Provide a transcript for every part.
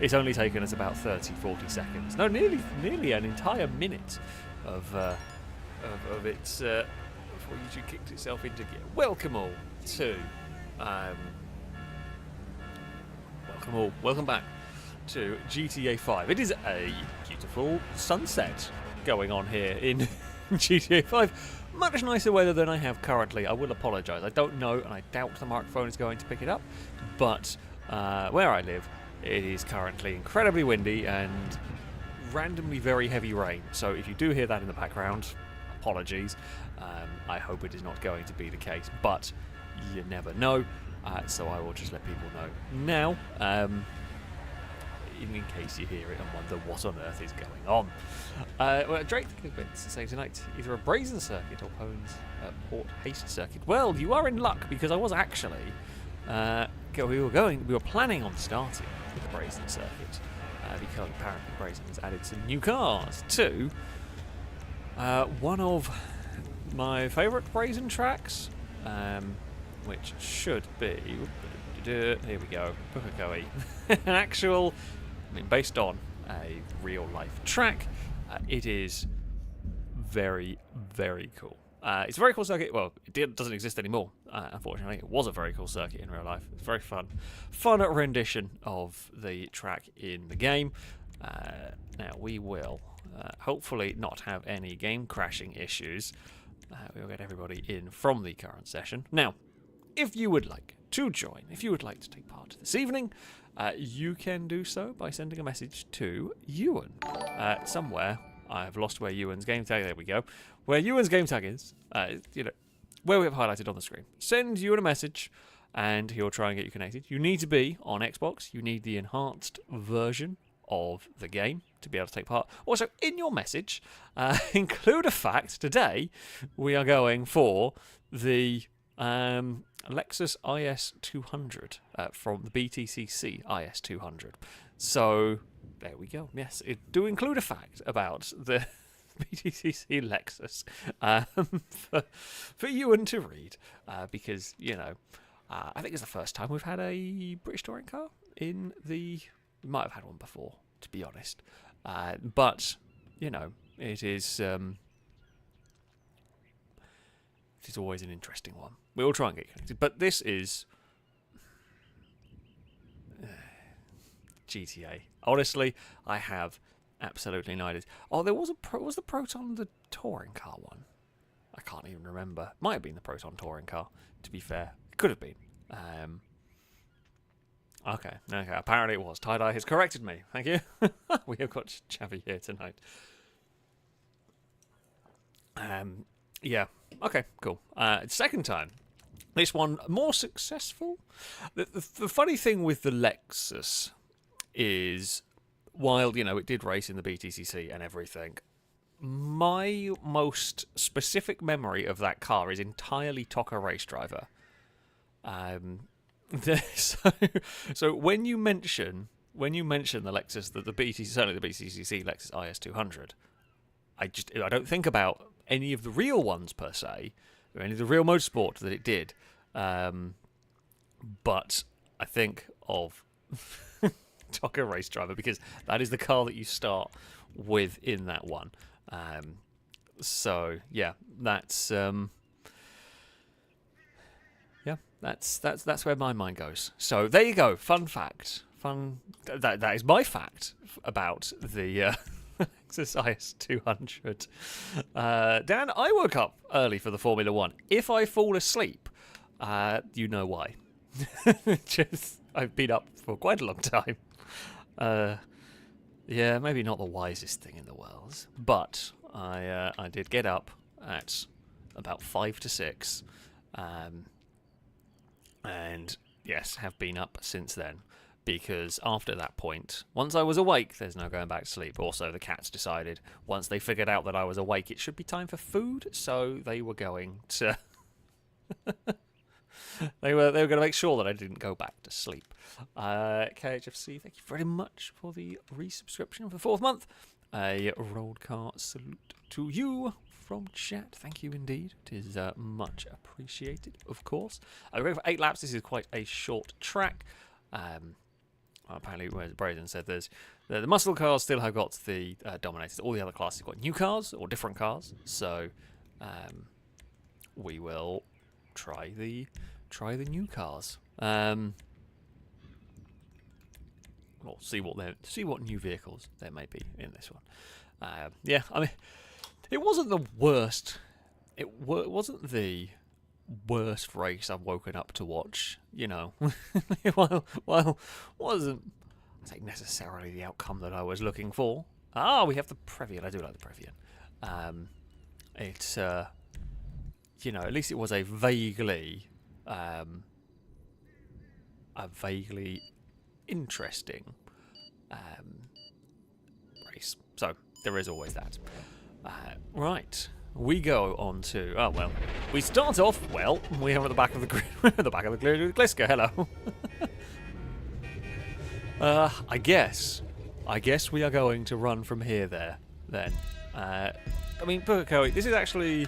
it's only taken us about 30-40 seconds. No, nearly an entire minute of its before YouTube kicked itself into gear. Welcome back to GTA 5. It is a beautiful sunset going on here in GTA 5. Much nicer weather than I have currently. I will apologise. I don't know, and I doubt the microphone is going to pick it up, but where I live, it is currently incredibly windy and randomly very heavy rain. So if you do hear that in the background, apologies. I hope it is not going to be the case, but you never know. So I will just let people know now, in case you hear it and wonder what on earth is going on. Well, Drake Bits say tonight, either a Brazen Circuit or Pone's Port Haste Circuit. Well, you are in luck, because I was actually we were planning on starting with the Brazen Circuit, because apparently Brazen has added some new cars to one of my favourite Brazen tracks, which should be, here we go, an actual, based on a real life track. It is very, very cool. It's a very cool circuit. Well, it doesn't exist anymore, unfortunately. It was a very cool circuit in real life. It's very fun rendition of the track in the game. Now we will hopefully not have any game crashing issues. We'll get everybody in from the current session. Now, if you would like to join, if you would like to take part this evening, you can do so by sending a message to Ewan. Somewhere, I've lost where Ewan's game tag, there we go. Where Ewan's game tag is, where we have highlighted on the screen. Send Ewan a message, and he'll try and get you connected. You need to be on Xbox. You need the enhanced version of the game to be able to take part. Also, in your message, include a fact. Today, we are going for the Lexus IS200 from the BTCC IS200. So there we go. Yes, do include a fact about the BTCC Lexus for Ewan to read, because I think it's the first time we've had a British touring car in the. We might have had one before, to be honest, but it is. It is always an interesting one. We will try and get connected, but this is GTA. Honestly, I have absolutely no idea. Oh, there was was the Proton the touring car one? I can't even remember. Might have been the Proton touring car, to be fair. It could have been. Okay. Apparently it was. Tie-Dye has corrected me. Thank you. We have got Chavi here tonight. Yeah. Okay, cool. Second time. This one more successful. The funny thing with the Lexus is, while, it did race in the BTCC and everything, my most specific memory of that car is entirely Tocker Race Driver. So when you mention the Lexus, the BTCC, certainly the BTCC Lexus IS200, I don't think about any of the real ones per se, or any of the real motorsport that it did, but I think of Tocker Race Driver, because that is the car that you start with in that one. So yeah, that's that's where my mind goes. So there you go. Fun fact. That is my fact about the Lexus IS200. Dan, I woke up early for the Formula One. If I fall asleep, you know why. I've been up for quite a long time. Yeah, maybe not the wisest thing in the world, but I did get up at about 5 to 6, and yes, have been up since then. Because after that point, once I was awake, there's no going back to sleep. Also, the cats decided, once they figured out that I was awake, it should be time for food, so they were going to... they were going to make sure that I didn't go back to sleep. KHFC, thank you very much for the resubscription for the 4th month. A rolled car salute to you from chat. Thank you indeed. It is much appreciated, of course. We're going for 8 laps. This is quite a short track. Apparently, whereas Brazen said the muscle cars still have got the dominators. All the other classes have got new cars or different cars. So we will try the new cars. Or see what new vehicles there may be in this one. Yeah, I mean, it wasn't the worst. It wasn't the worst race I've woken up to watch. You know, well, wasn't I think necessarily the outcome that I was looking for. We have the Previan. I do like the Previan. It's you know, at least it was a vaguely interesting race. So there is always that. Right, we go on to we start off we are at the back of the grid. We're at the back of the grid with Gliska. Hello. I guess we are going to run from here then. I mean, Pukekohe, this is actually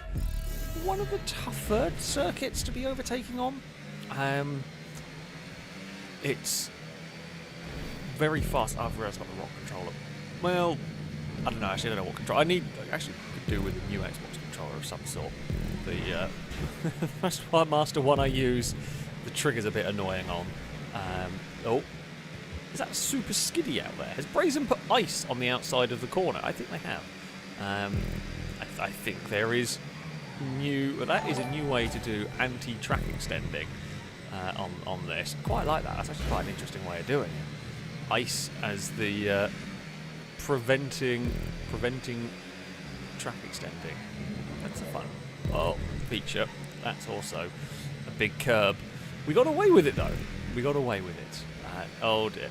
one of the tougher circuits to be overtaking on. It's very fast. I've realised I've got the wrong controller. Well, I don't know. Actually, I don't know what control. Actually could do with a new Xbox controller of some sort. The Master one I use, the trigger's a bit annoying on. Is that super skiddy out there? Has Brazen put ice on the outside of the corner? I think they have. I think there is that is a new way to do anti-track extending on this. Quite like that. That's actually quite an interesting way of doing it. Ice as the preventing track extending. That's a fun feature. That's also a big curb. We got away with it though. We got away with it. Oh dear.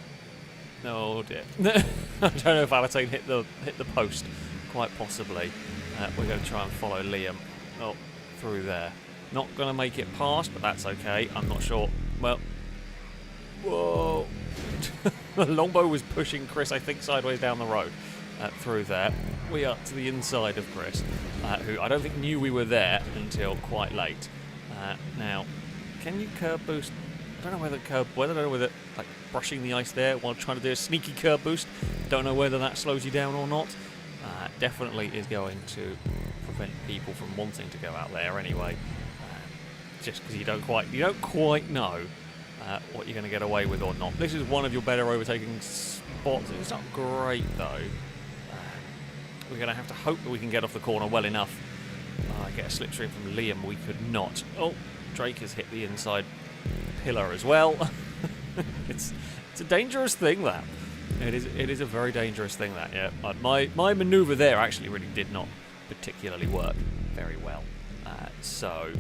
I don't know if Alatane hit the post. Quite possibly. We're going to try and follow Liam through there. Not going to make it past, but that's okay. I'm not sure. Well, whoa. Longbow was pushing Chris, I think, sideways down the road through there. We are to the inside of Chris, who I don't think knew we were there until quite late. Now, can you curb boost? I don't know whether like brushing the ice there while trying to do a sneaky curb boost. Don't know whether that slows you down or not. Definitely is going to prevent people from wanting to go out there anyway. Just because you don't quite know what you're going to get away with or not. This is one of your better overtaking spots. It's not great though. We're going to have to hope that we can get off the corner well enough. Get a slipstream from Liam. We could not. Drake has hit the inside pillar as well. It's a dangerous thing, that. It is a very dangerous thing, that. Yeah. My manoeuvre there actually really did not particularly work very well. So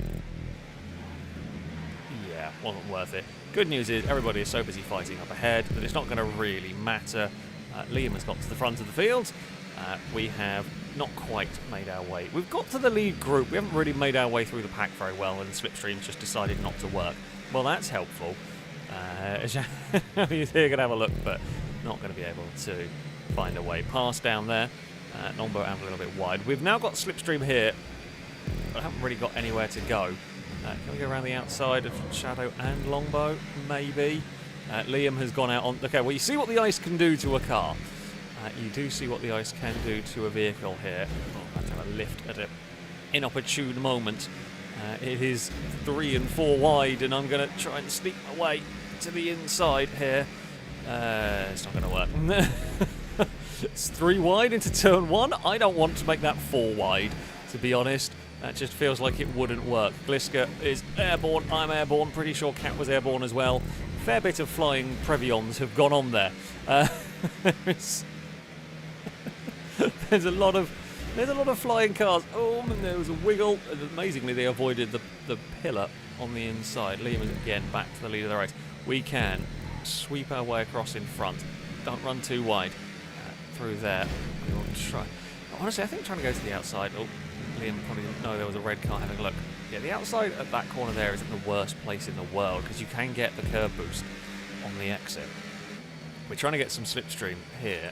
yeah, wasn't worth it. Good news is everybody is so busy fighting up ahead that it's not going to really matter. Liam has got to the front of the field. We have not quite made our way. We've got to the lead group. We haven't really made our way through the pack very well, and slipstreams just decided not to work. Well, that's helpful. You're going to have a look, but not going to be able to find a way past down there. Longbow out a little bit wide. We've now got slipstream here, but I haven't really got anywhere to go. Can we go around the outside of Shadow and Longbow? Maybe. Liam has gone out on... Okay, well, you see what the ice can do to a car. You do see what the ice can do to a vehicle here. I have to have a lift at an inopportune moment. It is 3 and 4 wide, and I'm going to try and sneak my way to the inside here. It's not going to work. It's 3 wide into turn 1. I don't want to make that 4 wide, to be honest. That just feels like it wouldn't work. Gliska is airborne. I'm airborne. Pretty sure Cat was airborne as well. Fair bit of flying Previons have gone on there. There's a lot of flying cars. And there was a wiggle. And amazingly, they avoided the pillar on the inside. Liam is again back to the lead of the race. We can sweep our way across in front. Don't run too wide through there. We will try. Honestly, I think trying to go to the outside. Liam probably didn't know there was a red car having a look. Yeah, the outside at that corner there isn't the worst place in the world because you can get the curb boost on the exit. We're trying to get some slipstream here.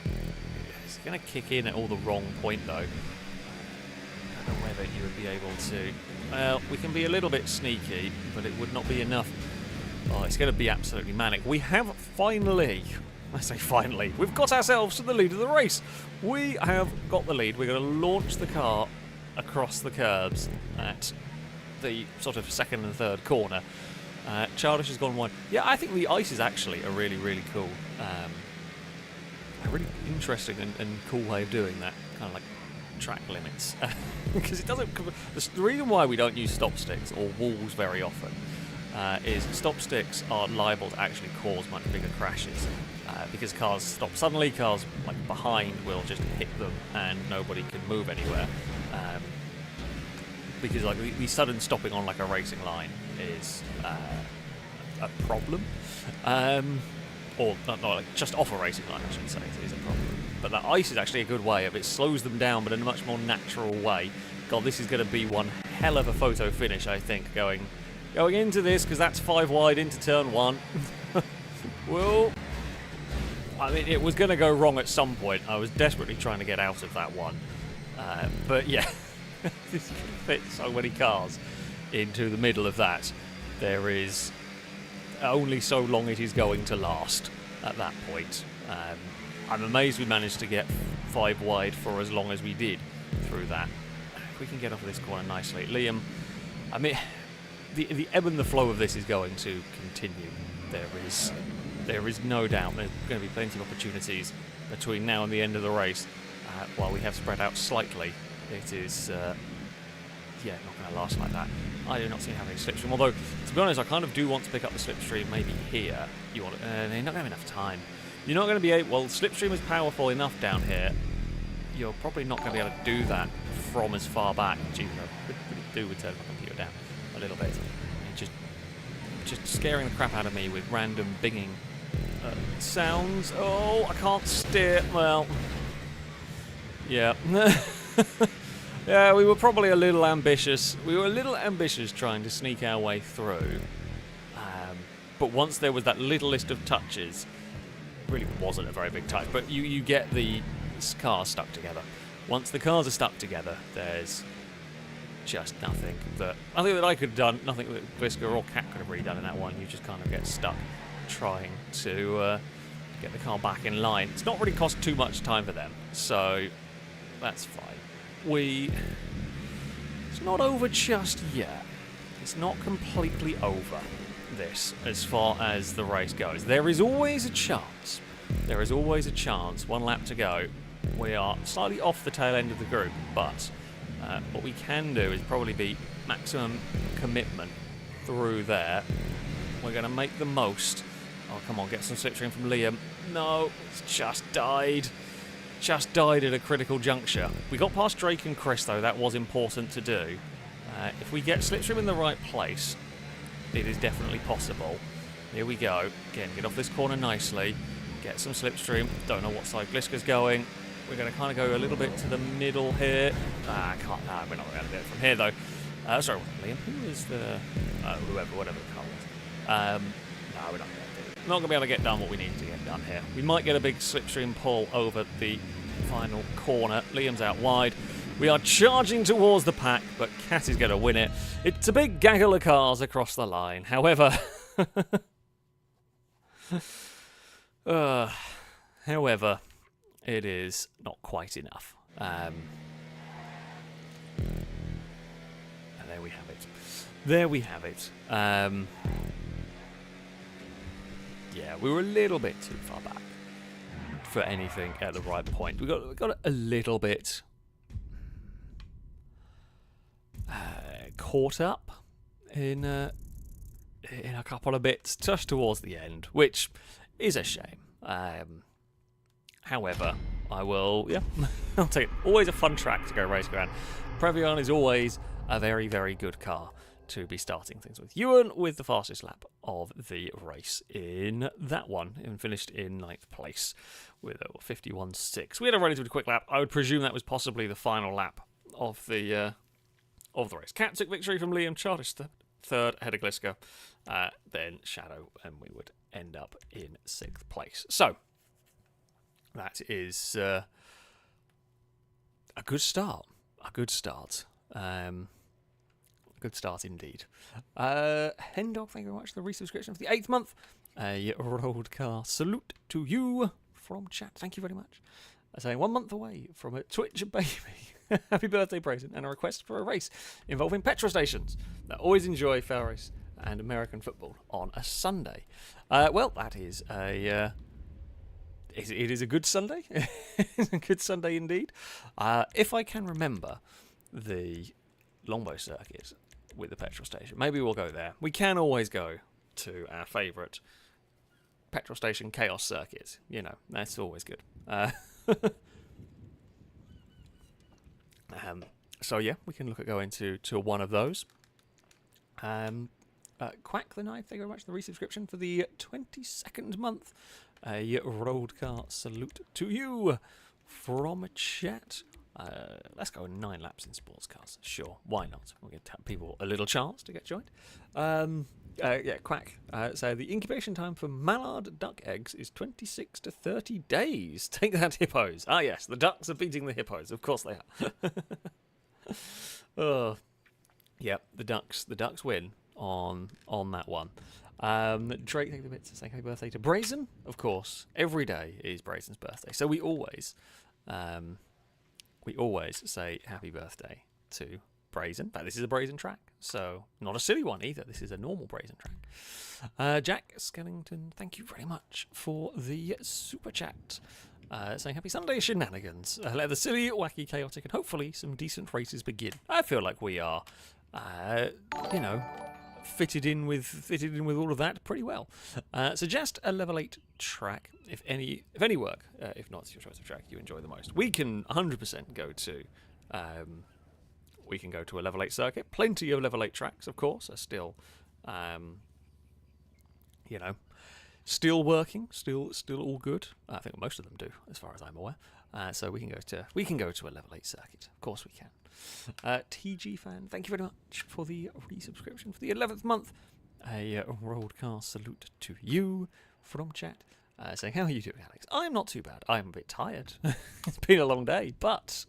It's going to kick in at all the wrong point though. I don't know whether you would be able to. Well, we can be a little bit sneaky, but it would not be enough. Oh, it's going to be absolutely manic. We have finally I say finally, we've got ourselves to the lead of the race. We have got the lead. We're going to launch the car across the curbs at the sort of second and third corner. Childish has gone wide. Yeah, I think the ice is actually a really, really cool, a really interesting and cool way of doing that, kind of like track limits. Because it doesn't... The reason why we don't use stop sticks or walls very often is stop sticks are liable to actually cause much bigger crashes. Because cars stop suddenly, cars like behind will just hit them and nobody can move anywhere. Because like the sudden stopping on like a racing line is a problem. Or not like just off a racing line, I should say, it is a problem. But that ice is actually a good way of it slows them down, but in a much more natural way. God, this is going to be one hell of a photo finish, I think, going into this, because that's 5 wide into turn 1. Well, I mean, it was going to go wrong at some point. I was desperately trying to get out of that one. But yeah, this can fit so many cars into the middle of that. There is only so long it is going to last at that point. I'm amazed we managed to get 5 wide for as long as we did through that. If we can get off of this corner nicely. Liam, I mean, the ebb and the flow of this is going to continue. There is no doubt there's going to be plenty of opportunities between now and the end of the race. While we have spread out slightly, it is not going to last like that. I do not see having a slipstream, although, to be honest, I kind of do want to pick up the slipstream maybe here. You're not going to have enough time. You're not going to be able... Well, slipstream is powerful enough down here. You're probably not going to be able to do that from as far back. Gee, I could do with turning my computer down a little bit. And just scaring the crap out of me with random binging sounds. Oh, I can't steer. Well, yeah. Yeah, we were probably a little ambitious. We were a little ambitious trying to sneak our way through. But once there was that little list of touches, it really wasn't a very big touch, but you get the cars stuck together. Once the cars are stuck together, there's just nothing that I could have done, nothing that Gliska or Cat could have really done in that one. You just kind of get stuck trying to get the car back in line. It's not really cost too much time for them, so that's fine. It's not over just yet. It's not completely over, this, as far as the race goes. There is always a chance. There is always a chance. 1 lap to go. We are slightly off the tail end of the group, but what we can do is probably be maximum commitment through there. We're going to make the most. Oh, come on, get some slipstream from Liam. No, it's just died. Just died at a critical juncture. We got past Drake and Chris, though. That was important to do. If we get slipstream in the right place, it is definitely possible. Here we go. Again, get off this corner nicely. Get some slipstream. Don't know what side Gliska's going. We're going to kind of go a little bit to the middle here. I can't. No, we're not going to do it from here, though. Sorry, Liam. Who is the... whatever the car was. No, we're not going to do it. Not going to be able to get done what we need to get done here. We might get a big slipstream pull over the final corner. Liam's out wide. We are charging towards the pack, but Cat is going to win it. It's a big gaggle of cars across the line. However... however, it is not quite enough. And there we have it. There we have it. Yeah, we were a little bit too far back for anything at the right point. We got a little bit caught up in a couple of bits just towards the end, which is a shame. However, I will, I'll take it. Always a fun track to go racing around. Previon is always a very, very good car to be starting things with. Ewan with the fastest lap of the race in that one, and finished in 9th place with a 51.6. We had a relatively quick lap. I would presume that was possibly the final lap of the race. Cat took victory from Liam. Childish third, ahead of Gliska, then Shadow, and we would end up in 6th place. So that is a good start. A good start. Good start indeed. Hendog, thank you very much for the resubscription for the 8th month. A road car salute to you from chat. Thank you very much. Saying 1 month away from a Twitch baby. Happy birthday, Brazen, and a request for a race involving petrol stations. I always enjoy FailRace and American football on a Sunday. Well, that is a... it is a good Sunday. It's a good Sunday indeed. If I can remember the Longbow circuit with the petrol station, maybe we'll go there. We can always go to our favourite petrol station chaos circuit. You know, that's always good. So yeah, we can look at going to one of those. Quack the Knife, thank you very much for the resubscription for the 22nd month. A road car salute to you from chat. Let's go 9 laps in sports cars. Sure, why not? We'll give people a little chance to get joined. Yeah, Quack. So the incubation time for mallard duck eggs is 26 to 30 days. Take that, hippos. Ah, yes, the ducks are beating the hippos. Of course they are. Oh, yeah, the ducks win on that one. Drake, thank you bits. Saying happy birthday to Brazen. Of course, every day is Brazen's birthday, so we always say happy birthday to Brazen. In fact, this is a Brazen track, so not a silly one either. This is a normal Brazen track. Jack Skellington, thank you very much for the super chat. Saying happy Sunday shenanigans. Let the silly, wacky, chaotic, and hopefully some decent races begin. I feel like we are, fitted in with all of that pretty well. Suggest a level 8 track, if any work. If not, it's your choice of track you enjoy the most. We can 100% go to. We can go to a level 8 circuit. Plenty of level 8 tracks, of course, are still, still working, still all good. I think most of them do, as far as I'm aware. So we can go to a level 8 circuit. Of course we can. TG fan, thank you very much for the resubscription for the 11th month. A road car salute to you from chat. Saying, how are you doing, Alex? I am not too bad. I am a bit tired. It's been a long day, but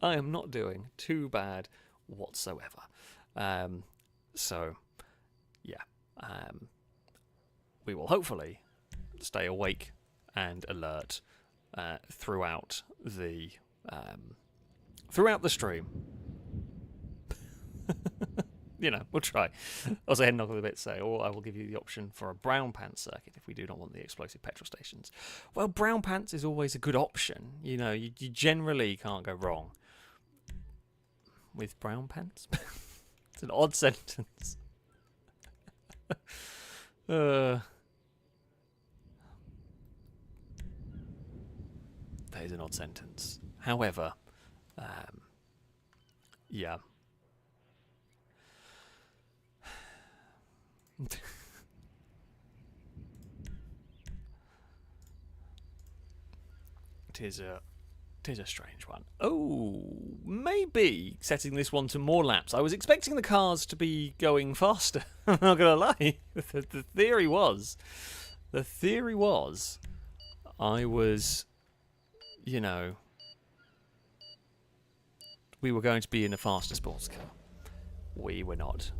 I am not doing too bad whatsoever. So, yeah. We will hopefully stay awake and alert throughout the stream. We'll try. Also, heading off a bit, say, I will give you the option for a brown pants circuit if we do not want the explosive petrol stations. Well, brown pants is always a good option. You generally can't go wrong with brown pants. It's an odd sentence. That is an odd sentence. However, yeah. Tis a strange one. Oh, maybe setting this one to more laps. I was expecting the cars to be going faster. I'm not gonna lie. The theory was, I was, we were going to be in a faster sports car. We were not.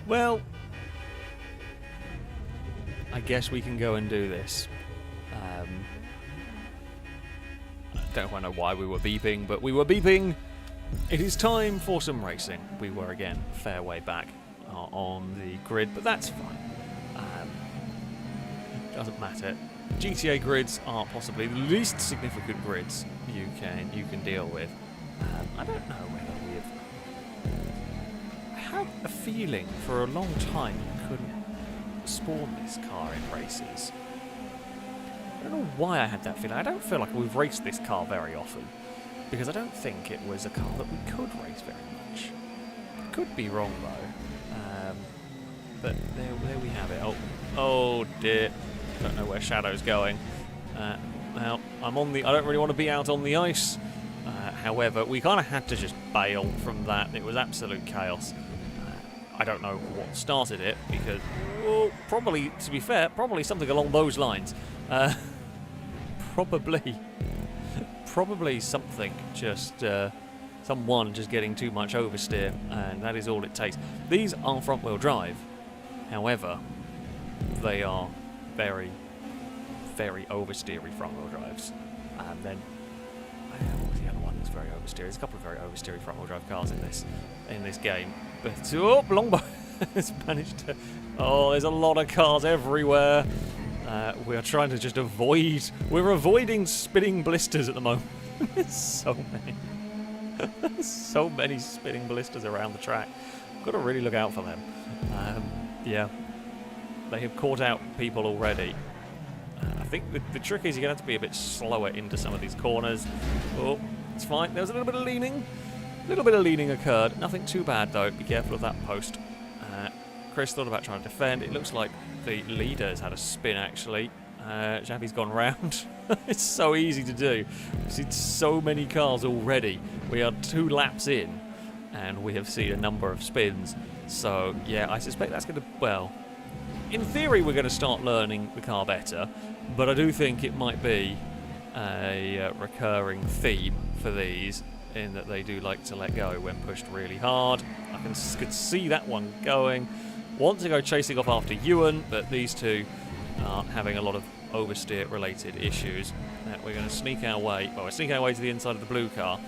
Well, I guess we can go and do this. I don't quite know why we were beeping, but we were beeping. It is time for some racing. We were again a fair way back on the grid, but that's fine. Doesn't matter. GTA grids are possibly the least significant grids you can deal with. I don't know whether I had a feeling for a long time you couldn't spawn this car in races. I don't know why I had that feeling. I don't feel like we've raced this car very often, because I don't think it was a car that we could race very much. Could be wrong though. But there we have it. Oh dear. Don't know where Shadow's going. Now I don't really want to be out on the ice. However, we kind of had to just bail from that. It was absolute chaos. I don't know what started it, because, well, probably, to be fair, probably something along those lines. Probably something just someone just getting too much oversteer, and that is all it takes. These are front-wheel drive, however, they are very, very oversteery front-wheel drives. And then, what was the other one that's very oversteery? There's a couple of very oversteery front-wheel drive cars in this game. But Longbow has managed to. Oh, there's a lot of cars everywhere. We are trying to just avoid. We're avoiding spinning blisters at the moment. There's so many. So many spinning blisters around the track. Got to really look out for them. Yeah, they have caught out people already. I think the trick is you're going to have to be a bit slower into some of these corners. Oh, it's fine. There was a little bit of leaning. A little bit of leaning occurred. Nothing too bad, though. Be careful of that post. Chris thought about trying to defend. It looks like the leader has had a spin, actually. Xavi's gone round. It's so easy to do. We've seen so many cars already. We are 2 laps in, and we have seen a number of spins. So, yeah, I suspect that's going to... Well, in theory, we're going to start learning the car better, but I do think it might be a recurring theme for these, in that they do like to let go when pushed really hard. I could see that one going. Want to go chasing off after Ewan, but these two are having a lot of oversteer related issues. We're going to sneak our way. Well, we're sneaking our way to the inside of the blue car.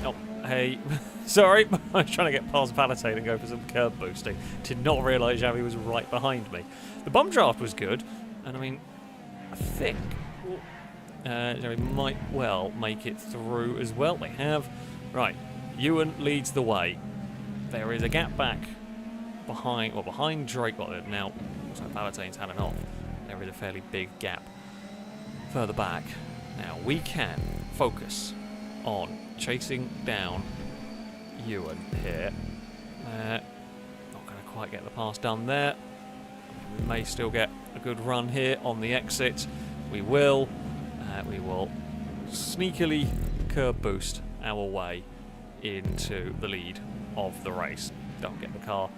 Oh, hey, sorry, I was trying to get past Valentine and go for some curb boosting. Did not realise Xavi was right behind me. The bump draft was good, and I mean, I think Xavi might well make it through as well. They have. Right, Ewan leads the way. There is a gap back behind Drake. Well, now, looks like Valentine's had enough. There is a fairly big gap further back. Now, we can focus on chasing down Ewan here. Not going to quite get the pass done there. We may still get a good run here on the exit. We will. We will sneakily curb boost our way into the lead of the race. Don't get the car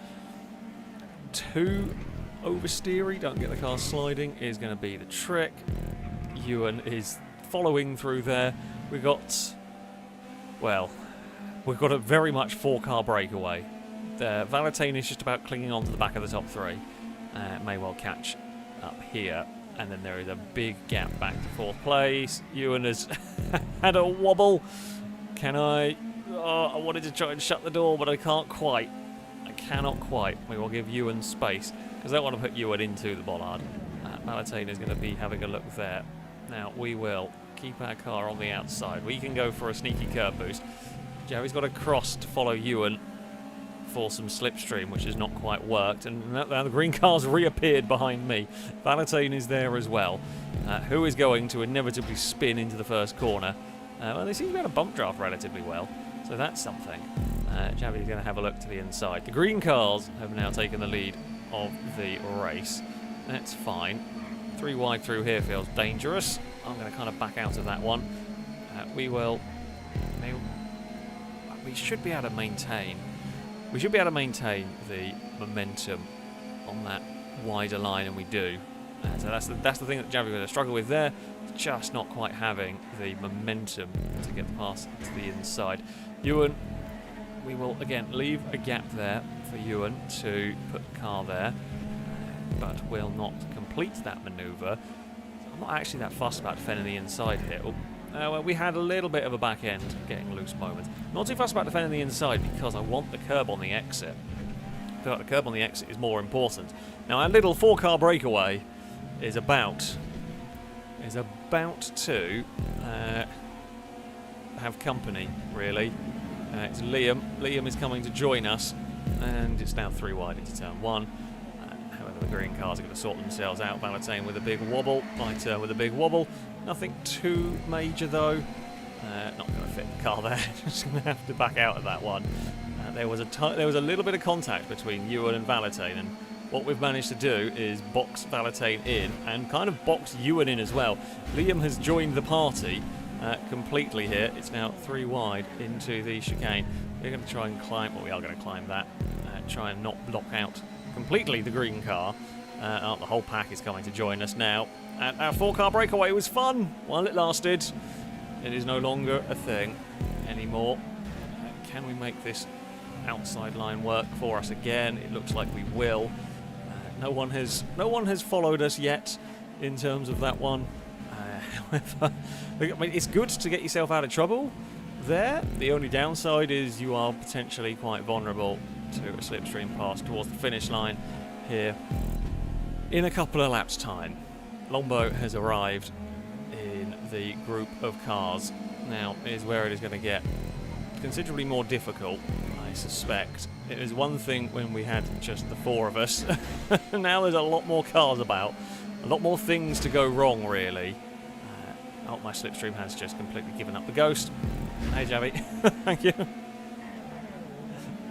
too oversteery, don't get the car sliding is going to be the trick. Ewan is following through there. We've got a very much 4-car breakaway. Valentine is just about clinging on to the back of the top 3. May well catch up here. And then there is a big gap back to 4th place. Ewan has had a wobble. Can I? Oh, I wanted to try and shut the door, but I can't quite. I cannot quite. We will give Ewan space, because I don't want to put Ewan into the bollard. Valentine is going to be having a look there. Now, we will keep our car on the outside. We can go for a sneaky curb boost. Jerry's got a cross to follow Ewan for some slipstream, which has not quite worked. And now the green car's reappeared behind me. Valentine is there as well, who is going to inevitably spin into the first corner. Well, they seem to be able to bump draft relatively well, so that's something. Javi's going to have a look to the inside. The green cars have now taken the lead of the race. That's fine. 3 wide through here feels dangerous. I'm going to kind of back out of that one. We should be able to maintain. We should be able to maintain the momentum on that wider line, and we do. So that's the thing that Javi's going to struggle with there. Just not quite having the momentum to get past to the inside. Ewan, we will again leave a gap there for Ewan to put the car there, but will not complete that manoeuvre. I'm not actually that fussed about defending the inside here. Well, we had a little bit of a back end getting loose moment. Not too fussed about defending the inside because I want the curb on the exit. I feel like the curb on the exit is more important. Now, our little 4-car breakaway is about to have company, really. It's Liam. Liam is coming to join us, and it's now 3 wide into turn 1. However, the green cars are going to sort themselves out. Valentine with a big wobble. My turn with a big wobble. Nothing too major, though. Not going to fit the car there. Just going to have to back out of that one. There was a little bit of contact between Ewan and Valentine, and what we've managed to do is box Valentine in and kind of box Ewan in as well. Liam has joined the party completely here. It's now 3 wide into the chicane. We're going to try and climb. Well, we are going to climb that. Try and not block out completely the green car. The whole pack is coming to join us now. And our 4-car breakaway was fun while it lasted. It is no longer a thing anymore. Can we make this outside line work for us again? It looks like we will. No one has followed us yet in terms of that one. However, I mean, it's good to get yourself out of trouble there. The only downside is you are potentially quite vulnerable to a slipstream pass towards the finish line here in a couple of laps' time. Longbow has arrived in the group of cars. Now is where it is going to get considerably more difficult, I suspect. It was one thing when we had just the four of us. Now there's a lot more cars about, a lot more things to go wrong, really. Oh, my slipstream has just completely given up the ghost. Hey, Javi. Thank you.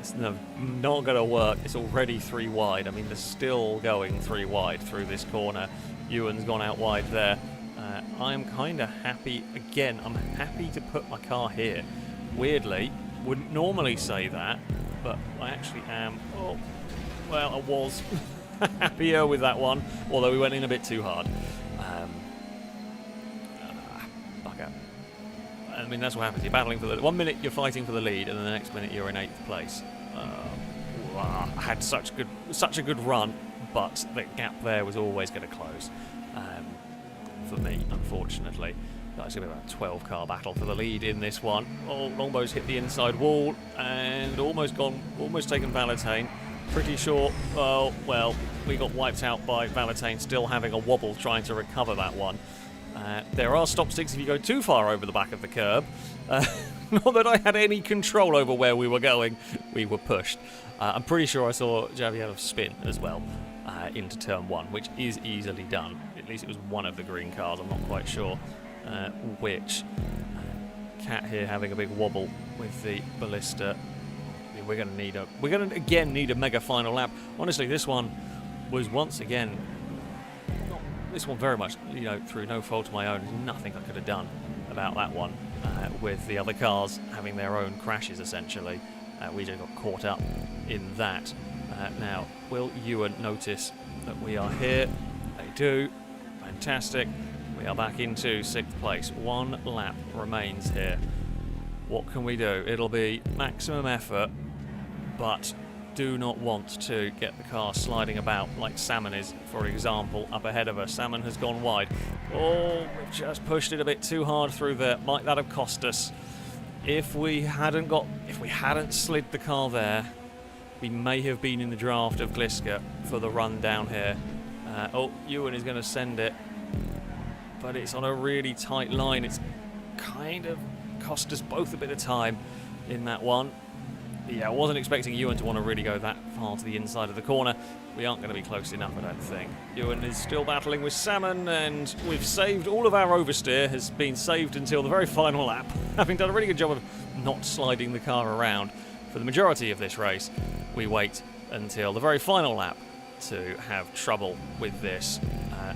It's not going to work. It's already 3 wide. I mean, they're still going 3 wide through this corner. Ewan's gone out wide there. I'm kind of happy. Again, I'm happy to put my car here. Weirdly, wouldn't normally say that, but I actually am. Oh, well, I was happier with that one, although we went in a bit too hard. Bugger. I mean, that's what happens. You're battling for the 1 minute, you're fighting for the lead, and then the next minute you're in 8th place. I had such a good run, but the gap there was always going to close for me, unfortunately. That's going to be about a 12-car battle for the lead in this one. Oh, Longbow's hit the inside wall and almost taken Valentine. Pretty sure, oh, well, we got wiped out by Valentine still having a wobble trying to recover that one. There are stop sticks if you go too far over the back of the curb. Not that I had any control over where we were going. We were pushed. I'm pretty sure I saw Javi have a spin as well into turn 1, which is easily done. At least it was one of the green cars. I'm not quite sure which. Cat here having a big wobble with the ballista. I mean, we're going to again need a mega final lap. Honestly, this one was once again. This one very much, through no fault of my own. There's nothing I could have done about that one with the other cars having their own crashes, essentially. We just got caught up in that. Now, will Ewan notice that we are here? They do. Fantastic. We are back into 6th place. 1 lap remains here. What can we do? It'll be maximum effort, but do not want to get the car sliding about like Salmon is, for example, up ahead of us. Salmon has gone wide. Oh, we've just pushed it a bit too hard through there. Might that have cost us? If we hadn't slid the car there, we may have been in the draft of Gliska for the run down here. Ewan is going to send it, but it's on a really tight line. It's kind of cost us both a bit of time in that one. Yeah, I wasn't expecting Ewan to want to really go that far to the inside of the corner. We aren't going to be close enough, I don't think. Ewan is still battling with Salmon, and we've saved all of our oversteer, has been saved until the very final lap, having done a really good job of not sliding the car around. For the majority of this race, we wait until the very final lap to have trouble with this.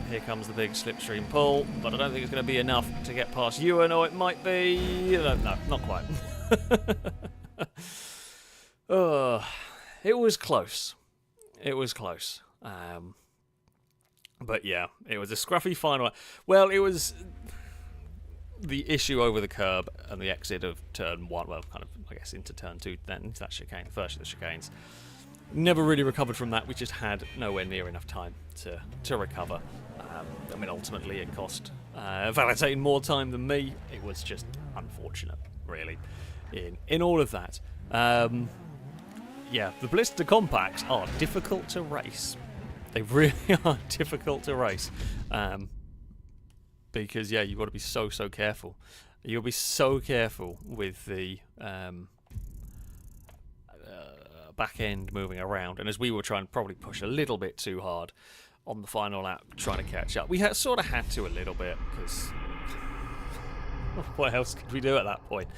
Here comes the big slipstream pull, but I don't think it's going to be enough to get past Ewan, or it might be... No, not quite. It was close. It was close. But yeah, it was a scruffy final. Well, it was the issue over the curb and the exit of turn 1, well, kind of, I guess, into turn 2, then into that chicane, the first of the chicanes. Never really recovered from that. We just had nowhere near enough time to recover. I mean, ultimately, it cost Valentine more time than me. It was just unfortunate, really, in all of that. Yeah, the Blister Compacts are difficult to race. They really are difficult to race. Because, yeah, you've got to be so careful. You'll be so careful with the back end moving around. And as we were trying to probably push a little bit too hard on the final lap, trying to catch up. We sort of had to a little bit, because what else could we do at that point?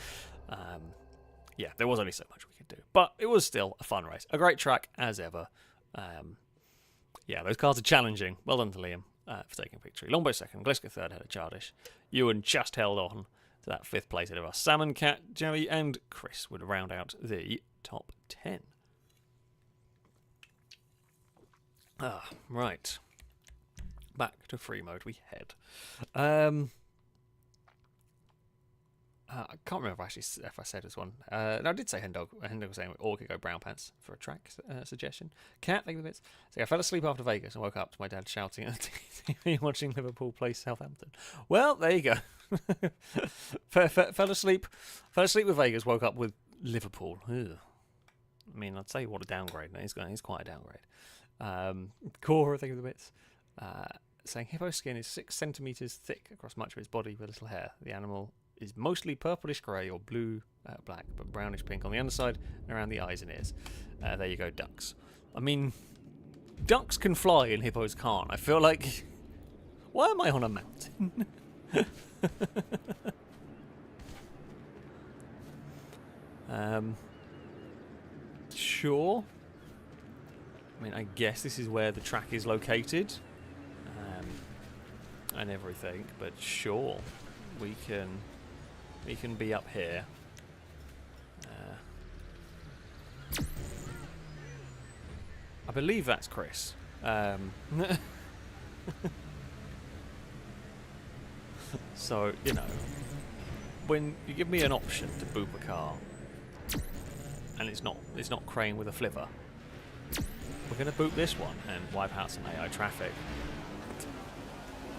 Yeah, there was only so much we could do. But it was still a fun race. A great track, as ever. Yeah, those cars are challenging. Well done to Liam for taking victory. Longbow second, Gliska third, ahead of Chardish. Ewan just held on to that 5th place ahead of us. Salmon, Cat, Jerry, and Chris would round out the top 10. Right. Back to free mode we head. I can't remember actually if I said this one. No, I did say Hendog. Hendog was saying, or could go brown pants for a track suggestion. Cat, thank you for bits. So I fell asleep after Vegas and woke up to my dad shouting at the TV watching Liverpool play Southampton. Well, there you go. fell asleep with Vegas, woke up with Liverpool. Ugh. I mean, I'd say what a downgrade. He's quite a downgrade. Cora, thank you for the bits. Saying hippo skin is 6 centimeters thick across much of its body with little hair. The animal is mostly purplish grey or blue black, but brownish pink on the underside and around the eyes and ears. There you go, ducks. I mean, ducks can fly and hippos can't. I feel like, why am I on a mountain? Sure. I mean, I guess this is where the track is located, and everything. But sure, we can be up here. I believe that's Chris. So, you know, when you give me an option to boop a car, and it's not Crane with a flivver, we're going to boop this one and wipe out some AI traffic.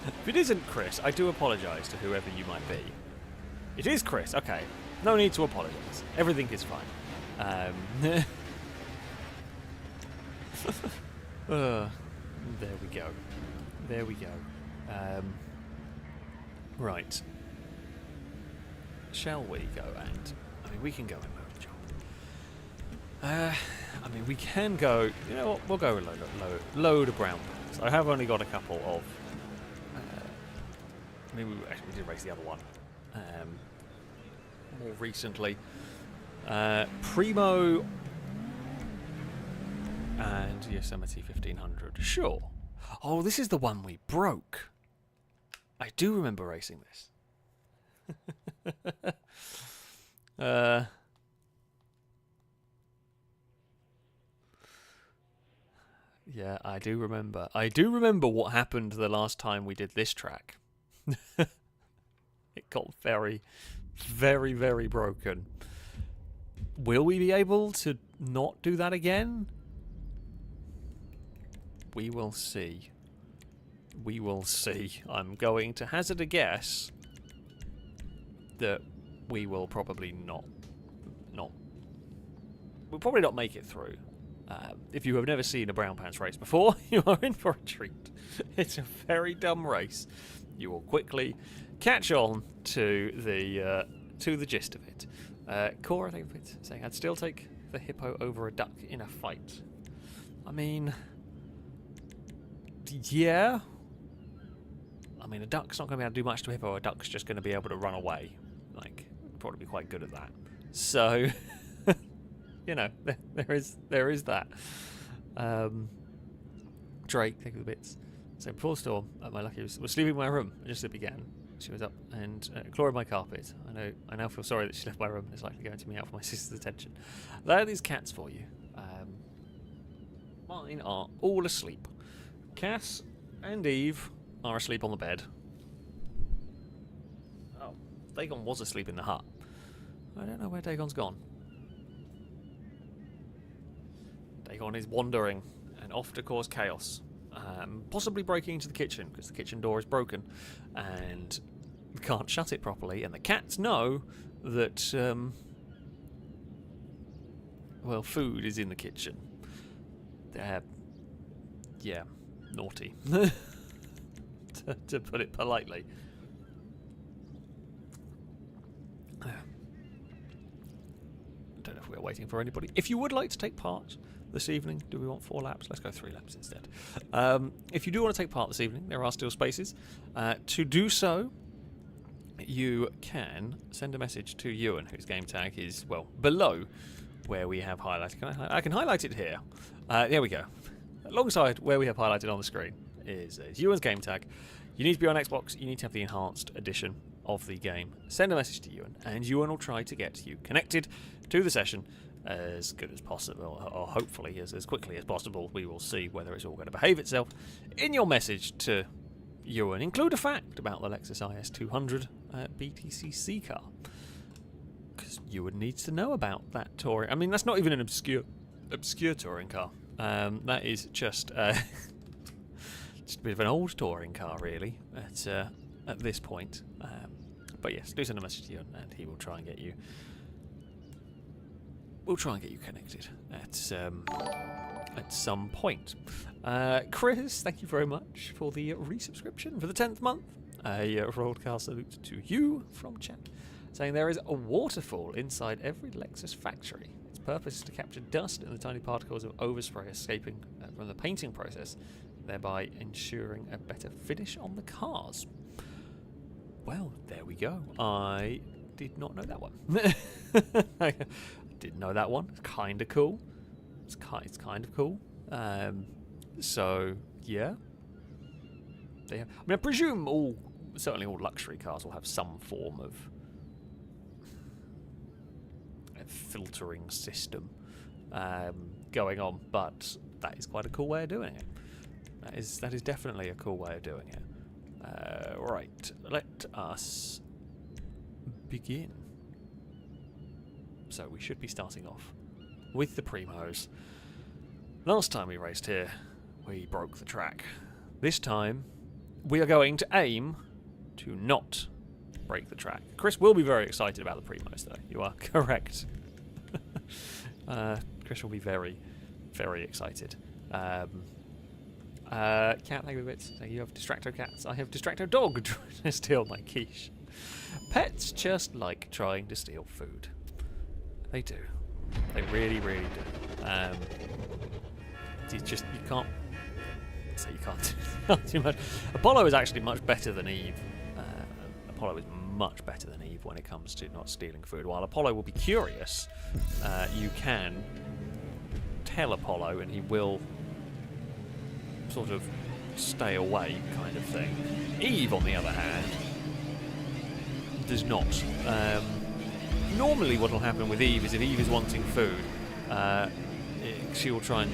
If it isn't Chris, I do apologise to whoever you might be. It is Chris, okay. No need to apologise. Everything is fine. There we go. There we go. Right. Shall we go and... I mean, we can go in mode job. I mean, we can go... You know what? We'll go with load of brown pants. I have only got a couple of... maybe we did race the other one. More recently. Primo... and Yosemite 1500. Sure. Oh, this is the one we broke. I do remember racing this. Yeah, I do remember. I do remember what happened the last time we did this track. It got very, very, very broken. Will we be able to not do that again? We will see. We will see. I'm going to hazard a guess that we will probably not. We'll probably not make it through. If you have never seen a brown pants race before, you are in for a treat. It's a very dumb race. You will quickly catch on to the gist of it. Cora, I think it's saying I'd still take the hippo over a duck in a fight. I mean, yeah. I mean, a duck's not going to be able to do much to a hippo. A duck's just going to be able to run away. Like, probably be quite good at that. So, you know, there is that. Drake, think of the bits. So before storm, my lucky was sleeping in my room just as it began. She was up and clawing my carpet. I now feel sorry that she left my room and is likely going to me out for my sister's attention. There are these cats for you. Mine are all asleep. Cass and Eve are asleep on the bed. Oh, Dagon was asleep in the hut. I don't know where Dagon's gone. Dagon is wandering and off to cause chaos. Possibly breaking into the kitchen because the kitchen door is broken and we can't shut it properly. And the cats know that, well, food is in the kitchen. They're, yeah, naughty, to put it politely. I don't know if we're waiting for anybody. If you would like to take part this evening, do we want 4 laps? Let's go 3 laps instead. If you do want to take part this evening, there are still spaces. To do so, you can send a message to Ewan, whose game tag is, well, below where we have highlighted. I can highlight it here. There we go. Alongside where we have highlighted on the screen is Ewan's game tag. You need to be on Xbox. You need to have the enhanced edition of the game. Send a message to Ewan, and Ewan will try to get you connected to the session as good as possible, or hopefully as quickly as possible. We will see whether it's all going to behave itself. In your message to Ewan, include a fact about the Lexus IS 200 BTCC car. Because you would need to know about that touring. I mean, that's not even an obscure touring car. That is just just a bit of an old touring car, really, at this point. But yes, do send a message to you, and he will try and get you. We'll try and get you connected at some point. Chris, thank you very much for the resubscription for the 10th month. A broadcast salute to you from chat, saying there is a waterfall inside every Lexus factory. Its purpose is to capture dust and the tiny particles of overspray escaping from the painting process, thereby ensuring a better finish on the cars. Well, there we go. I did not know that one. I didn't know that one. It's kind of cool. It's kind of cool. So, yeah. I mean, I presume certainly all luxury cars will have some form of filtering system going on, but that is quite a cool way of doing it. That is definitely a cool way of doing it. Right, let us begin. So we should be starting off with the Primos. Last time we raced here, we broke the track. This time, we are going to aim to not break the track. Chris will be very excited about the Primos, though. You are correct. Chris will be very, very excited. Cat, thank you, bits. You have Distracto cats. I have Distracto dog trying to steal my quiche. Pets just like trying to steal food. They do. They really, really do. You can't. So you can't do much. Apollo is actually much better than Eve. Apollo is much better than Eve when it comes to not stealing food. While Apollo will be curious, you can tell Apollo and he will sort of stay away, kind of thing. Eve, on the other hand, does not. Normally what will happen with Eve is if Eve is wanting food, she will try and,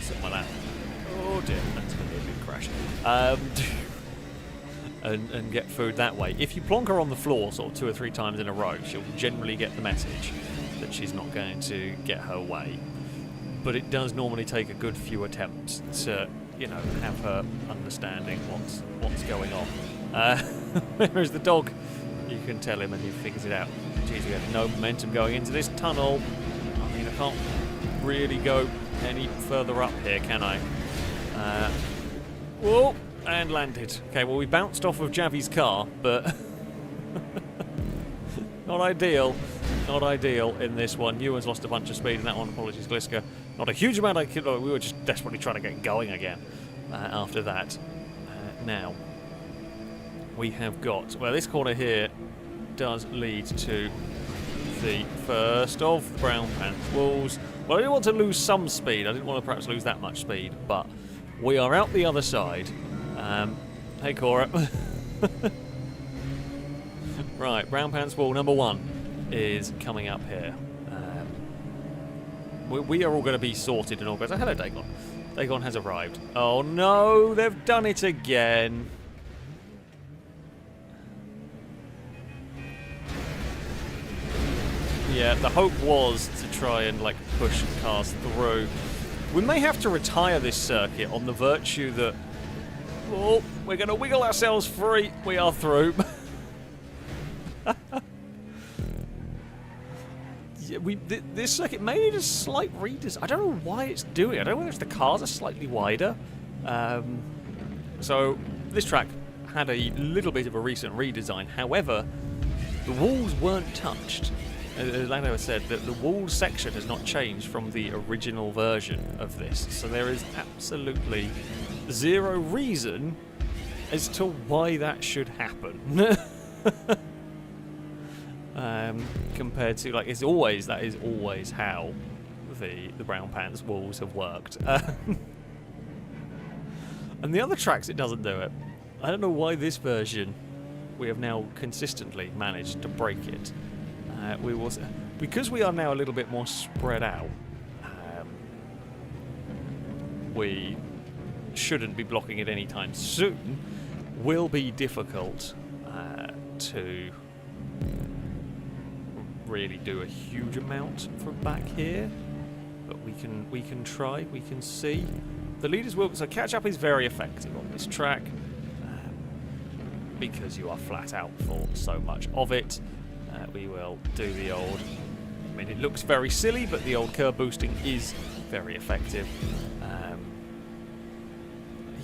something like that. Oh dear, that's going to be a big crash. And get food that way. If you plonk her on the floor sort of 2 or 3 times in a row, she'll generally get the message that she's not going to get her way. But it does normally take a good few attempts to, have her understanding what's going on. Whereas the dog, you can tell him and he figures it out. Geez, we have no momentum going into this tunnel. I mean, I can't really go any further up here, can I? Whoa, and landed. Okay, well, we bounced off of Javi's car, but not ideal. Not ideal in this one. Ewan's lost a bunch of speed in that one. Apologies, Gliska. Not a huge amount. We were just desperately trying to get going again after that. Now, we have got... Well, this corner here does lead to the first of the brown pants walls. Well, I didn't want to lose some speed. I didn't want to perhaps lose that much speed, but we are out the other side. Hey, Cora. Right, brown pants wall number 1 is coming up here. We are all going to be sorted and organised. Oh, hello, Dagon. Dagon has arrived. Oh no, they've done it again. Yeah, the hope was to try and push cars through. We may have to retire this circuit on the virtue that we're going to wiggle ourselves free. We are through. Yeah, this circuit may need a slight redesign. I don't know why it's doing it. I don't know if the cars are slightly wider. So this track had a little bit of a recent redesign. However, the walls weren't touched. As Lando said, that the wall section has not changed from the original version of this. So there is absolutely zero reason as to why that should happen. Compared to, that is always how the brown pants walls have worked. And the other tracks it doesn't do it. I don't know why this version we have now consistently managed to break it. Because we are now a little bit more spread out, we shouldn't be blocking it anytime soon. Will be difficult to really do a huge amount from back here, but we can try. We can see the leaders will. So catch up is very effective on this track because you are flat out for so much of it. We will do the old. I mean, it looks very silly, but the old curb boosting is very effective.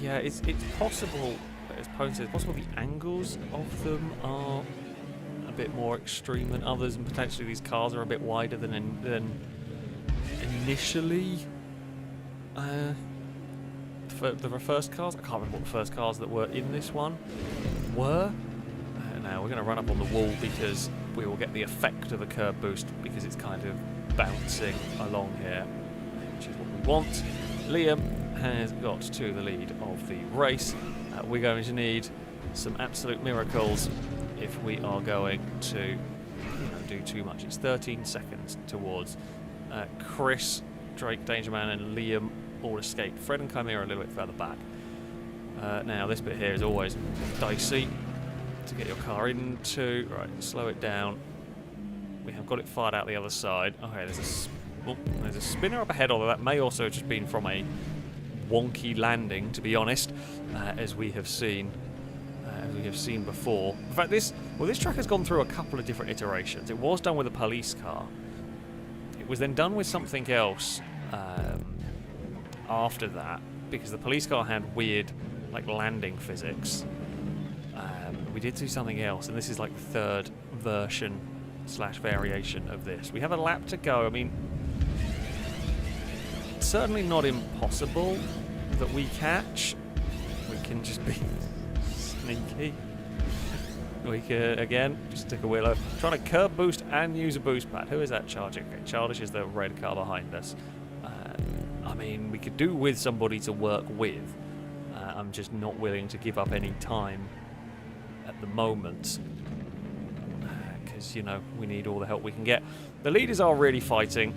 Yeah, it's possible. As Pone says, it's possible the angles of them are a bit more extreme than others, and potentially these cars are a bit wider than initially. For the first cars, I can't remember what the first cars that were in this one were. Now we're going to run up on the wall because we will get the effect of a curb boost because it's kind of bouncing along here, which is what we want. Liam has got to the lead of the race. We're going to need some absolute miracles if we are going to do too much. It's 13 seconds towards Chris, Drake, Dangerman and Liam all escaped. Fred and Chimera a little bit further back. Now this bit here is always dicey to get your car into. Right, slow it down. We have got it fired out the other side. Okay, there's a spinner up ahead, although that may also have just been from a wonky landing, to be honest, as we have seen before. In fact, this track has gone through a couple of different iterations. It was done with a police car. It was then done with something else after that, because the police car had weird landing physics. We did do something else, and this is like the third version / variation of this. We have a lap to go. I mean, it's certainly not impossible that we catch. We can just be sneaky. We can, again, just stick a wheel over. Trying to curb boost and use a boost pad. Who is that charging? Okay, Childish is the red car behind us. I mean, we could do with somebody to work with. I'm just not willing to give up any time at the moment. Because, we need all the help we can get. The leaders are really fighting.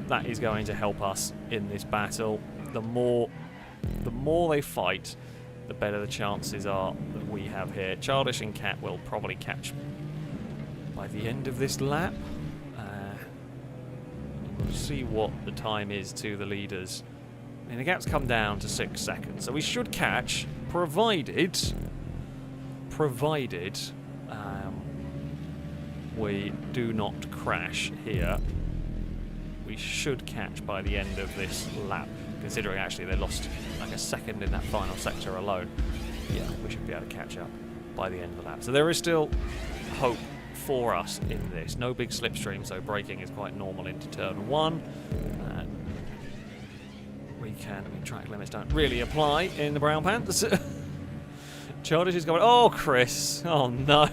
That is going to help us in this battle. The more they fight, the better the chances are that we have here. Childish and Cat will probably catch by the end of this lap. We'll see what the time is to the leaders. I mean, the gap's come down to 6 seconds, so we should catch, provided we do not crash here. We should catch by the end of this lap, considering actually they lost like a second in that final sector alone. Yeah, we should be able to catch up by the end of the lap. So there is still hope for us in this. No big slipstream, so braking is quite normal into turn 1. Track limits don't really apply in the brown pants. Childish is going, oh, Chris. Oh, no.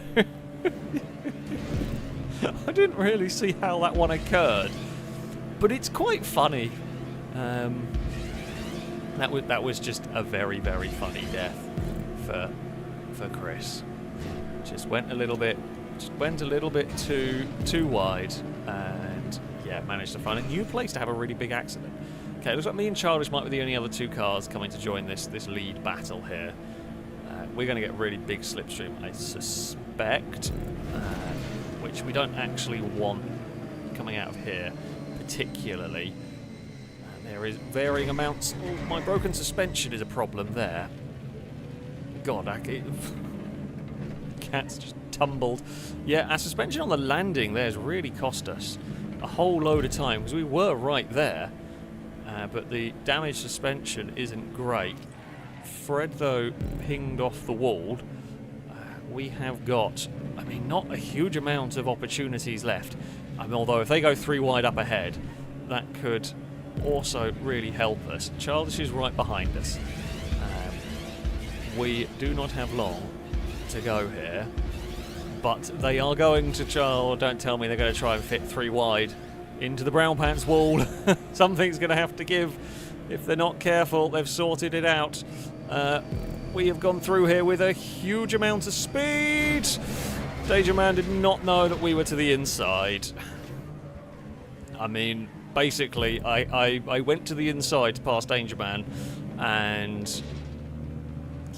I didn't really see how that one occurred, but it's quite funny. That was just a very, very funny death for Chris. Just went a little bit too wide, and yeah, managed to find a new place to have a really big accident. Okay, looks like me and Childish might be the only other two cars coming to join this lead battle here. We're going to get a really big slipstream, I suspect, which we don't actually want coming out of here particularly. There is varying amounts. Oh, my broken suspension is a problem there. God, Cat's just tumbled. Yeah, our suspension on the landing there has really cost us a whole load of time, because we were right there. But the damaged suspension isn't great. Fred, though, pinged off the wall. We have got, I mean, not a huge amount of opportunities left. Although if they go 3 wide up ahead, that could also really help us. Childish is right behind us. We do not have long to go here, but they are going to don't tell me they're going to try and fit 3 wide into the brown pants wall. Something's going to have to give. If they're not careful, they've sorted it out. We have gone through here with a huge amount of speed. Danger Man did not know that we were to the inside. I mean, basically, I went to the inside past Danger Man, and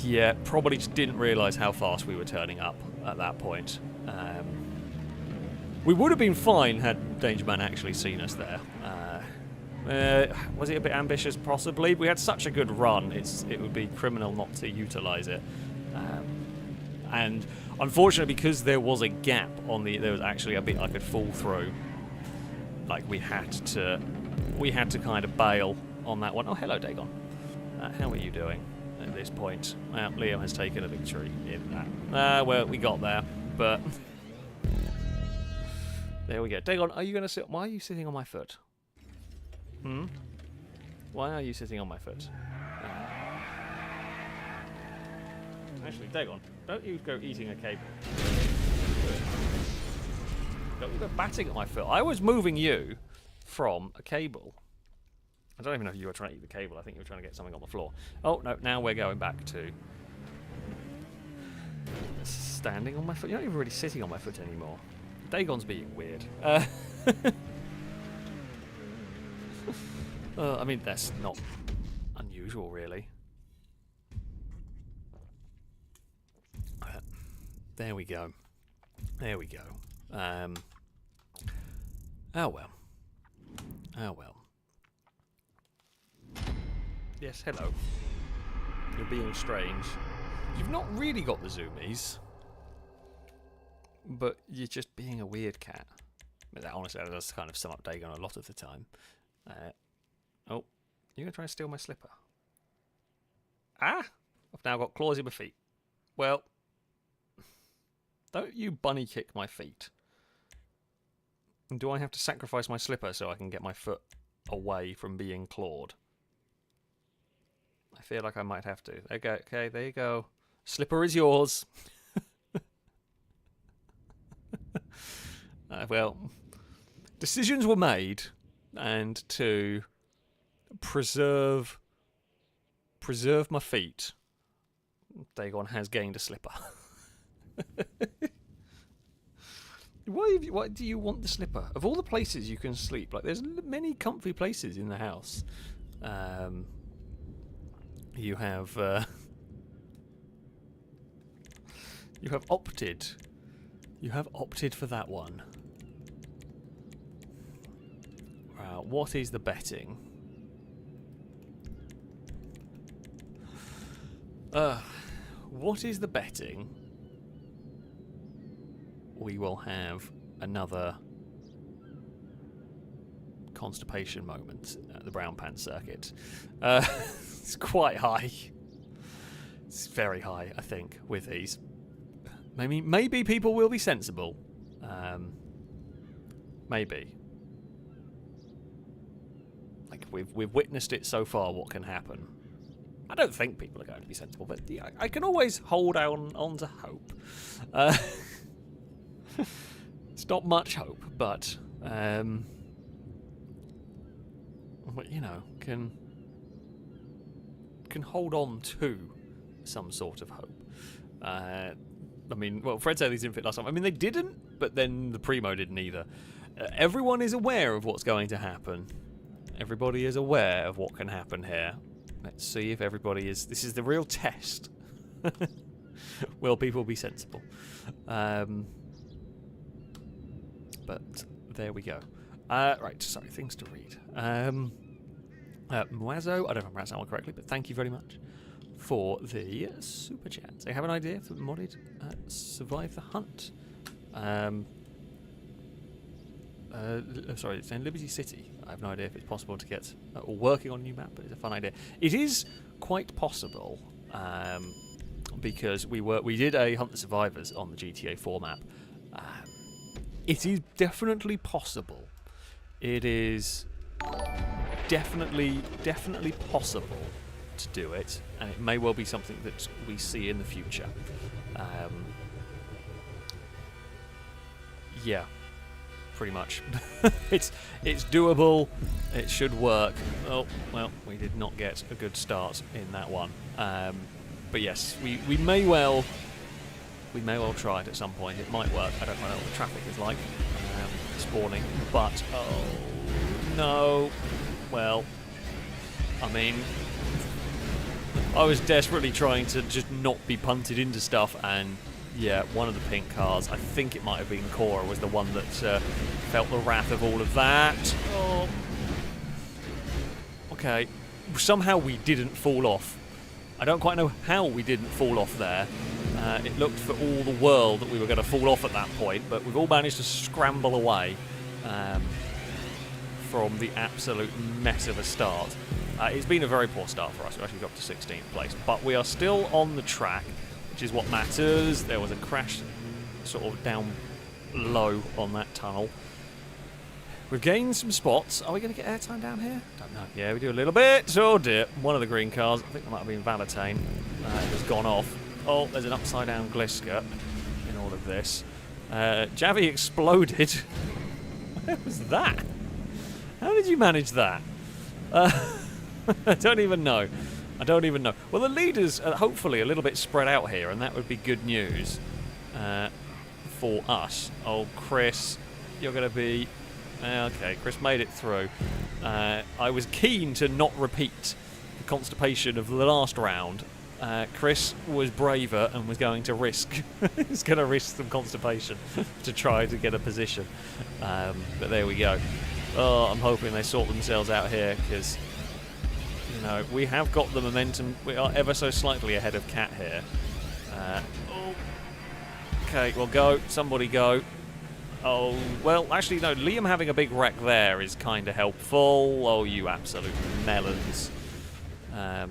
yeah, probably just didn't realise how fast we were turning up at that point. We would have been fine had Danger Man actually seen us there. Was it a bit ambitious? Possibly. We had such a good run, it would be criminal not to utilise it. And unfortunately, because there was a gap on there was actually a bit I could fall through. Like we had to kind of bail on that one. Oh, hello, Dagon. How are you doing at this point? Well, Liam has taken a victory in that. Well, we got there, but there we go. Dagon, are you going to sit? Why are you sitting on my foot? Why are you sitting on my foot? Actually, Dagon, don't you go eating a cable. Don't you go batting at my foot. I was moving you from a cable. I don't even know if you were trying to eat the cable. I think you were trying to get something on the floor. Oh, no, now we're going back to standing on my foot. You're not even really sitting on my foot anymore. Dagon's being weird. I mean, that's not unusual, really. There we go. There we go. Oh well. Oh well. Yes, hello. You're being strange. You've not really got the zoomies, but you're just being a weird cat. Honestly, that does kind of sum up Dagon a lot of the time. Oh, you're going to try and steal my slipper? Ah! I've now got claws in my feet. Well, don't you bunny kick my feet. And do I have to sacrifice my slipper so I can get my foot away from being clawed? I feel like I might have to. There you go. Okay, there you go. Slipper is yours. Well, decisions were made, and to preserve my feet, Dagon has gained a slipper. Why do you want the slipper? Of all the places you can sleep, like there's many comfy places in the house. You have opted for that one. What is the betting? What is the betting? We will have another constipation moment at the Brown Pants circuit. It's quite high. It's very high, I think, with these. Maybe people will be sensible. Maybe. Like we've witnessed it so far. What can happen? I don't think people are going to be sensible, but yeah, I can always hold on to hope. It's not much hope, but you know, can hold on to some sort of hope. I mean, well, Fred said these didn't fit last time. I mean, they didn't, but then the Primo didn't either. Everyone is aware of what's going to happen. Everybody is aware of what can happen here. Let's see if everybody is... This is the real test. Will people be sensible? But there we go. Right, sorry, things to read. Muazzo, I don't know if I'm pronouncing that one correctly, but thank you very much for the super chat. So you have an idea for modded Survive the Hunt? Sorry, it's in Liberty City. I have no idea if it's possible to get or working on a new map, but it's a fun idea. It is quite possible because we did a Hunt the Survivors on the GTA 4 map. It is definitely possible. It is definitely possible to do it, and it may well be something that we see in the future. Yeah. Pretty much. It's doable. It should work. Oh, well, we did not get a good start in that one. But yes, we may well try it at some point. It might work. I don't know what the traffic is like spawning, but oh no. Well, I mean, I was desperately trying to just not be punted into stuff, and Yeah, one of the pink cars, I think it might have been Cora, was the one that felt the wrath of all of that. Oh. Okay, somehow we didn't fall off. I don't quite know how we didn't fall off there. It looked for all the world that we were going to fall off at that point, but we've all managed to scramble away from the absolute mess of a start. It's been a very poor start for us. We actually got to 16th place, but we are still on the track, which is what matters. There was a crash sort of down low on that tunnel. We've gained some spots. Are we going to get airtime down here? Don't know. Yeah, we do a little bit. Oh dear. One of the green cars, I think that might have been Valentine, has gone off. Oh, there's an upside down Gliska in all of this. Javi exploded. Where was that? How did you manage that? I don't even know. I don't even know. Well, the leaders are hopefully a little bit spread out here, and that would be good news for us. Oh, Chris, you're going to be... Okay, Chris made it through. I was keen to not repeat the constipation of the last round. Chris was braver and was going to risk some constipation to try to get a position. But there we go. Oh, I'm hoping they sort themselves out here, because you know we have got the momentum. We are ever so slightly ahead of Cat here. Oh. Okay, well go. Somebody go. Oh, well, actually, no, Liam having a big wreck there is kind of helpful. Oh, you absolute melons. Yeah,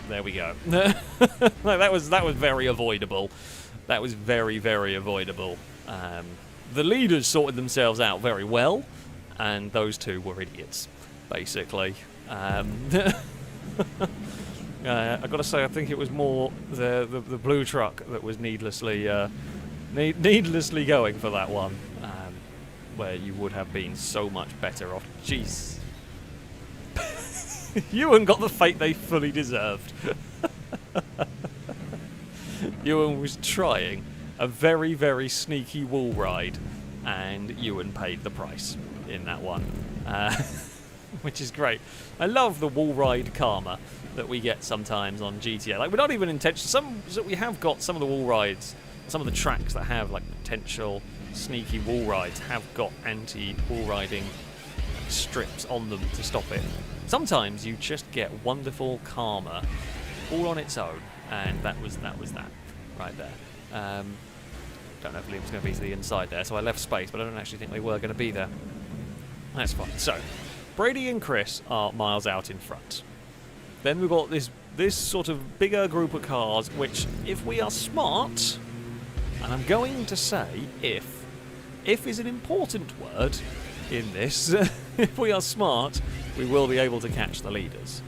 there we go. No, that was very avoidable. That was very, very avoidable. The leaders sorted themselves out very well, and those two were idiots, basically. I've got to say, I think it was more the blue truck that was needlessly going for that one, where you would have been so much better off. Jeez. Ewan got the fate they fully deserved. Ewan was trying a very, very sneaky wall ride, and Ewan paid the price in that one, which is great. I love the wall ride karma that we get sometimes on GTA. Like, we're not even intentional. We have got some of the wall rides, some of the tracks that have like potential sneaky wall rides have got anti-wall riding strips on them to stop it. Sometimes you just get wonderful karma all on its own, and that was that right there. Don't know if Liam was going to be to the inside there, so I left space, but I don't actually think they were going to be there. That's fine. So, Brady and Chris are miles out in front. Then we've got this sort of bigger group of cars, which, if we are smart, and I'm going to say if is an important word in this, if we are smart, we will be able to catch the leaders.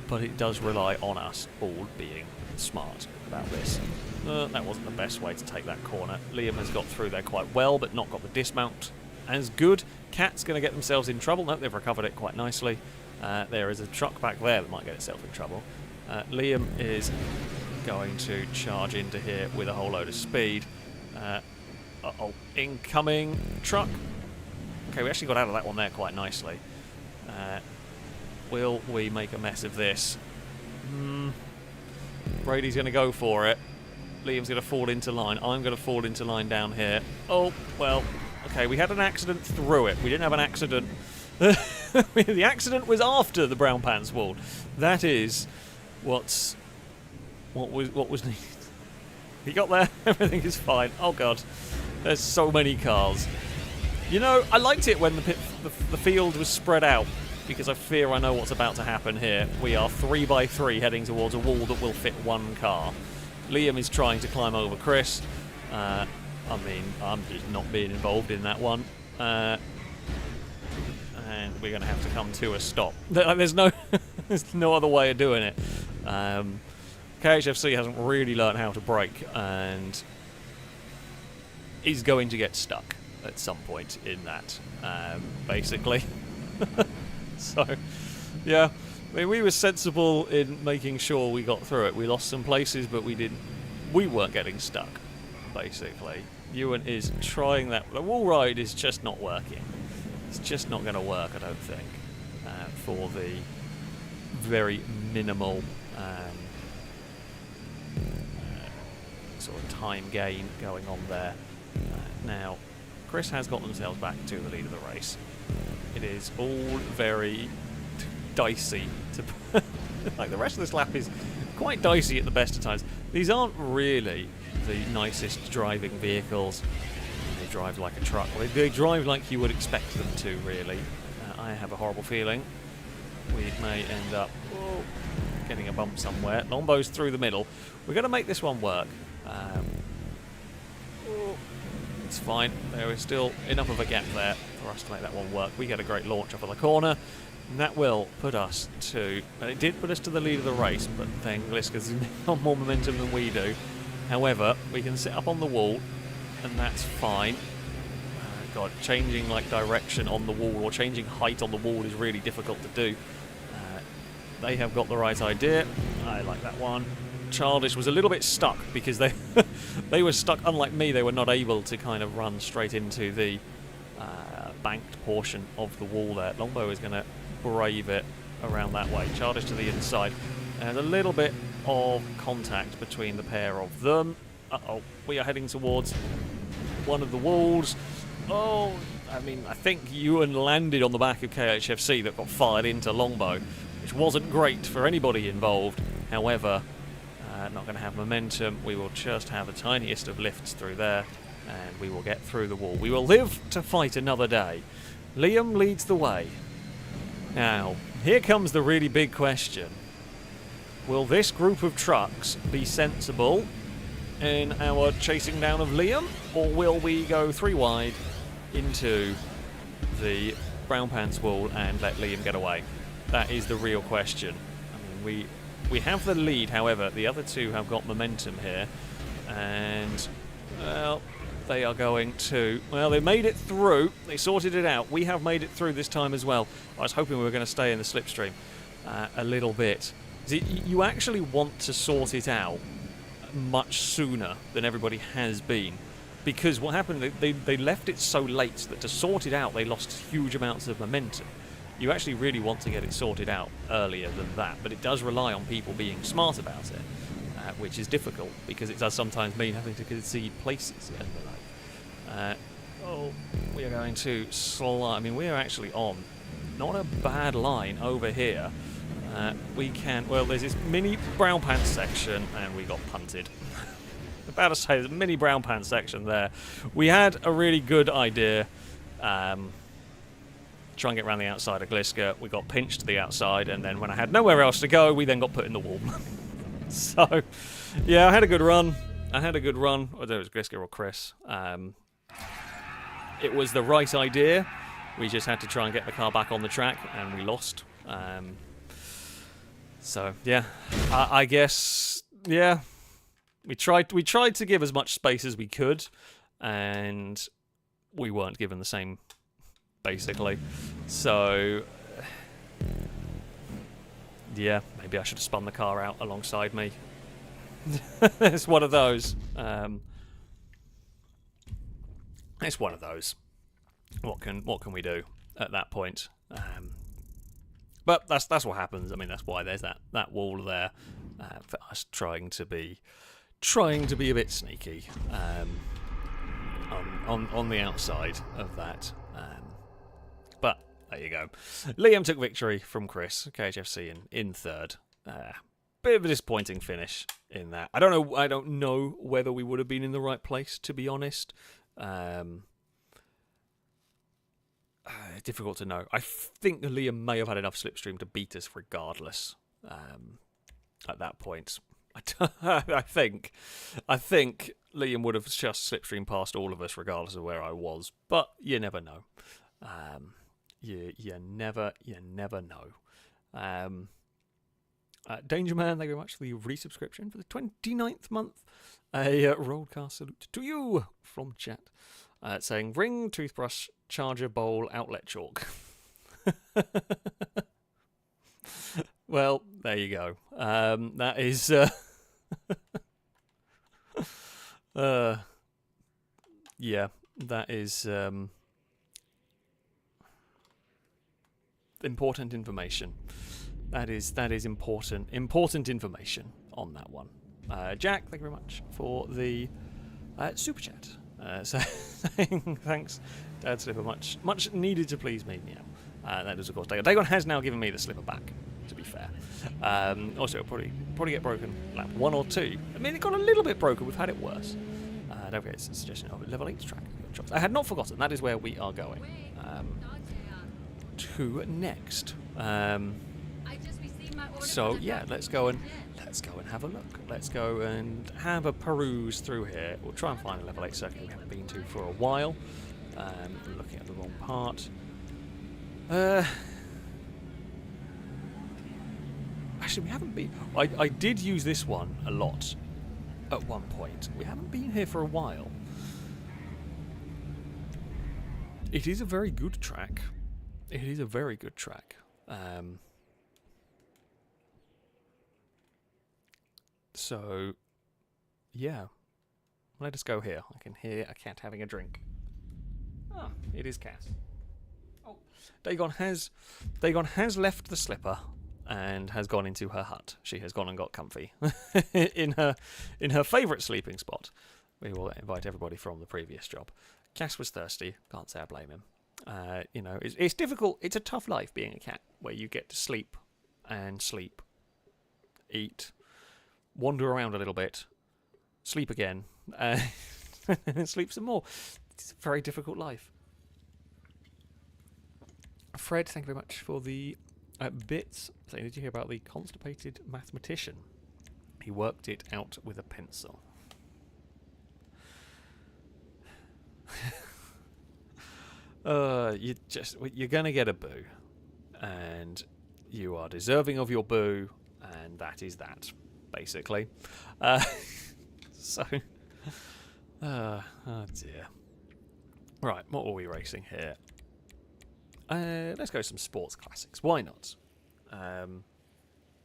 But it does rely on us all being smart about this. That wasn't the best way to take that corner. Liam has got through there quite well, but not got the dismount as good. Cat's going to get themselves in trouble. No, they've recovered it quite nicely. There is a truck back there that might get itself in trouble. Liam is going to charge into here with a whole load of speed. Uh-oh, incoming truck. Okay, we actually got out of that one there quite nicely. Will we make a mess of this? Brady's going to go for it. Liam's going to fall into line. I'm going to fall into line down here. Oh, well, okay, we had an accident through it. We didn't have an accident. The accident was after the brown pants wall. That is what was needed. He got there. Everything is fine. Oh god, there's so many cars. You know, I liked it when the field was spread out, because I fear I know what's about to happen here. We are 3x3 heading towards a wall that will fit one car. Liam is trying to climb over Chris. I mean, I'm just not being involved in that one. And we're going to have to come to a stop. There's no other way of doing it. KHFC hasn't really learned how to brake, and is going to get stuck at some point in that, basically. So, yeah, I mean, we were sensible in making sure we got through it. We lost some places, but we weren't getting stuck, basically. Ewan is trying that. The wall ride is just not working. It's just not going to work, I don't think, for the very minimal sort of time gain going on there. Now, Chris has got themselves back to the lead of the race. It is all very dicey to like the rest of this lap is quite dicey at the best of times. These aren't really the nicest driving vehicles. They drive like a truck. They drive like you would expect them to, really. I have a horrible feeling we may end up getting a bump somewhere. Longbow's through the middle. We're going to make this one work. It's fine. There is still enough of a gap there for us to make that one work. We get a great launch off of the corner. And that will put us to... And it did put us to the lead of the race, but then Gliska's got more momentum than we do. However, we can sit up on the wall, and that's fine. God, changing like direction on the wall or changing height on the wall is really difficult to do. They have got the right idea. I like that one. Childish was a little bit stuck because they they were stuck. Unlike me, they were not able to kind of run straight into the banked portion of the wall there. Longbow is going to brave it around that way. Childish to the inside. And a little bit of contact between the pair of them. Uh-oh, we are heading towards one of the walls. Oh, I mean, I think Ewan landed on the back of KHFC that got fired into Longbow, which wasn't great for anybody involved. However, not going to have momentum. We will just have the tiniest of lifts through there, and we will get through the wall. We will live to fight another day. Liam leads the way. Now, here comes the really big question. Will this group of trucks be sensible in our chasing down of Liam, or will we go 3 wide into the brown pants wall and let Liam get away? That is the real question. I mean, we have the lead, however, the other two have got momentum here, and, well, they are going to... Well, they made it through. They sorted it out. We have made it through this time as well. I was hoping we were going to stay in the slipstream a little bit. See, you actually want to sort it out much sooner than everybody has been, because what happened, they left it so late that to sort it out, they lost huge amounts of momentum. You actually really want to get it sorted out earlier than that, but it does rely on people being smart about it, which is difficult because it does sometimes mean having to concede places and the like. We are going to slide. I mean, we are actually on not a bad line over here. We can... Well, there's this mini brown pants section, and we got punted. About to say, there's a mini brown pants section there. We had a really good idea. Try and get around the outside of Gliska. We got pinched to the outside, and then when I had nowhere else to go, we then got put in the wall. So, yeah, I had a good run. Whether it was Gliska or Chris. It was the right idea. We just had to try and get the car back on the track, and we lost. So, yeah, I guess, yeah, we tried to give as much space as we could, and we weren't given the same, basically. So, yeah, maybe I should have spun the car out alongside me. It's one of those. It's one of those. What can we do at that point? But that's what happens. I mean, that's why there's that wall there for us trying to be a bit sneaky on the outside of that. But there you go. Liam took victory from Chris, KHFC in third. Bit of a disappointing finish in that. I don't know whether we would have been in the right place, to be honest. Difficult to know. I think Liam may have had enough slipstream to beat us regardless at that point. I think Liam would have just slipstream past all of us regardless of where I was, but you never know. You never know. Danger Man, thank you very much for the resubscription for the 29th month. A roadcast salute to you from chat. Saying, ring, toothbrush, charger, bowl, outlet chalk. Well, there you go. That is... yeah, that is important information. That is important information on that one. Jack, thank you very much for the super chat. So saying thanks, Dad Slipper, much needed to please me. Yeah, that is of course Dagon. Dagon has now given me the slipper back. To be fair, also it'll probably get broken lap 1 or 2. I mean, it got a little bit broken. We've had it worse. Don't forget, it's a suggestion of a level 8 track. I had not forgotten. That is where we are going to next. So yeah, let's go and have a look. Let's go and have a peruse through here. We'll try and find a level 8 circuit we haven't been to for a while. We're looking at the wrong part. Actually, we haven't been. I did use this one a lot at one point. We haven't been here for a while. It is a very good track. It is a very good track. So, yeah. Let us go here. I can hear a cat having a drink. Ah, it is Cass. Oh, Dagon has left the slipper and has gone into her hut. She has gone and got comfy in her favourite sleeping spot. We will invite everybody from the previous job. Cass was thirsty. Can't say I blame him. You know, it's difficult. It's a tough life being a cat, where you get to sleep, eat, wander around a little bit, sleep again, and then sleep some more. It's a very difficult life. Fred, thank you very much for the bits. Saying, did you hear about the constipated mathematician? He worked it out with a pencil. You're gonna get a boo, and you are deserving of your boo, and that is that, basically. So, oh dear. Right, what are we racing here? Let's go some sports classics. Why not?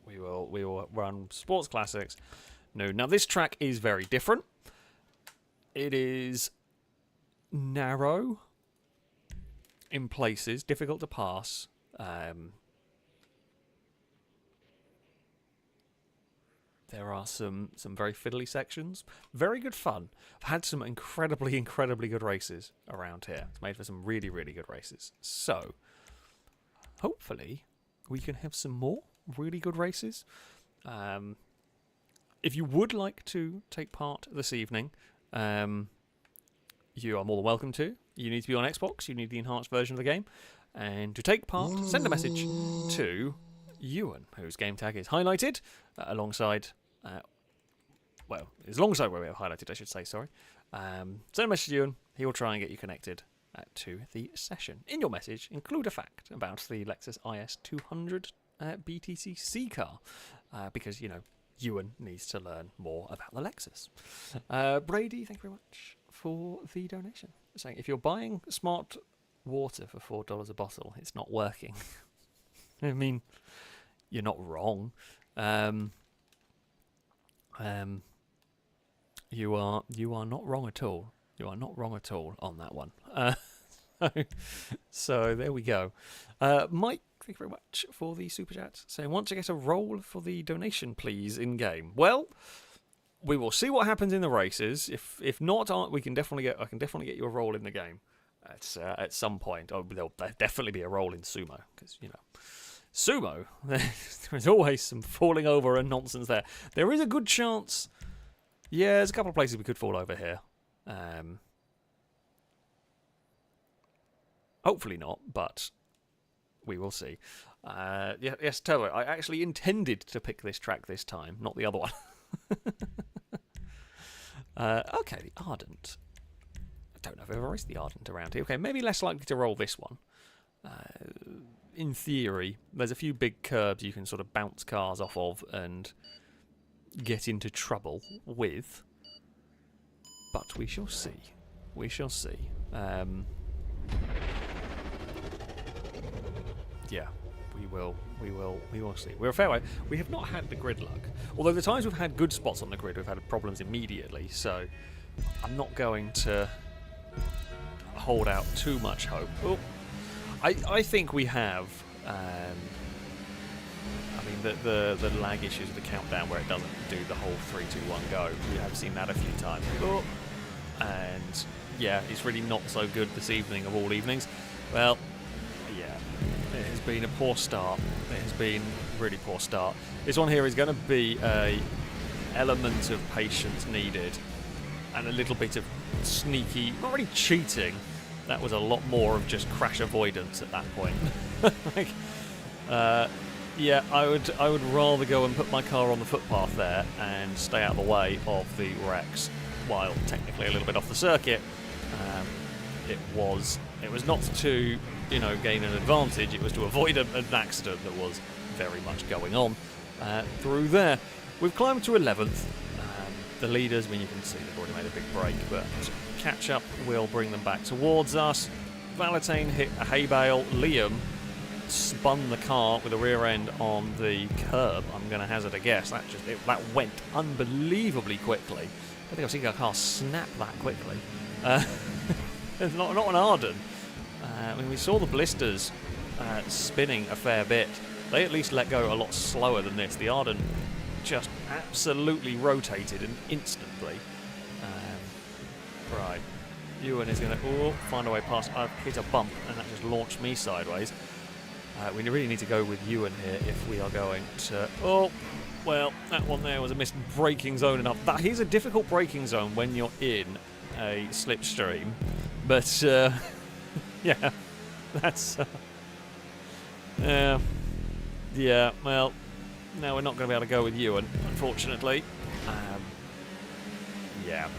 We will run sports classics. No, now this track is very different. It is narrow in places, difficult to pass. There are some very fiddly sections. Very good fun. I've had some incredibly good races around here. It's made for some really good races. So, hopefully, we can have some more really good races. If you would like to take part this evening, you are more than welcome to. You need to be on Xbox. You need the enhanced version of the game. And to take part, send a message to Ewan, whose game tag is highlighted, alongside... well, it's alongside where we have highlighted, I should say, sorry. Send a message to Ewan. He will try and get you connected to the session. In your message, include a fact about the Lexus IS 200 BTC C car. Because, you know, Ewan needs to learn more about the Lexus. Brady, thank you very much for the donation. Saying, if you're buying smart water for $4 a bottle, it's not working. I mean, you're not wrong. You are not wrong at all. You are not wrong at all on that one. So there we go. Mike, thank you very much for the super chat. Saying, want to get a roll for the donation, please, in game. Well, we will see what happens in the races. If not, I can definitely get you a roll in the game at some point. Oh, there'll definitely be a roll in sumo, because you know, sumo. There's always some falling over and nonsense there. There is a good chance. Yeah, there's a couple of places we could fall over here. Hopefully not, but we will see. Yes, Toa, I actually intended to pick this track this time, not the other one. Okay, the Ardent. I don't know if I've ever raced the Ardent around here. Okay, maybe less likely to roll this one. In theory, there's a few big curbs you can sort of bounce cars off of and get into trouble with. But we shall see. We shall see. Yeah, we will see. We're a fair way. We have not had the grid luck. Although the times we've had good spots on the grid, we've had problems immediately. So I'm not going to hold out too much hope. Oh, I think we have I mean, the lag issues of the countdown where it doesn't do the whole 3, 2, 1 go. We have seen that a few times. Oh. And yeah, it's really not so good this evening of all evenings. Well, yeah, it has been a poor start. It has been a really poor start. This one here is going to be a element of patience needed and a little bit of sneaky, not really cheating. That was a lot more of just crash avoidance at that point. Like, yeah, I would rather go and put my car on the footpath there and stay out of the way of the wrecks, while technically a little bit off the circuit. It was not to, you know, gain an advantage. It was to avoid an accident that was very much going on through there. We've climbed to 11th. The leaders, I mean, you can see they've already made a big break, but catch up will bring them back towards us. Valentine hit a hay bale. Liam spun the car with the rear end on the curb. I'm going to hazard a guess. That went unbelievably quickly. I don't think I've seen a car snap that quickly. Not on Arden. I mean, we saw the blisters spinning a fair bit. They at least let go a lot slower than this. The Arden just absolutely rotated and instantly. Right, Ewan is going to find a way past. I've hit a bump and that just launched me sideways. We really need to go with Ewan here if we are going to... Oh, well, that one there was a missed braking zone enough. That is a difficult braking zone when you're in a slipstream. But, yeah, that's... yeah, well, no, we're not going to be able to go with Ewan, unfortunately. Yeah.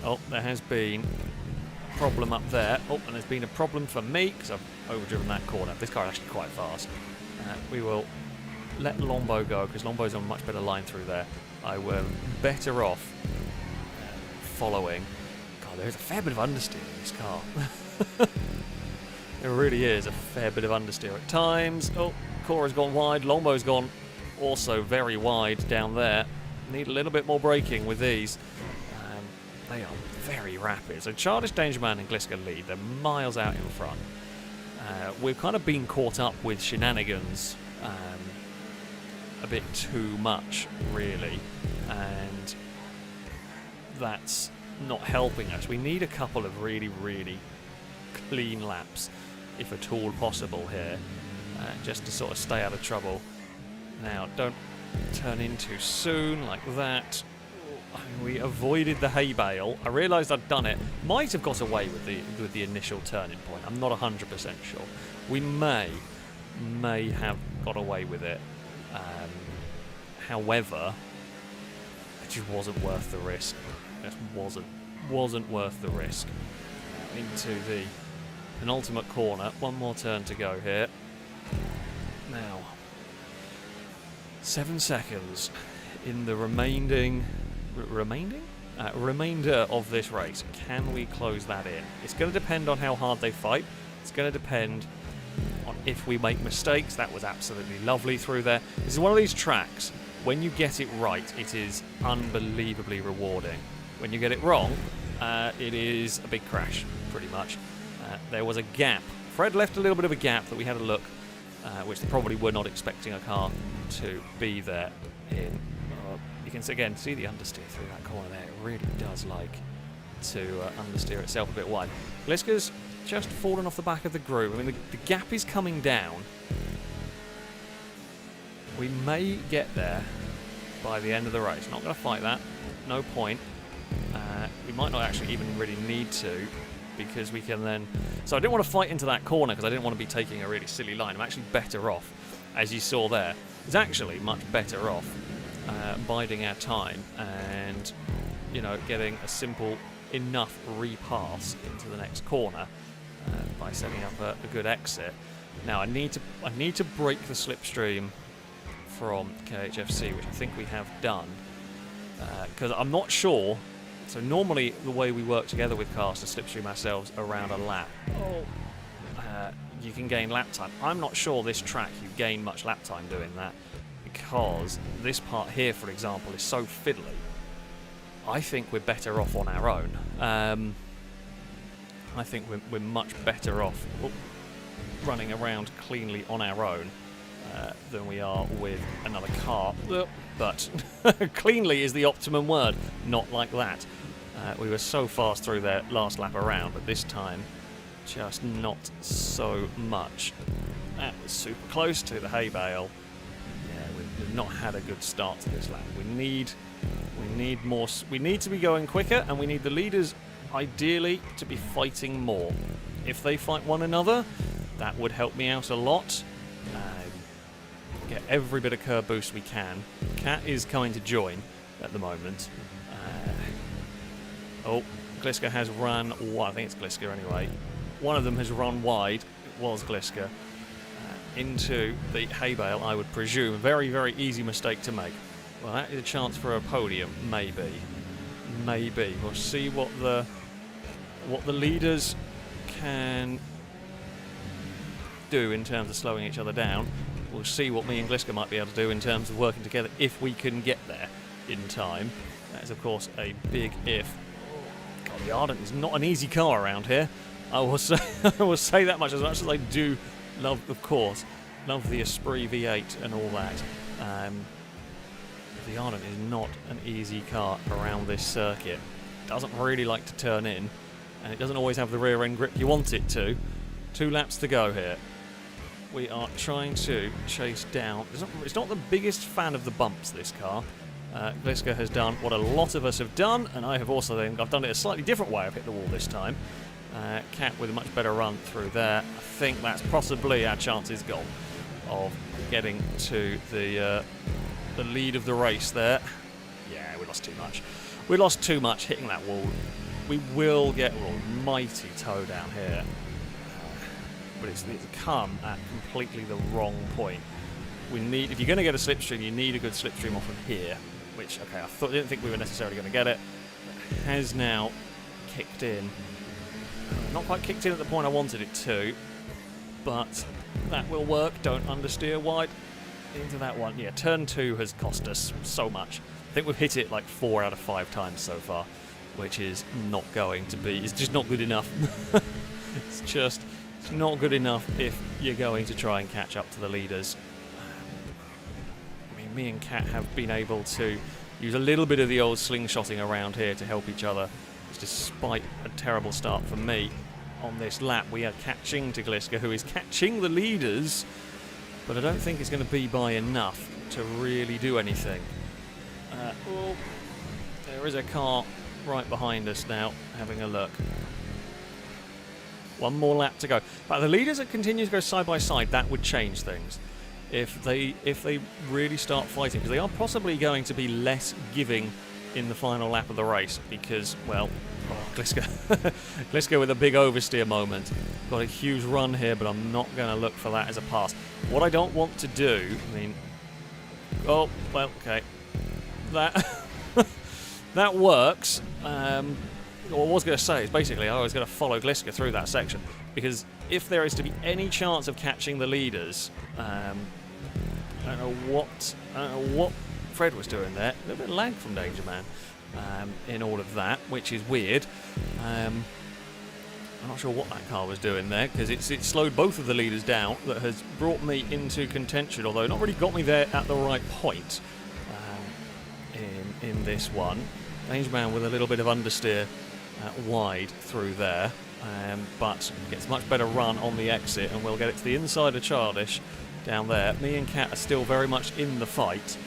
Oh, there has been a problem up there. Oh, and there's been a problem for me because I've overdriven that corner. This car is actually quite fast. We will let Lombo go because Lombo's on a much better line through there. I were better off following. God, there's a fair bit of understeer in this car. There really is a fair bit of understeer at times. Oh, Cora's gone wide. Lombo's gone also very wide down there. Need a little bit more braking with these. They are very rapid. So Childish Dangerman and Gliska lead. They're miles out in front. We've kind of been caught up with shenanigans a bit too much, really. And that's not helping us. We need a couple of really, really clean laps, if at all possible here, just to sort of stay out of trouble. Now, don't turn in too soon like that. We avoided the hay bale. I realised I'd done it. Might have got away with the initial turning point. I'm not 100% sure. We may have got away with it. However, it just wasn't worth the risk. It wasn't worth the risk. Into the penultimate corner. One more turn to go here. Now, 7 seconds in the remainder of this race. Can we close that in? It's going to depend on how hard they fight. It's going to depend on if we make mistakes. That was absolutely lovely through there. This is one of these tracks, when you get it right, it is unbelievably rewarding. When you get it wrong, it is a big crash, pretty much. There was a gap. Fred left a little bit of a gap that we had a look, which they probably were not expecting a car to be there in. You can again see the understeer through that corner there. It really does like to understeer itself a bit wide. Gliska's just fallen off the back of the groove. I mean, the gap is coming down. We may get there by the end of the race. Not going to fight that. No point. We might not actually even really need to, because we can then... So I didn't want to fight into that corner because I didn't want to be taking a really silly line. I'm actually better off, as you saw there. It's actually much better off biding our time and, you know, getting a simple enough repass into the next corner by setting up a good exit. Now I need to break the slipstream from KHFC, which I think we have done, because I'm not sure. So normally the way we work together with cars to slipstream ourselves around a lap, you can gain lap time. I'm not sure this track you gain much lap time doing that, because this part here, for example, is so fiddly. I think we're better off on our own. I think we're much better off running around cleanly on our own than we are with another car. But cleanly is the optimum word, not like that. We were so fast through their last lap around, but this time just not so much. That was super close to the hay bale. Yeah, we've not had a good start to this lap. We need more. We need to be going quicker, and we need the leaders ideally to be fighting more. If they fight one another, that would help me out a lot. Get every bit of curb boost we can. Cat is coming to join at the moment. Oh, Gliska has run wide. I think it's Gliska anyway. One of them has run wide. It was Gliska. Into the hay bale, I would presume. A very, very easy mistake to make. Well, that is a chance for a podium, maybe. Maybe. We'll see what the leaders can do in terms of slowing each other down. We'll see what me and Gliska might be able to do in terms of working together if we can get there in time. That is, of course, a big if. God, the Ardent is not an easy car around here. I will say that much as I do love, of course, love the Esprit V8 and all that. The Ardent is not an easy car around this circuit. It doesn't really like to turn in, and it doesn't always have the rear end grip you want it to. 2 laps to go here. We are trying to chase down. It's not the biggest fan of the bumps, this car. Gliska has done what a lot of us have done, and I have also I've done it a slightly different way. I've hit the wall this time. Cat with a much better run through there. I think that's possibly our chances gone of getting to the lead of the race there. Yeah, we lost too much. We lost too much hitting that wall. We will get a mighty toe down here. But it's come at completely the wrong point. We need, if you're going to get a slipstream, you need a good slipstream off of here. Which, okay, I didn't think we were necessarily going to get it. It has now kicked in. Not quite kicked in at the point I wanted it to, but that will work. Don't understeer wide into that one. Yeah, turn 2 has cost us so much. I think we've hit it like 4 out of 5 times so far, which is not going to be. It's just not good enough. It's not good enough if you're going to try and catch up to the leaders. I mean, me and Kat have been able to use a little bit of the old slingshotting around here to help each other. Despite a terrible start for me on this lap, we are catching to Gliska, who is catching the leaders, but I don't think it's going to be by enough to really do anything. Oh, there is a car right behind us now, having a look. One more lap to go. But the leaders that continue to go side by side, that would change things. If they really start fighting, because they are possibly going to be less giving in the final lap of the race, because, well, Gliska with a big oversteer moment. Got a huge run here, but I'm not going to look for that as a pass. What I don't want to do, I mean, oh, well, okay, that works. What I was going to say is basically I was going to follow Gliska through that section, because if there is to be any chance of catching the leaders, I don't know what Fred was doing there. A little bit of lag from Danger Man in all of that, which is weird. I'm not sure what that car was doing there, because it slowed both of the leaders down. That has brought me into contention, although not really got me there at the right point in this one. Danger Man with a little bit of understeer wide through there, but gets much better run on the exit, and we'll get it to the inside of Childish down there. Me and Kat are still very much in the fight.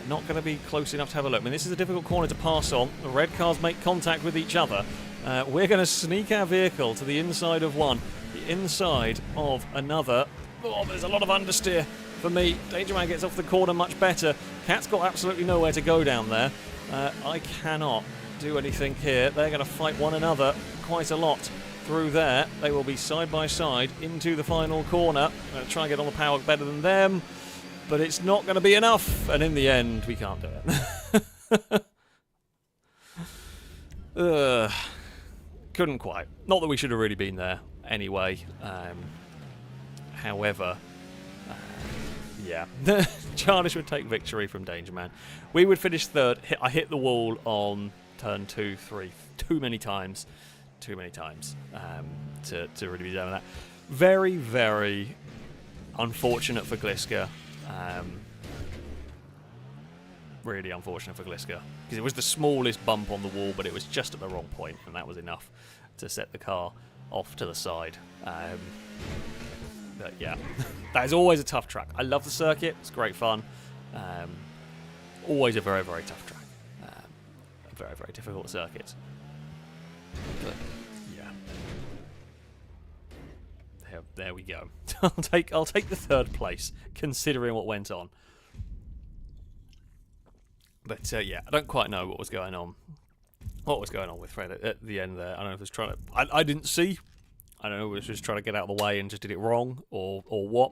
Not going to be close enough to have a look. I mean, this is a difficult corner to pass on. The red cars make contact with each other. We're going to sneak our vehicle to the inside of one, the inside of another. Oh, there's a lot of understeer for me. Danger Man gets off the corner much better. Cat's got absolutely nowhere to go down there. I cannot do anything here. They're going to fight one another quite a lot through there. They will be side by side into the final corner. I'm going to try and get on the power better than them, but it's not going to be enough, and in the end we can't do it. Couldn't quite. Not that we should have really been there anyway. However, yeah, Childish would take victory from Danger Man. We would finish third. I hit the wall on turn 2, 3 too many times to really be doing that. Very, very unfortunate for Gliska. Really unfortunate for Gliska, because it was the smallest bump on the wall, but it was just at the wrong point, and that was enough to set the car off to the side. But yeah, that is always a tough track. I love the circuit; it's great fun. Always a very, very tough track. A very, very difficult circuit. But yeah, there we go. I'll take the third place, considering what went on. But yeah, I don't quite know what was going on. What was going on with Fred at the end there? I don't know if it was trying to. I didn't see. I don't know if it was just trying to get out of the way and just did it wrong, or what.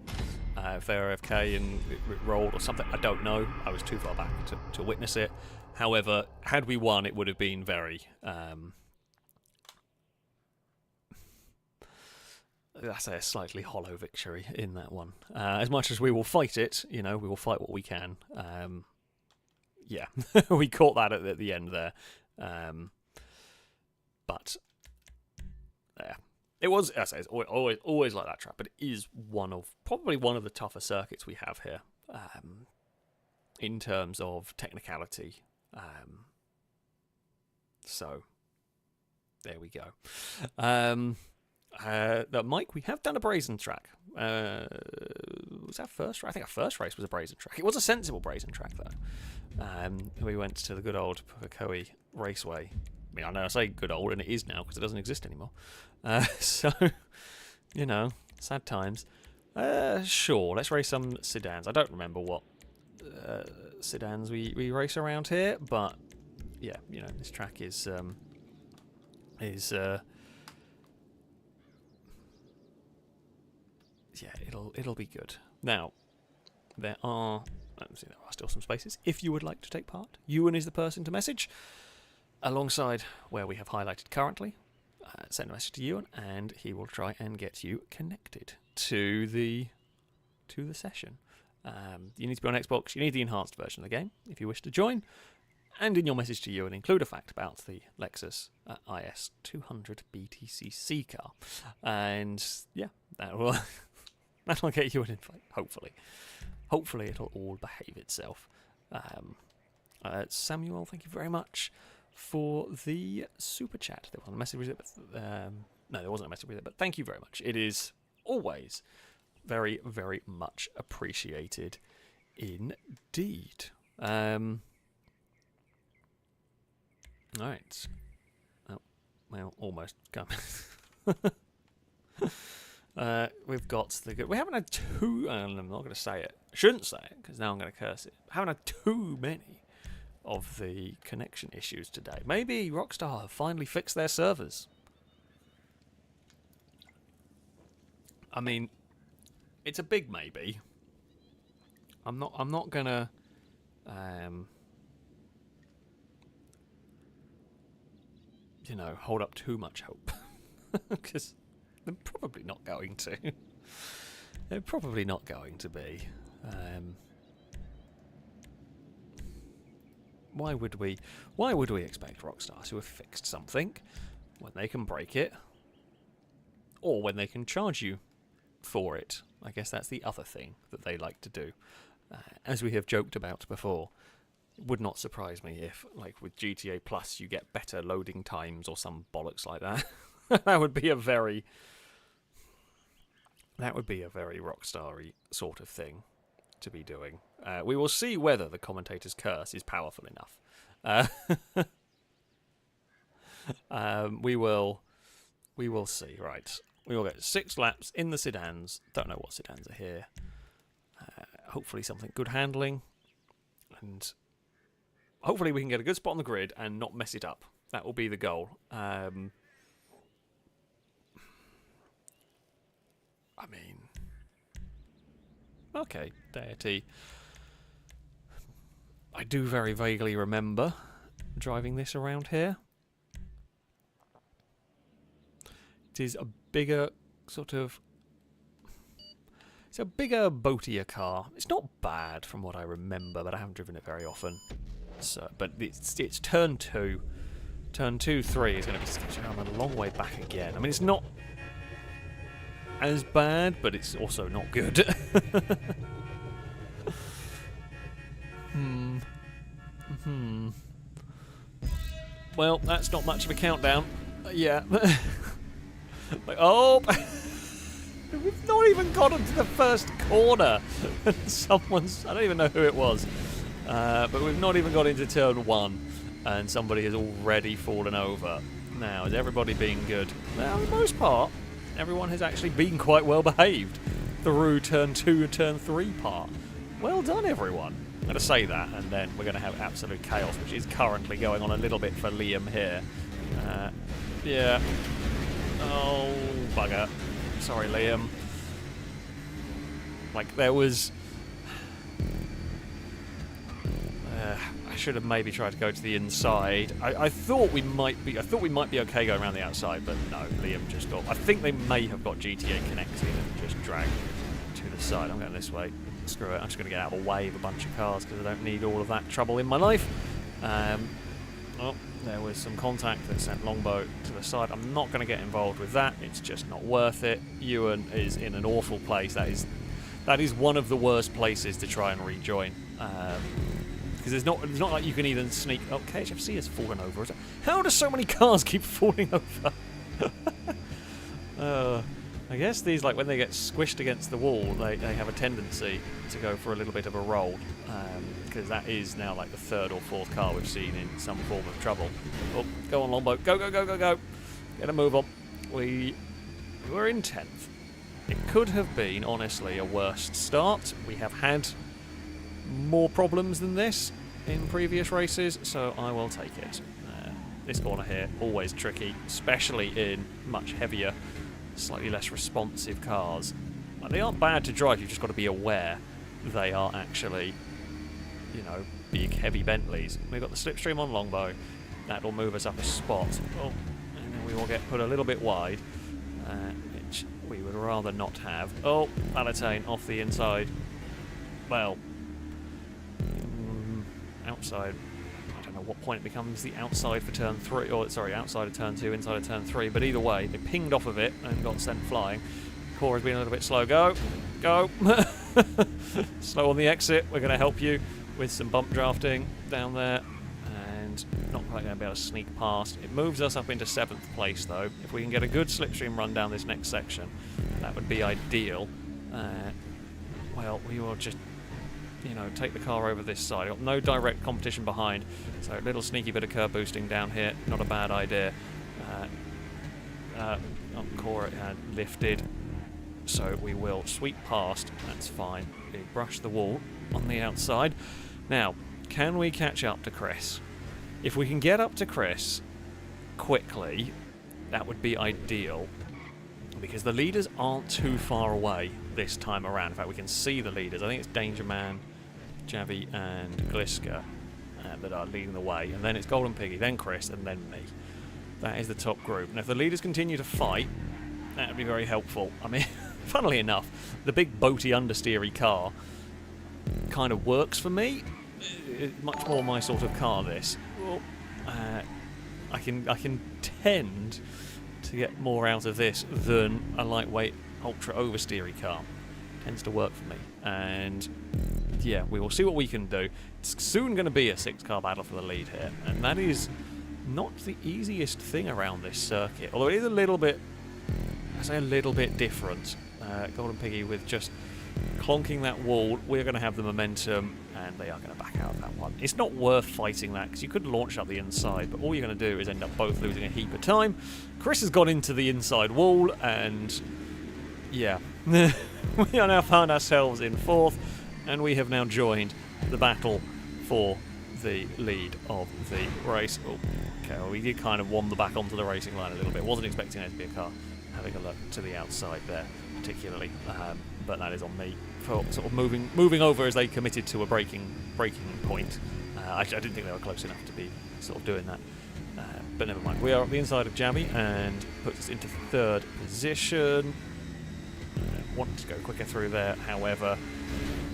Fair AFK and it rolled or something. I don't know. I was too far back to witness it. However, had we won, it would have been very. That's a slightly hollow victory in that one. As much as we will fight it, we will fight what we can. Yeah, we caught that at the end there. But yeah, it was. As I say, it's always like that track, but it is probably one of the tougher circuits we have here, in terms of technicality. So there we go. Mike, we have done a brazen track. Was that first? I think our first race was a brazen track. It was a sensible brazen track though. We went to the good old Pukekohe Raceway. I mean, I know I say good old, and it is now because it doesn't exist anymore. So, sad times. Sure, let's race some sedans. I don't remember what sedans we race around here, but yeah, this track is yeah, it'll be good. Now, there are still some spaces. If you would like to take part, Ewan is the person to message. Alongside where we have highlighted currently, send a message to Ewan, and he will try and get you connected to the session. You need to be on Xbox. You need the enhanced version of the game if you wish to join. And in your message to Ewan, include a fact about the Lexus IS 200 BTCC car. And yeah, that'll get you an invite, hopefully. Hopefully it'll all behave itself. Samuel, thank you very much for the super chat. There wasn't a message with it, but no, there wasn't a message with it, but thank you very much. It is always very, very much appreciated indeed. Alright. Oh, well, almost come. We've got the good. We haven't had too. I'm not going to say it. I shouldn't say it because now I'm going to curse it. Haven't had too many of the connection issues today. Maybe Rockstar have finally fixed their servers. I mean, it's a big maybe. I'm not gonna. Hold up too much hope because they're probably not going to. They're probably not going to be. Why would we expect Rockstar to have fixed something when they can break it, or when they can charge you for it? I guess that's the other thing that they like to do. As we have joked about before, it would not surprise me if, like with GTA Plus, you get better loading times or some bollocks like that. That would be a very Rockstar-y sort of thing to be doing. We will see whether the commentator's curse is powerful enough. We will see. Right, we will get 6 laps in the sedans. Don't know what sedans are here. Hopefully something good handling, and hopefully we can get a good spot on the grid and not mess it up. That will be the goal. I mean, okay, Deity. I do very vaguely remember driving this around here. It is a bigger it's a bigger, boatier car. It's not bad from what I remember, but I haven't driven it very often. So, but it's turn 2. Turn 2, 3 is going to be sketchy. I'm a long way back again. I mean, it's not as bad, but it's also not good. Well, that's not much of a countdown. Yeah. Like, oh! We've not even gotten to the first corner. Someone's... I don't even know who it was. But we've not even got into turn 1. And somebody has already fallen over. Now, is everybody being good? Now, for the most part, everyone has actually been quite well behaved through turn 2 and turn 3 part. Well done, everyone. I'm going to say that, and then we're going to have absolute chaos, which is currently going on a little bit for Liam here. Yeah. Oh, bugger. Sorry, Liam. Like, there was... I should have maybe tried to go to the inside. I thought we might be okay going around the outside, but no, Liam just got... I think they may have got GTA connected and just dragged to the side. I'm going this way. Screw it, I'm just going to get out of the way of a bunch of cars because I don't need all of that trouble in my life. Oh, there was some contact that sent Longbow to the side. I'm not going to get involved with that. It's just not worth it. Ewan is in an awful place. That is one of the worst places to try and rejoin. Because it's not like you can even sneak... Oh, KHFC has fallen over. How do so many cars keep falling over? I guess these, like, when they get squished against the wall, they have a tendency to go for a little bit of a roll. Because that is now, like, the 3rd or 4th car we've seen in some form of trouble. Oh, go on, Longbow. Go, go, go, go, go. Get a move on. We were in 10th. It could have been, honestly, a worse start. We have had more problems than this in previous races, so I will take it. This corner here, always tricky, especially in much heavier, slightly less responsive cars. Like, they aren't bad to drive, you've just got to be aware they are actually, you know, big, heavy Bentleys. We've got the slipstream on Longbow. That'll move us up a spot. Oh, and then we will get put a little bit wide, which we would rather not have. Oh, Palatine off the inside. Well, outside. I don't know what point it becomes the outside for turn 3, or sorry, outside of turn 2, inside of turn 3, but either way, they pinged off of it and got sent flying. Cora's been a little bit slow. Go! Go! Slow on the exit. We're going to help you with some bump drafting down there, and not quite going to be able to sneak past. It moves us up into 7th place, though. If we can get a good slipstream run down this next section, that would be ideal. Well, we will just, you know, take the car over this side. Got no direct competition behind, so a little sneaky bit of curb boosting down here, not a bad idea. Cora had lifted, so we will sweep past. That's fine. We brush the wall on the outside. Now, can we catch up to Chris? If we can get up to Chris quickly, that would be ideal, because the leaders aren't too far away this time around. In fact, we can see the leaders. I think it's Danger Man, Javi and Gliska that are leading the way, and then it's Golden Piggy, then Chris, and then me. That is the top group. And if the leaders continue to fight, that would be very helpful. I mean, funnily enough, the big boaty understeery car kind of works for me. It's much more my sort of car, this. Well, I can tend to get more out of this than a lightweight ultra oversteery car. Tends to work for me, and yeah, we will see what we can do. It's soon going to be a 6-car battle for the lead here, and that is not the easiest thing around this circuit, although it is a little bit, I say a little bit different. Golden Piggy with just clonking that wall, we're going to have the momentum, and they are going to back out of that one. It's not worth fighting that, because you could launch up the inside, but all you're going to do is end up both losing a heap of time. Chris has gone into the inside wall, and yeah, we are now found ourselves in 4th, and we have now joined the battle for the lead of the race. Oh, okay, well, we did kind of wander back onto the racing line a little bit. Wasn't expecting there to be a car having a look to the outside there, particularly, but that is on me for sort of moving over as they committed to a braking point. I didn't think they were close enough to be sort of doing that, but never mind. We are at the inside of Jammy, and puts us into 3rd position. Want to go quicker through there, however,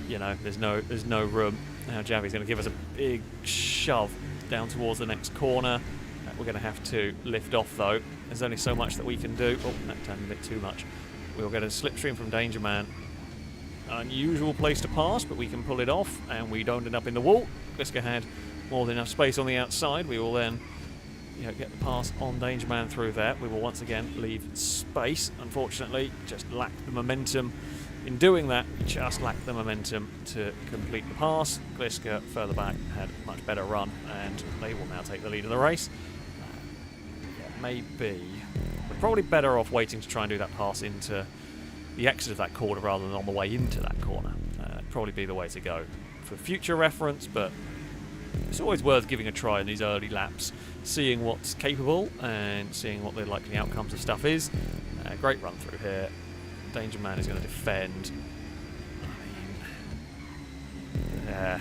you know, there's no room. Now Javi's going to give us a big shove down towards the next corner. We're going to have to lift off, though. There's only so much that we can do. Oh, that turned a bit too much. We'll get a slipstream from Danger Man. Unusual place to pass, but we can pull it off, and we don't end up in the wall. Gliska had more than enough space on the outside. We will then get the pass on Danger Man through there. We will once again leave space. Unfortunately, just lack the momentum. In doing that, we just lacked the momentum to complete the pass. Gliska, further back, had a much better run, and they will now take the lead of the race. Maybe. We're probably better off waiting to try and do that pass into the exit of that corner rather than on the way into that corner. Probably be the way to go for future reference, but it's always worth giving a try in these early laps, seeing what's capable and seeing what the likely outcomes of stuff is. Great run through here. Danger Man is going to defend. I mean,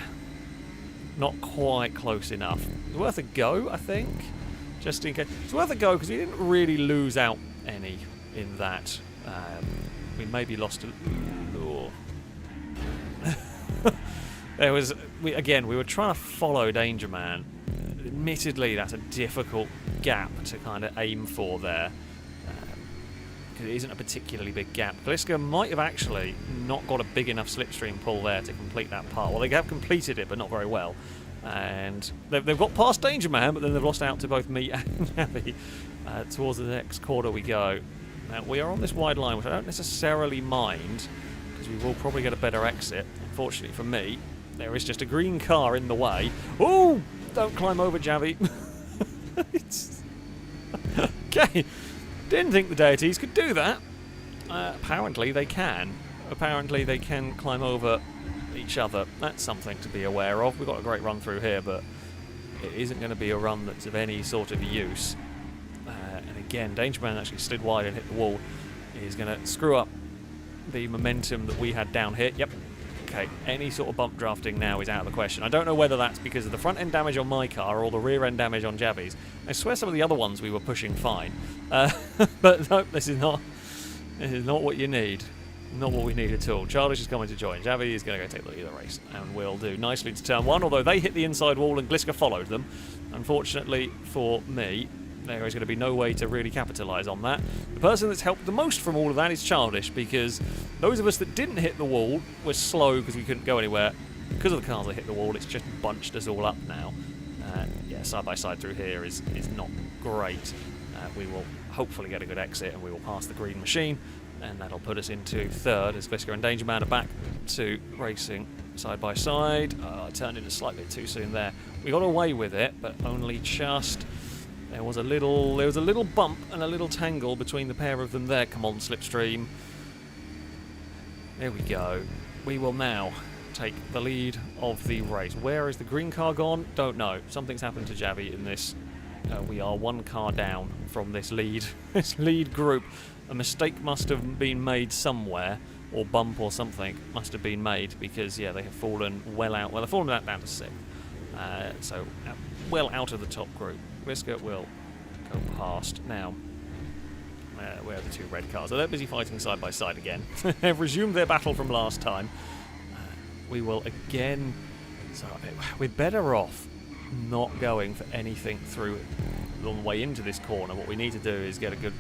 not quite close enough. It's worth a go, I think, just in case. It's worth a go because we didn't really lose out any in that. We maybe lost a... There was... we were trying to follow Danger Man. Admittedly, that's a difficult gap to kind of aim for there. Because it isn't a particularly big gap. Gliska might have actually not got a big enough slipstream pull there to complete that part. Well, they have completed it, but not very well. And they've got past Danger Man, but then they've lost out to both me and Abby. Towards the next corner we go. Now, we are on this wide line, which I don't necessarily mind, because we will probably get a better exit. Unfortunately for me, there is just a green car in the way. Oh! Don't climb over, Javi. Okay. Didn't think the deities could do that. Apparently they can. Apparently they can climb over each other. That's something to be aware of. We've got a great run through here, but it isn't going to be a run that's of any sort of use. And again, Danger Man actually slid wide and hit the wall. He's going to screw up the momentum that we had down here. Yep. Okay, any sort of bump drafting now is out of the question. I don't know whether that's because of the front end damage on my car or the rear end damage on Javi's. I swear some of the other ones we were pushing fine. But no, this is not what you need. Not what we need at all. Childish is coming to join. Javi is going to go take the lead of the race, and will do nicely to turn one, although they hit the inside wall and Gliska followed them. Unfortunately for me, there is going to be no way to really capitalise on that. The person that's helped the most from all of that is Childish, because those of us that didn't hit the wall were slow because we couldn't go anywhere. Because of the cars that hit the wall, it's just bunched us all up now. Yeah, side by side through here is not great. We will hopefully get a good exit and we will pass the green machine, and that'll put us into third as Gliska and Danger Man are back to racing side by side. I turned in a slight bit too soon there. We got away with it, but only just. There was a little bump and a little tangle between the pair of them there. Come on, Slipstream. There we go. We will now take the lead of the race. Where is the green car gone? Don't know. Something's happened to Javi in this. We are one car down from this lead group. A mistake must have been made somewhere, or bump or something must have been made, because yeah, they have fallen well out. Well, they've fallen down to 6th. So well out of the top group. Gliska will go past now. Where are the two red cars? So they're busy fighting side by side again. They've resumed their battle from last time. We will again. So we're better off not going for anything through on the way into this corner. What we need to do is get a good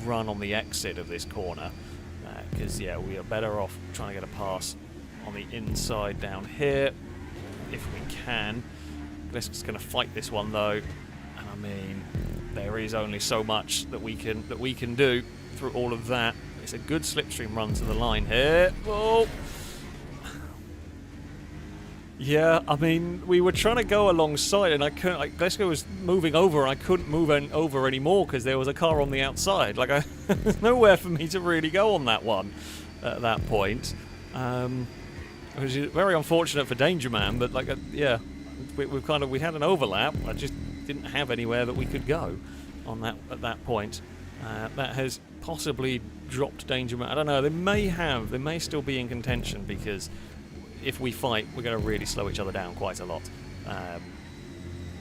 run on the exit of this corner, because yeah, we are better off trying to get a pass on the inside down here if we can. Gliska's going to fight this one though, and I mean, there is only so much that we can do through all of that. It's a good slipstream run to the line here. Oh. Yeah, I mean, we were trying to go alongside, and I couldn't. Like, Gliska was moving over, and I couldn't move over anymore because there was a car on the outside. Like, there's nowhere for me to really go on that one at that point, which is very unfortunate for Danger Man. But like, yeah, we had an overlap. I just didn't have anywhere that we could go on that at that point. That has possibly dropped Danger Man. I don't know. They may still be in contention, because if we fight, we're going to really slow each other down quite a lot.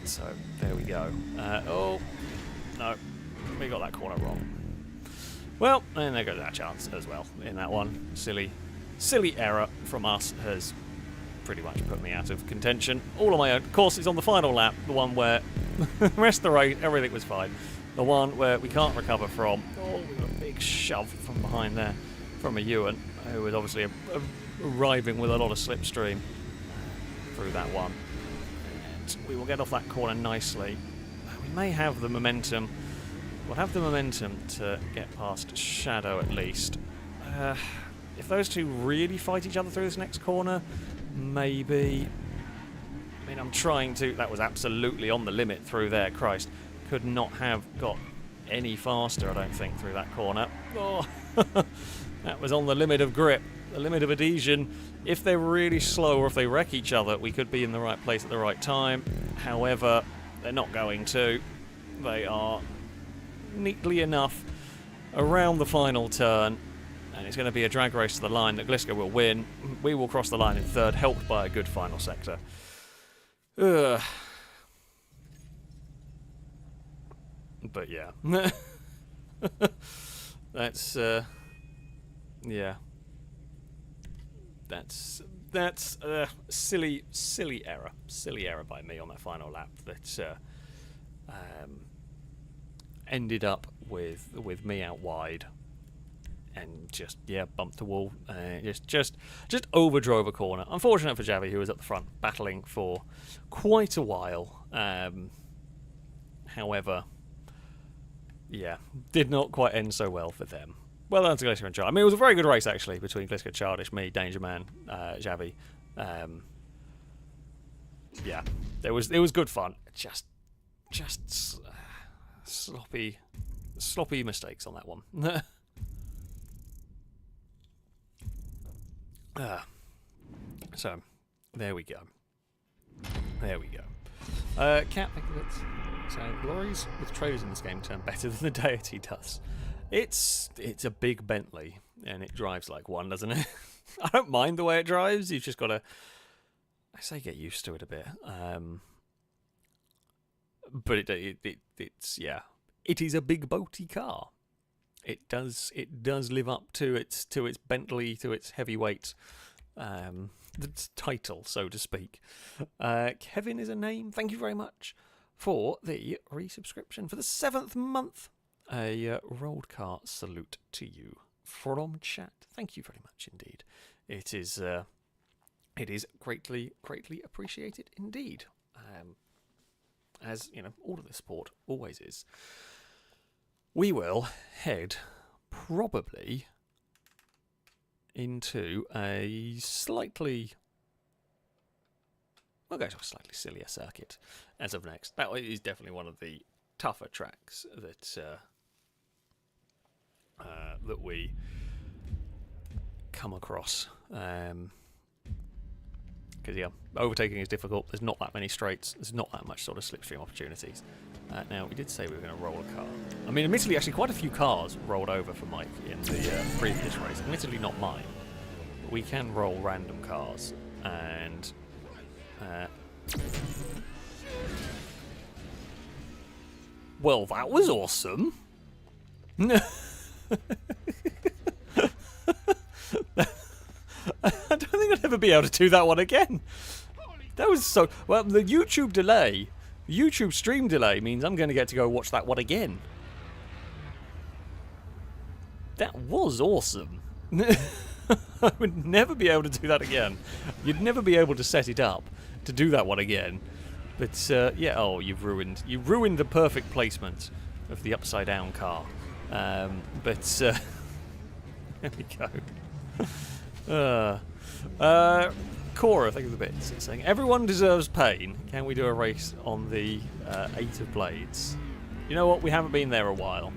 So there we go. Oh no, we got that corner wrong. Well, and there goes our chance as well in that one. Silly error from us has pretty much put me out of contention. All on my own. Of course, it's on the final lap, the one where the rest of the race, everything was fine. The one where we can't recover from. Oh, we got a big shove from behind there from a Ewan, who was obviously arriving with a lot of slipstream through that one. And we will get off that corner nicely. We may have the momentum. We'll have the momentum to get past Shadow at least. If those two really fight each other through this next corner, maybe... I mean, I'm trying to... That was absolutely on the limit through there. Christ. Could not have got any faster, I don't think, through that corner. Oh, that was on the limit of grip, the limit of adhesion. If they're really slow or if they wreck each other, we could be in the right place at the right time. However, they're not going to. They are neatly enough around the final turn, and it's going to be a drag race to the line that Gliska will win. We will cross the line in third, helped by a good final sector. Ugh. But yeah. That's yeah. That's silly error. Silly error by me on that final lap that ended up with me out wide and just bumped the wall. Just overdrove a corner. Unfortunate for Javi, who was at the front battling for quite a while. However, yeah, did not quite end so well for them. Well done to Gliska and Chardish. I mean, it was a very good race actually between Gliska, Chardish, me, Danger Man, Javi. Yeah, it was good fun. Just sloppy mistakes on that one. So there we go. Cat, thank you. So lorries with trailers in this game turn better than the Deity does. It's a big Bentley and it drives like one, doesn't it? I don't mind the way it drives. You've just got to, I say, get used to it a bit. But it's it is a big boaty car. It does live up to its Bentley, to its heavyweight title, so to speak. Kevin is a name. Thank you very much for the resubscription for the 7th month. A rolled car salute to you from chat. Thank you very much indeed. It is greatly appreciated indeed. As you know, all of the support always is. We will head probably into a slightly... We'll go to a slightly sillier circuit as of next. That is definitely one of the tougher tracks that that we come across. Because overtaking is difficult. There's not that many straights. There's not that much sort of slipstream opportunities. Now, we did say we were going to roll a car. I mean, admittedly, actually, quite a few cars rolled over for Mike in the previous race. Admittedly, not mine. But we can roll random cars. And... well, that was awesome. I don't think I'd ever be able to do that one again. That was so... Well, the YouTube stream delay means I'm going to get to go watch that one again. That was awesome. I would never be able to do that again. You'd never be able to set it up to do that one again. But, yeah, oh, you've ruined the perfect placement of the upside down car. But, there we go. Cora, thank you for the bits. It's saying, everyone deserves pain. Can we do a race on the 8 of Blades? You know what? We haven't been there a while.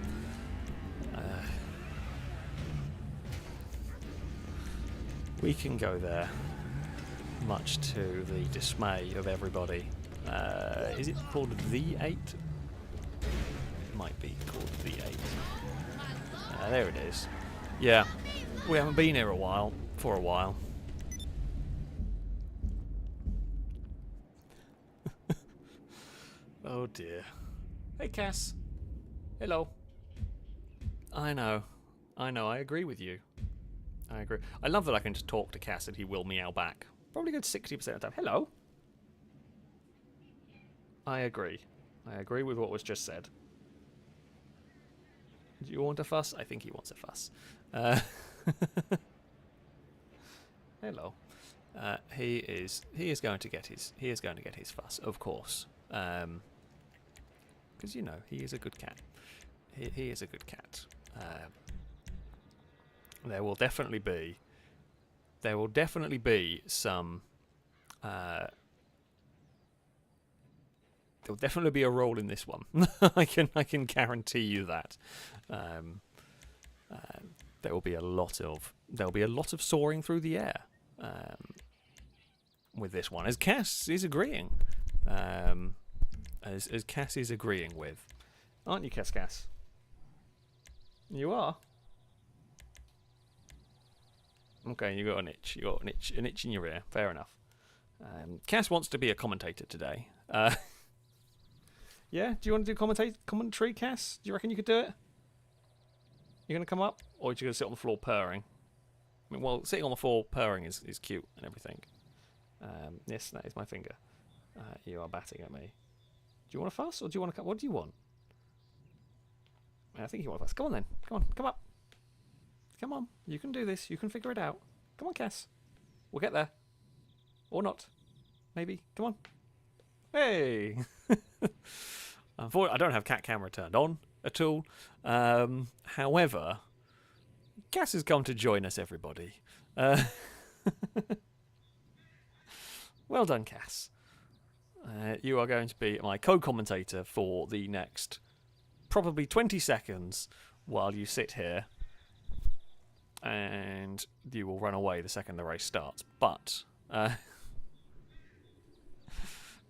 We can go there, much to the dismay of everybody. Is it called the 8? It might be called the 8. There it is. Yeah, we haven't been here for a while. Oh dear. Hey Cass. Hello. I know, I agree with you. I agree. I love that I can just talk to Cass and he will meow back. Probably good 60% of the time. Hello. I agree. I agree with what was just said. Do you want a fuss? I think he wants a fuss. Hello. He is going to get his fuss, of course. Because you know he is a good cat. He is a good cat. There will definitely be some. There'll definitely be a role in this one. I can guarantee you that. There will be a lot of soaring through the air with this one, as Cass is agreeing. As Cass is agreeing with, aren't you, Cass? You are. Okay, you got an itch. You got an itch in your ear. Fair enough. Cass wants to be a commentator today. Yeah, do you want to do commentary, Cass? Do you reckon you could do it? You're going to come up? Or are you going to sit on the floor purring? I mean, well, sitting on the floor purring is cute and everything. Yes, that is my finger. You are batting at me. Do you want a fuss or do you want to come? What do you want? I think you want a fuss. Come on then. Come on, come up. Come on. You can do this. You can figure it out. Come on, Cass. We'll get there. Or not. Maybe. Come on. Hey! Unfortunately, I don't have cat camera turned on at all. However, Cass has come to join us, everybody. Well done, Cass. You are going to be my co-commentator for the next probably 20 seconds while you sit here, and you will run away the second the race starts. But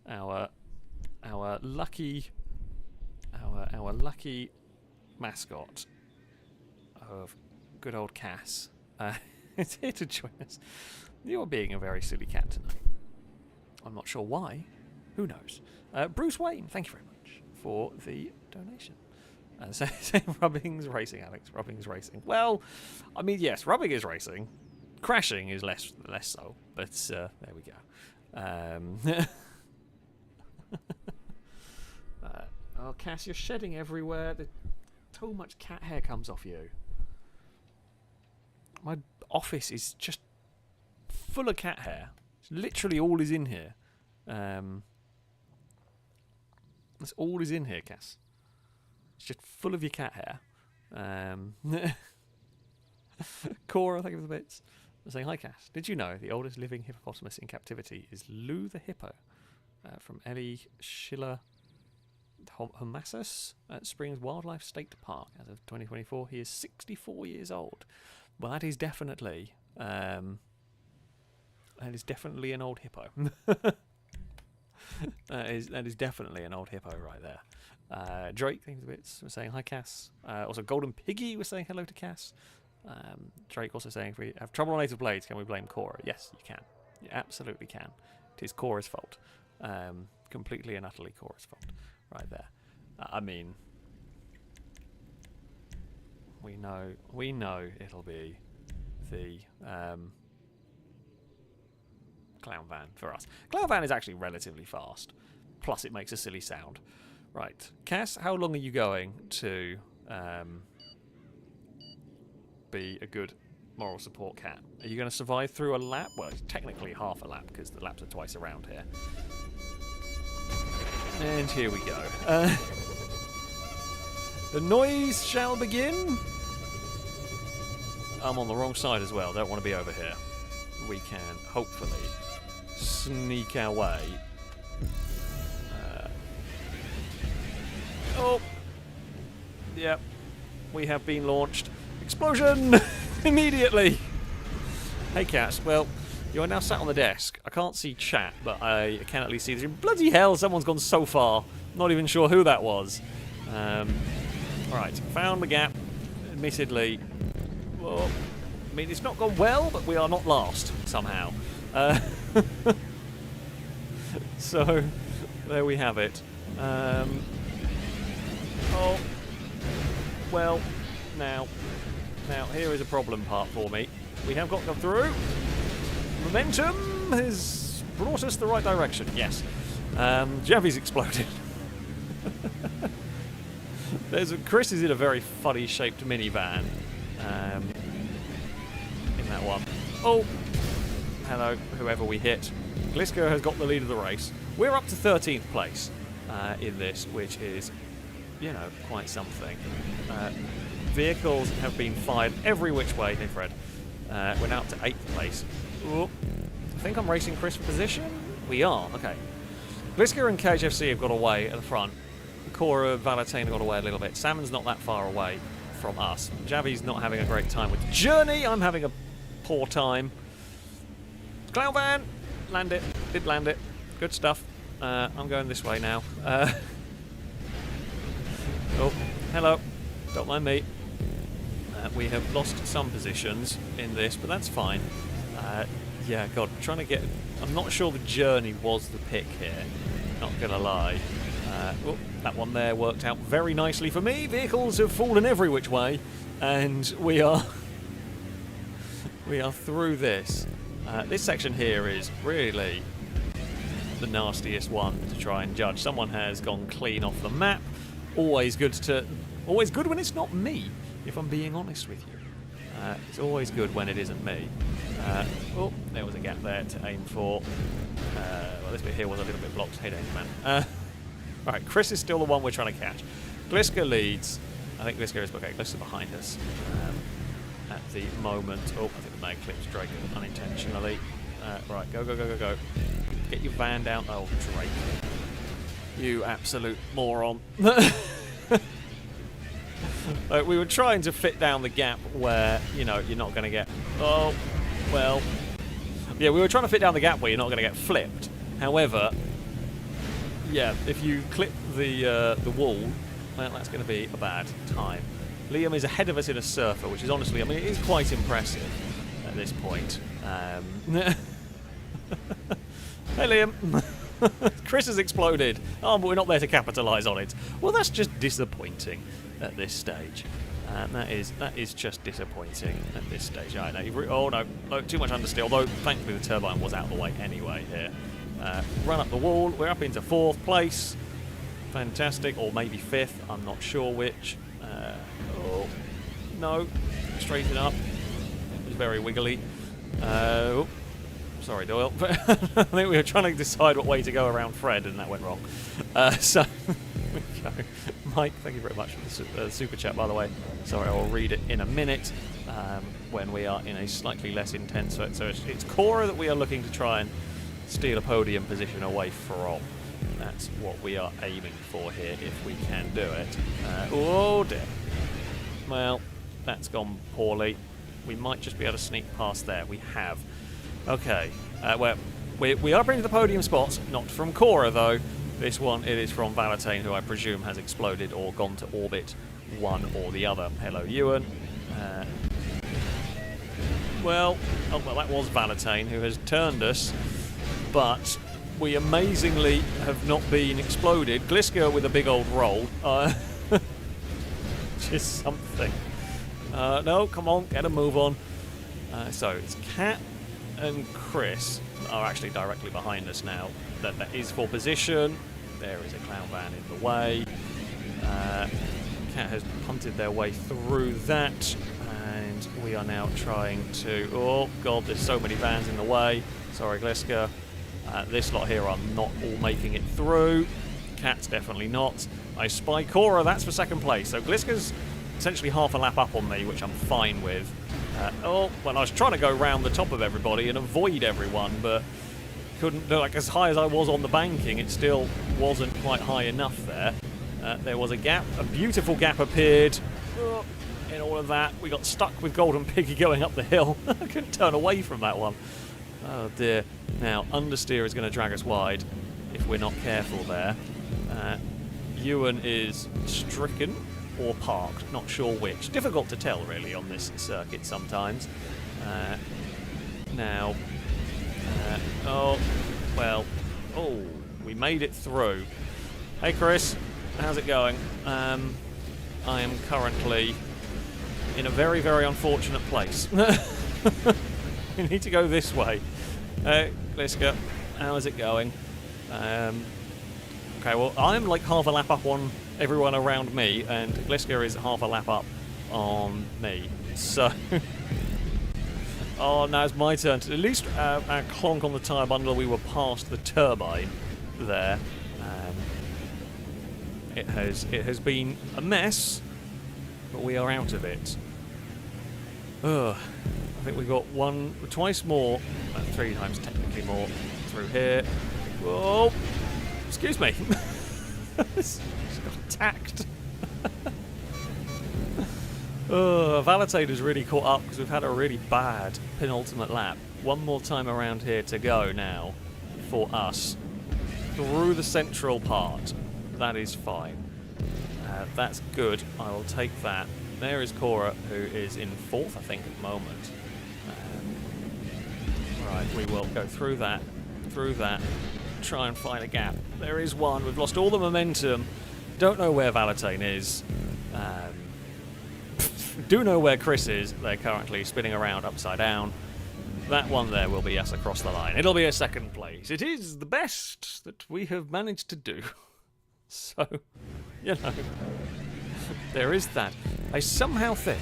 our lucky mascot of good old Cass is here to join us. You're being a very silly cat tonight. I'm not sure why. Who knows? Bruce Wayne, thank you very much for the donation. Say Rubbing's racing, Alex. Rubbing's racing. Well, I mean, yes, rubbing is racing. Crashing is less so. But there we go. Oh, Cass, you're shedding everywhere. So much cat hair comes off you. My office is just full of cat hair. It's literally all is in here. That's all is in here, Cass. It's just full of your cat hair. Cora, thank you for the bits. I'm saying, hi, Cass. Did you know the oldest living hippopotamus in captivity is Lou the Hippo from Ellie Schiller Homassus at Springs Wildlife State Park as of 2024. He is 64 years old. Well, that is definitely an old hippo. That is definitely an old hippo right there. Drake, thank you for the bits. We're saying hi, Cass. Also, Golden Piggy was saying hello to Cass. Drake also saying, if we have trouble on native blades, can we blame Cora? Yes, you can. You absolutely can. It is Cora's fault. Completely and utterly Cora's fault. Right there. I mean, we know it'll be the clown van for us. Clown van is actually relatively fast. Plus, it makes a silly sound. Right, Cass, how long are you going to be a good moral support cat? Are you going to survive through a lap? Well, it's technically half a lap because the laps are twice around here. And here we go. The noise shall begin. I'm on the wrong side as well. Don't want to be over here. We can hopefully sneak our way. Oh. Yep. We have been launched. Explosion! Immediately! Hey, Cass. Well, you are now sat on the desk. I can't see chat, but I can at least see this. Bloody hell, someone's gone so far. Not even sure who that was. Alright, found the gap. Admittedly. Well, I mean, it's not gone well, but we are not last, somehow. So, there we have it. Oh. Well, now, here is a problem part for me. We have got them through. Momentum has brought us the right direction. Yes. Javi's exploded. Chris is in a very funny shaped minivan. In that one. Oh! Hello, whoever we hit. Glisko has got the lead of the race. We're up to 13th place in this, which is, you know, quite something. Vehicles have been fired every which way. Hey, Fred. We're now up to 8th place. Ooh. I think I'm racing Chris for position? We are, okay. Glisko and KHFC have got away at the front. Cora, Valentine got away a little bit. Salmon's not that far away from us. Javi's not having a great time with the journey. I'm having a poor time. Clown van! Land it. Did land it. Good stuff. I'm going this way now. Oh, hello. Don't mind me. We have lost some positions in this, but that's fine. Yeah, God, trying to get... I'm not sure the journey was the pick here. Not gonna lie. Oh, that one there worked out very nicely for me. Vehicles have fallen every which way, and we are through this. This section here is really the nastiest one to try and judge. Someone has gone clean off the map. Always good when it's not me, if I'm being honest with you. It's always good when it isn't me. Oh, there was a gap there to aim for. Well, this bit here was a little bit blocked. Hey, danger man. Alright, Chris is still the one we're trying to catch. Glisko leads. I think Glisko is okay. Glisko behind us at the moment. Oh, I think the mag clipped Drake unintentionally. Right, go, go, go, go, go. Get your van down. Oh, Drake. You absolute moron. We were trying to fit down the gap where, you know, you're not going to get... Oh, well... Yeah, we were trying to fit down the gap where you're not going to get flipped. However, yeah, if you clip the wall, well, that's going to be a bad time. Liam is ahead of us in a surfer, which is honestly, I mean, it is quite impressive at this point. Hey, Liam. Chris has exploded. Oh, but we're not there to capitalise on it. Well, that's just disappointing at this stage. That is just disappointing at this stage. I know. Oh no, too much understeer. Although thankfully the turbine was out of the way anyway here. Run up the wall. We're up into 4th place. Fantastic, or maybe 5th. I'm not sure which. Oh no, straighten up. It was very wiggly. Oh. Sorry, Doyle. I think we were trying to decide what way to go around Fred, and that went wrong. So, we go. Mike, thank you very much for the super chat, by the way. Sorry, I'll read it in a minute when we are in a slightly less intense... So it's Cora that we are looking to try and steal a podium position away from. That's what we are aiming for here, if we can do it. Oh, dear. Well, that's gone poorly. We might just be able to sneak past there. We have. Okay, well, we are bringing the podium spots, not from Cora though. This one, it is from Valentine, who I presume has exploded or gone to orbit, one or the other. Hello, Ewan. Well, that was Valentine, who has turned us, but we amazingly have not been exploded. Glisko with a big old roll. Just something. No, come on, get a move on. So it's Cat and Chris are actually directly behind us now. That is for position. There is a clown van in the way. Cat has punted their way through that, and we are now trying to... Oh, God, there's so many vans in the way. Sorry, Glisko. This lot here are not all making it through. Cat's definitely not. I spy Cora, that's for 2nd place. So Glisko's essentially half a lap up on me, which I'm fine with. Oh, well, I was trying to go round the top of everybody and avoid everyone, but couldn't do, like, as high as I was on the banking, it still wasn't quite high enough there. There was a gap, a beautiful gap appeared. In all of that, we got stuck with Golden Piggy going up the hill. I couldn't turn away from that one. Oh dear. Now, understeer is going to drag us wide if we're not careful there. Ewan is stricken or parked, not sure which. Difficult to tell, really, on this circuit sometimes. Now, oh, well, oh, we made it through. Hey, Chris, how's it going? I am currently in a very, very unfortunate place. We need to go this way. Glisko, how is it going? Okay, well, I'm like half a lap up on everyone around me, and Gliska is half a lap up on me. So, oh, now it's my turn. At least our clonk on the tyre bundle, we were past the turbine there. It has been a mess, but we are out of it. Ugh. I think we've got twice more, 3 times technically more through here. Whoa! Excuse me. Just got attacked. Valetator's really caught up because we've had a really bad penultimate lap. One more time around here to go now for us. Through the central part. That is fine. That's good. I will take that. There is Cora, who is in 4th, I think, at the moment. Right, we will go through that, try and find a gap. There is one. We've lost all the momentum. Don't know where Valentine is. Do know where Chris is. They're currently spinning around upside down. That one there will be us across the line. It'll be a 2nd place. It is the best that we have managed to do. So, you know, there is that. I somehow think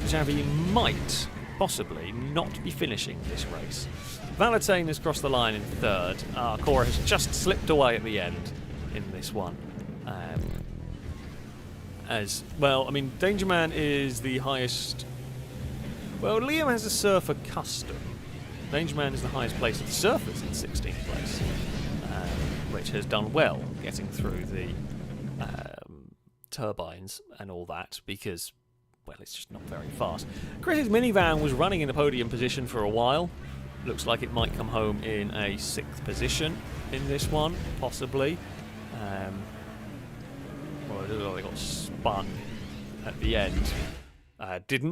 Xavi might possibly not be finishing this race. Valentine has crossed the line in 3rd. Cora has just slipped away at the end in this one. As well, I mean, Dangerman is the highest. Well, Liam has a Surfer Custom. Dangerman is the highest place of the Surfers in 16th place, which has done well getting through the turbines and all that because, well, it's just not very fast. Chris's minivan was running in the podium position for a while. Looks like it might come home in a 6th position in this one, possibly. Well, they got spun at the end.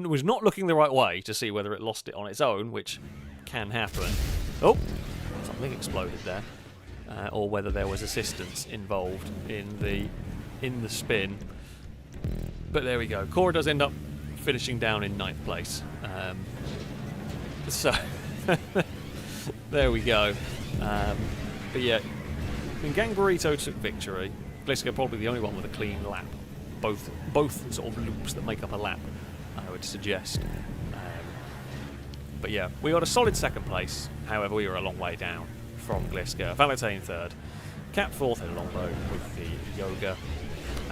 Was not looking the right way to see whether it lost it on its own, which can happen. Oh, something exploded there. Or whether there was assistance involved in the spin. But there we go. Cora does end up finishing down in 9th place. So there we go. But yeah, Gang Burrito took victory. Gliska probably the only one with a clean lap. Both sort of loops that make up a lap, I would suggest. But yeah, we got a solid 2nd place. However, we were a long way down from Gliska. Valentine 3rd. Cap 4th in a long row with the Yoga.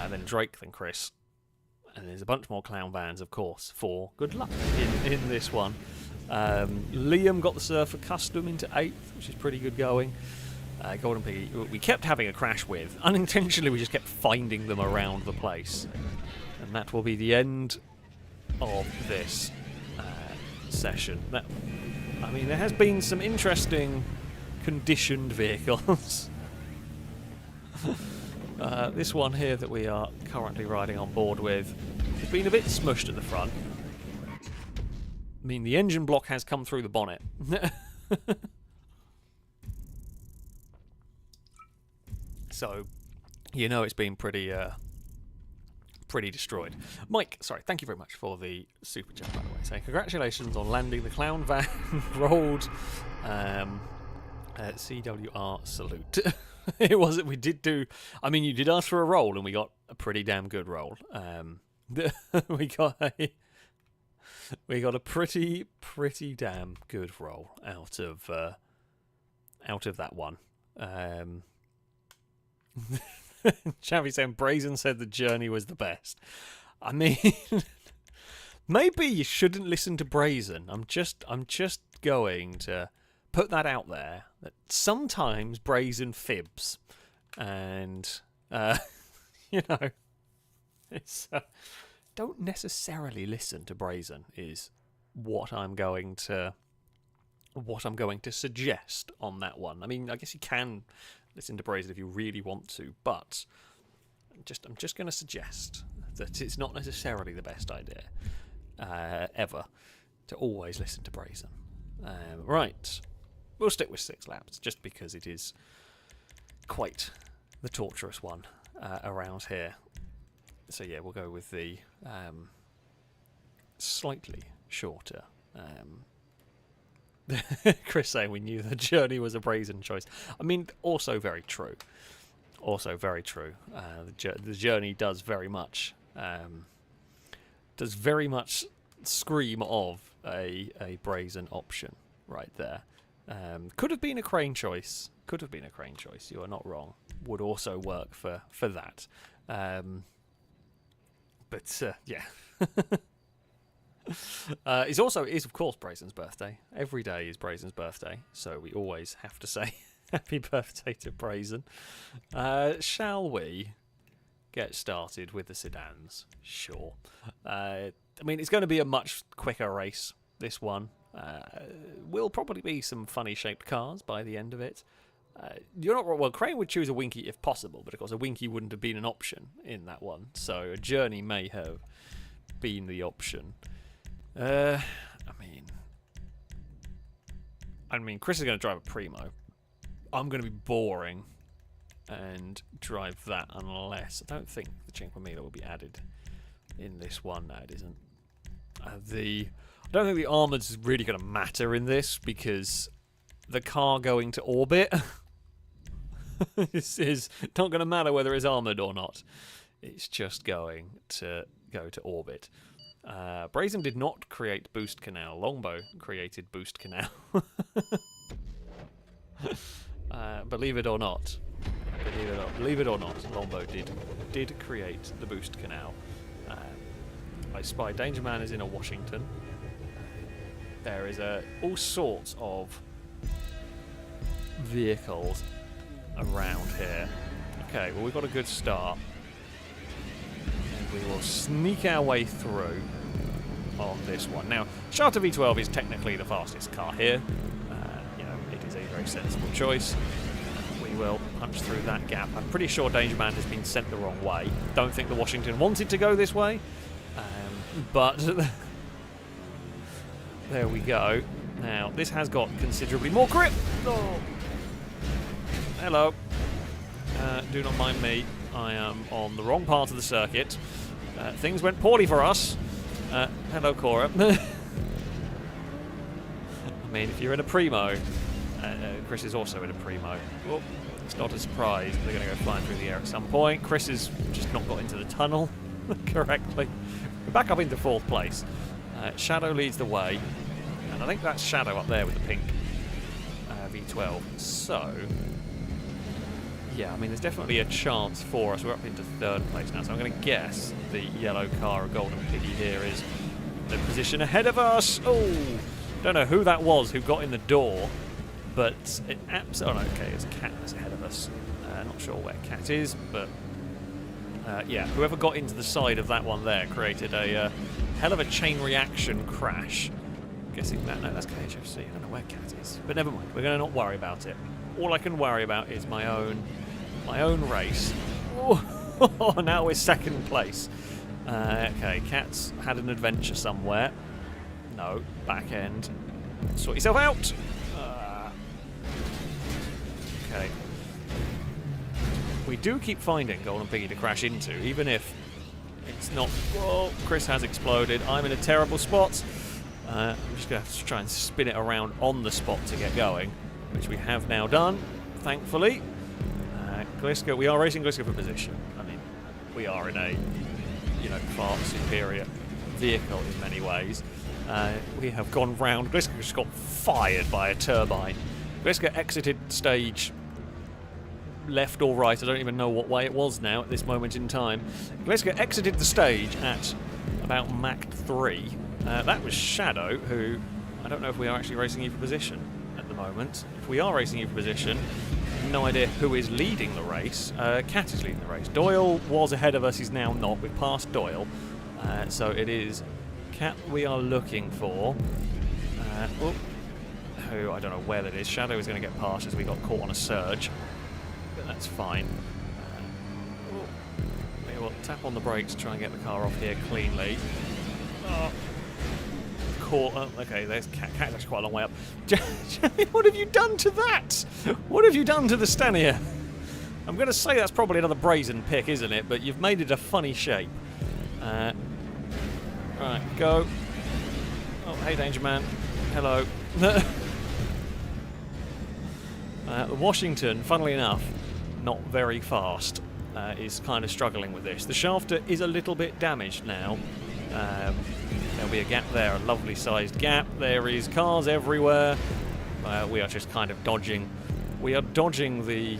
And then Drake, then Chris. And there's a bunch more clown vans, of course, for good luck in this one. Liam got the Surfer Custom into 8th, which is pretty good going. Golden Piggy, we kept having a crash with. Unintentionally, we just kept finding them around the place. And that will be the end of this session. I mean, there has been some interesting conditioned vehicles. This one here that we are currently riding on board with has been a bit smushed at the front. I mean, the engine block has come through the bonnet. So, you know it's been pretty destroyed. Mike, sorry, thank you very much for the super chat, by the way. Saying congratulations on landing the clown van rolled. CWR salute. It wasn't. We did do. I mean, you did ask for a roll, and we got a pretty damn good roll. We got a pretty damn good roll out of that one. Chavi saying Brazen said the journey was the best. I mean, maybe you shouldn't listen to Brazen. I'm just going to put that out there that sometimes Brazen fibs, and you know, it's don't necessarily listen to Brazen is what I'm going to suggest on that one. I mean, I guess you can listen to Brazen if you really want to, but I'm just going to suggest that it's not necessarily the best idea ever to always listen to Brazen. Right, we'll stick with 6 laps just because it is quite the torturous one around here. So yeah, we'll go with the slightly shorter. Chris saying we knew the journey was a Brazen choice. I mean, also very true. Also very true. The journey does very much scream of a brazen option right there. Could have been a crane choice. Could have been a crane choice. You are not wrong. Would also work for that. But yeah. It is of course Brazen's birthday. Every day is Brazen's birthday, so we always have to say happy birthday to Brazen. Shall we get started with the sedans? Sure. I mean, it's going to be a much quicker race, this one. Will probably be some funny shaped cars by the end of it. You're not wrong. Well, Crane would choose a Winky if possible, but of course a Winky wouldn't have been an option in that one, so a journey may have been the option. I mean, Chris is going to drive a Primo. I'm going to be boring and drive that unless... I don't think the Cinquemila will be added in this one. No, it isn't. I don't think the armoured's really going to matter in this because the car going to orbit is not going to matter whether it's armoured or not. It's just going to go to orbit. Brazen did not create Boost Canal. Longbow created Boost Canal. Believe it or not. Believe it or not, Longbow did create the Boost Canal. I spy Danger Man is in a Washington. There is all sorts of vehicles around here. Okay, well we've got a good start. We will sneak our way through on this one. Now, Charter V12 is technically the fastest car here. It is a very sensible choice. We will punch through that gap. I'm pretty sure Danger Man has been sent the wrong way. Don't think the Washington wanted to go this way, but there we go. Now, this has got considerably more grip. Oh. Hello. Do not mind me. I am on the wrong part of the circuit. Things went poorly for us. Hello, Cora. I mean, if you're in a Primo, Chris is also in a Primo. Well, it's not a surprise. They're going to go flying through the air at some point. Chris has just not got into the tunnel correctly. We're back up into 4th place. Shadow leads the way. And I think that's Shadow up there with the pink V12. So... yeah, I mean, there's definitely a chance for us. We're up into 3rd place now, so I'm going to guess the yellow car, Golden Piggy here, is the position ahead of us. Oh, don't know who that was who got in the door, but it absolutely... oh, no, okay, it's Cat that's ahead of us. Not sure where Cat is, but yeah, whoever got into the side of that one there created a hell of a chain reaction crash. I'm guessing that... no, that's KHFC. I don't know where Cat is, but never mind. We're going to not worry about it. All I can worry about is my own race. Oh, now we're 2nd place. Okay, Cat's had an adventure somewhere. No, back end. Sort yourself out. Okay. We do keep finding Golden Piggy to crash into, even if it's not... whoa, Chris has exploded. I'm in a terrible spot. I'm just going to have to try and spin it around on the spot to get going, which we have now done, thankfully. Gliska, we are racing Gliska for position. I mean, we are in a, far superior vehicle in many ways. We have gone round. Gliska just got fired by a turbine. Gliska exited stage left or right. I don't even know what way it was now at this moment in time. Gliska exited the stage at about Mach 3. That was Shadow, who I don't know if we are actually racing you for position at the moment. If we are racing you for position, no idea who is leading the race. Cat is leading the race. Doyle was ahead of us, he's now not. We've passed Doyle. So it is Cat we are looking for. Who, I don't know where that is. Shadow is going to get past as we got caught on a surge. But that's fine. We will tap on the brakes to try and get the car off here cleanly. Okay, there's Cat. Cat's actually quite a long way up. What have you done to that? What have you done to the Stania? I'm going to say that's probably another Brazen pick, isn't it? But you've made it a funny shape. Right, go. Oh, hey, Danger Man. Hello. The Washington, funnily enough, not very fast, is kind of struggling with this. The shafter is a little bit damaged now. There'll be a gap there, a lovely sized gap. There is cars everywhere. We are just kind of dodging. We are dodging the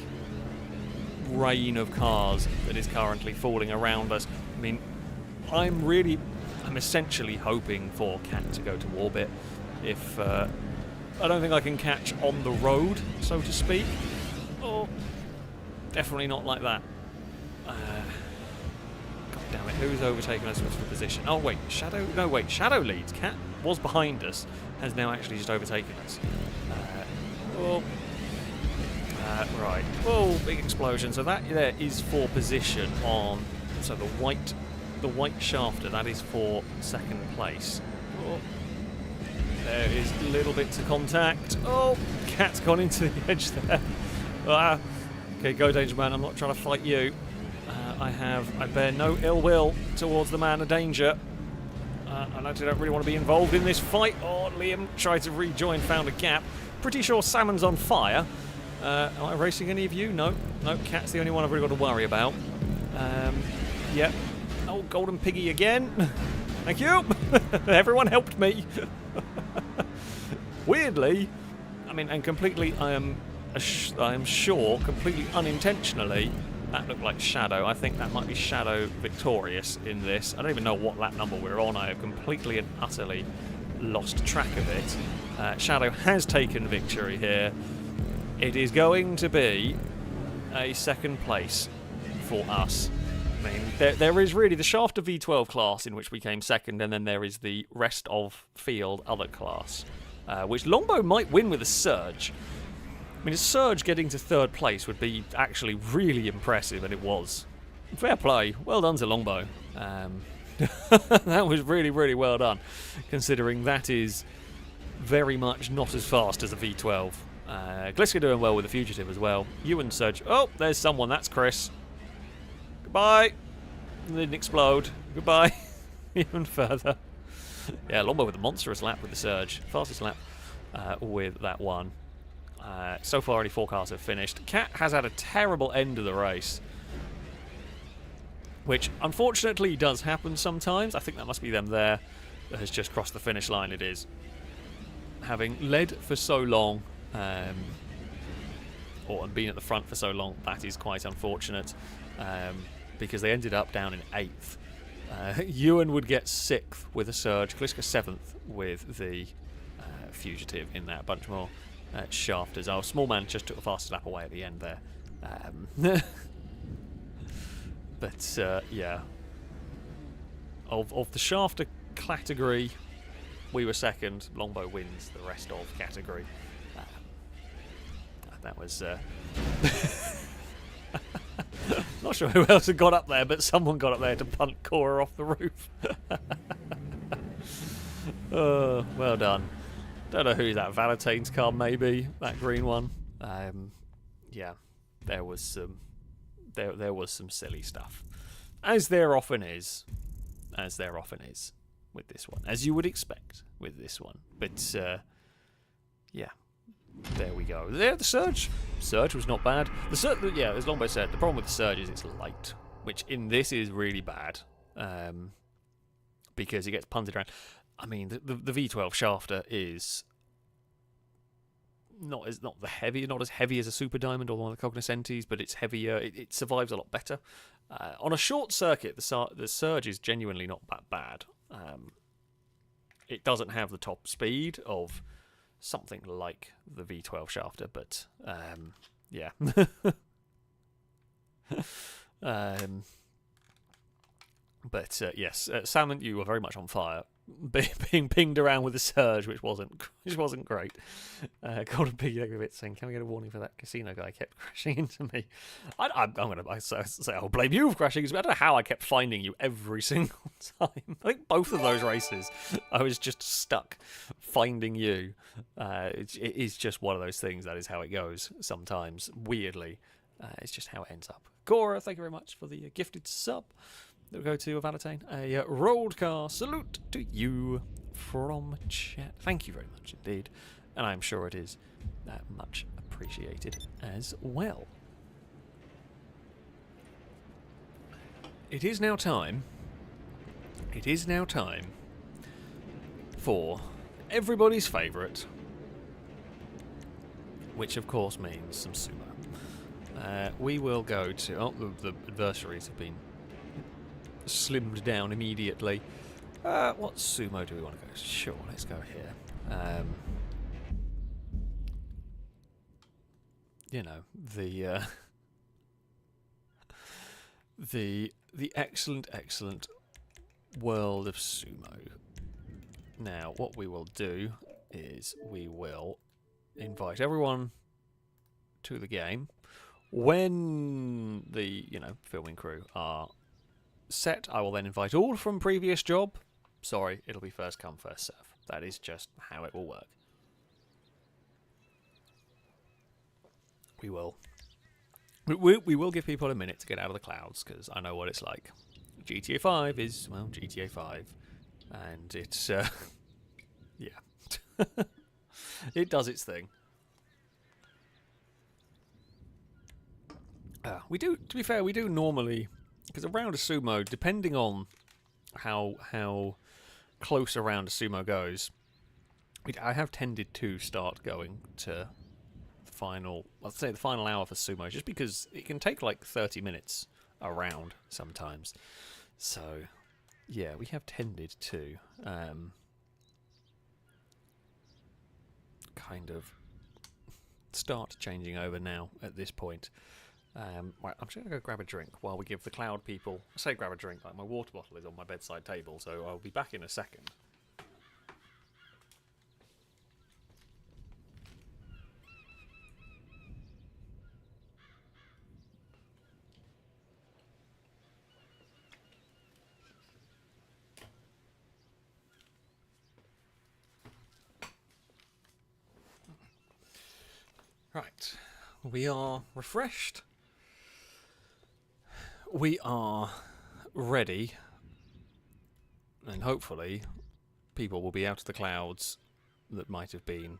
rain of cars that is currently falling around us. I mean, I'm essentially hoping for Cat to go to orbit. If I don't think I can catch on the road, so to speak. Oh, definitely not like that. God damn it, who's overtaken us with the position? Oh wait, Shadow? No wait, Shadow leads. Cat was behind us, has now actually just overtaken us. Right. Oh, big explosion. So that there is for position on. So the white shafter, that is for second place. Oh, there is little bits of contact. Oh, Cat's gone into the edge there. Ah. Okay, go Danger Man. I'm not trying to fight you. I bear no ill will towards the man of danger. And I don't really want to be involved in this fight. Oh, Liam tried to rejoin, found a gap. Pretty sure Salmon's on fire. Am I racing any of you? No. No, Cat's the only one I've really got to worry about. Yep. Oh, Golden Piggy again. Thank you. Everyone helped me. Weirdly, I mean, and completely, I am sure, completely unintentionally, that looked like Shadow. I think that might be Shadow victorious in this. I don't even know what lap number we're on. I have completely and utterly lost track of it. Shadow has taken victory here. It is going to be a second place for us. I mean, there is really the Shafter V12 class in which we came second, and then there is the rest of field other class, which Longbow might win with a Surge. I mean, a Surge getting to third place would be actually really impressive, and it was. Fair play. Well done to Longbow. That was really, really well done, considering that is very much not as fast as a V12. Gliska doing well with the Fugitive as well. You and Surge. Oh, there's someone. That's Chris. Goodbye. Didn't explode. Goodbye. Even further. Yeah, Longbow with a monstrous lap with the Surge. Fastest lap with that one. So far, only 4 cars have finished. Cat has had a terrible end of the race, which unfortunately does happen sometimes. I think that must be them there that has just crossed the finish line. It is. Having led for so long, or been at the front for so long, that is quite unfortunate, because they ended up down in 8th. Ewan would get 6th with a Surge, Gliska 7th with the Fugitive in that. A bunch more shafters. Our small man just took the fastest lap away at the end there. But yeah, of the shafter category, we were second. Longbow wins the rest of category. That was not sure who else had got up there, but someone got up there to punt Cora off the roof. Well done. Don't know who that Valentine's car may be, that green one. Yeah, there was some silly stuff, as there often is with this one, as you would expect with this one. But yeah, there we go. There, the Surge was not bad. The Surge, yeah, as Longbow said, the problem with the Surge is it's light, which in this is really bad, because it gets punted around. I mean, the V12 shafter is not as heavy as a Super Diamond or one of the Cognoscentes, but it's heavier. It survives a lot better. On a short circuit, the Surge is genuinely not that bad. It doesn't have the top speed of something like the V12 shafter, but yeah. But yes, Salmon, you were very much on fire, being pinged around with the Surge, which wasn't great. Golden Piggy a bit saying, "Can we get a warning for that casino guy kept crashing into me?" I'm going to say I'll blame you for crashing into me. I don't know how I kept finding you every single time. I think both of those races, I was just stuck finding you. It is just one of those things. That is how it goes sometimes. Weirdly, it's just how it ends up. Cora, thank you very much for the gifted sub. We'll go to Valentine. A rolled car salute to you from chat. Thank you very much indeed. And I'm sure it is much appreciated as well. it is now time. It is now time for everybody's favourite, which of course means some sumo. We will go to... Oh, the adversaries have been slimmed down immediately. What sumo do we want to go? Sure, let's go here. You know, the excellent world of sumo. Now, what we will do is we will invite everyone to the game. When the, filming crew are set, I will then invite all from previous job. Sorry, it'll be first come, first serve. That is just how it will work. We will give people a minute to get out of the clouds, because I know what it's like. GTA 5 is, well, GTA 5. And it's, yeah. It does its thing. We do, to be fair, we do normally, because a round of sumo, depending on how close a round of sumo goes, I have tended to start going to let's say the final hour for sumo, just because it can take like 30 minutes a round sometimes. So, yeah, we have tended to kind of start changing over now at this point. Right, I'm just going to go grab a drink while we give the cloud people... I say grab a drink, like my water bottle is on my bedside table, so I'll be back in a second. Right, we are refreshed. We are ready, and hopefully people will be out of the clouds that might have been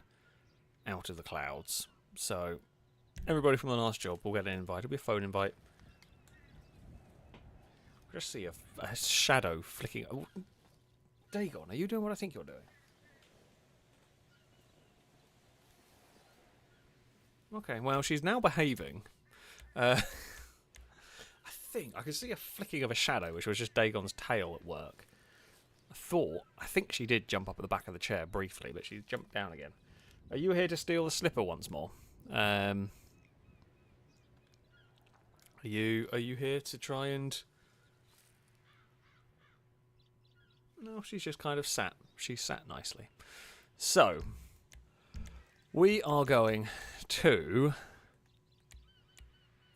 out of the clouds. So everybody from the last job will get an invite. It'll be a phone invite. Just see a shadow flicking. Oh, Dagon, are you doing what I think you're doing? Okay, well, she's now behaving. I think I could see a flicking of a shadow, which was just Dagon's tail at work. I think she did jump up at the back of the chair briefly, but she jumped down again. Are you here to steal the slipper once more? Are you here to try and... No, she's just kind of sat. She's sat nicely. So, we are going to...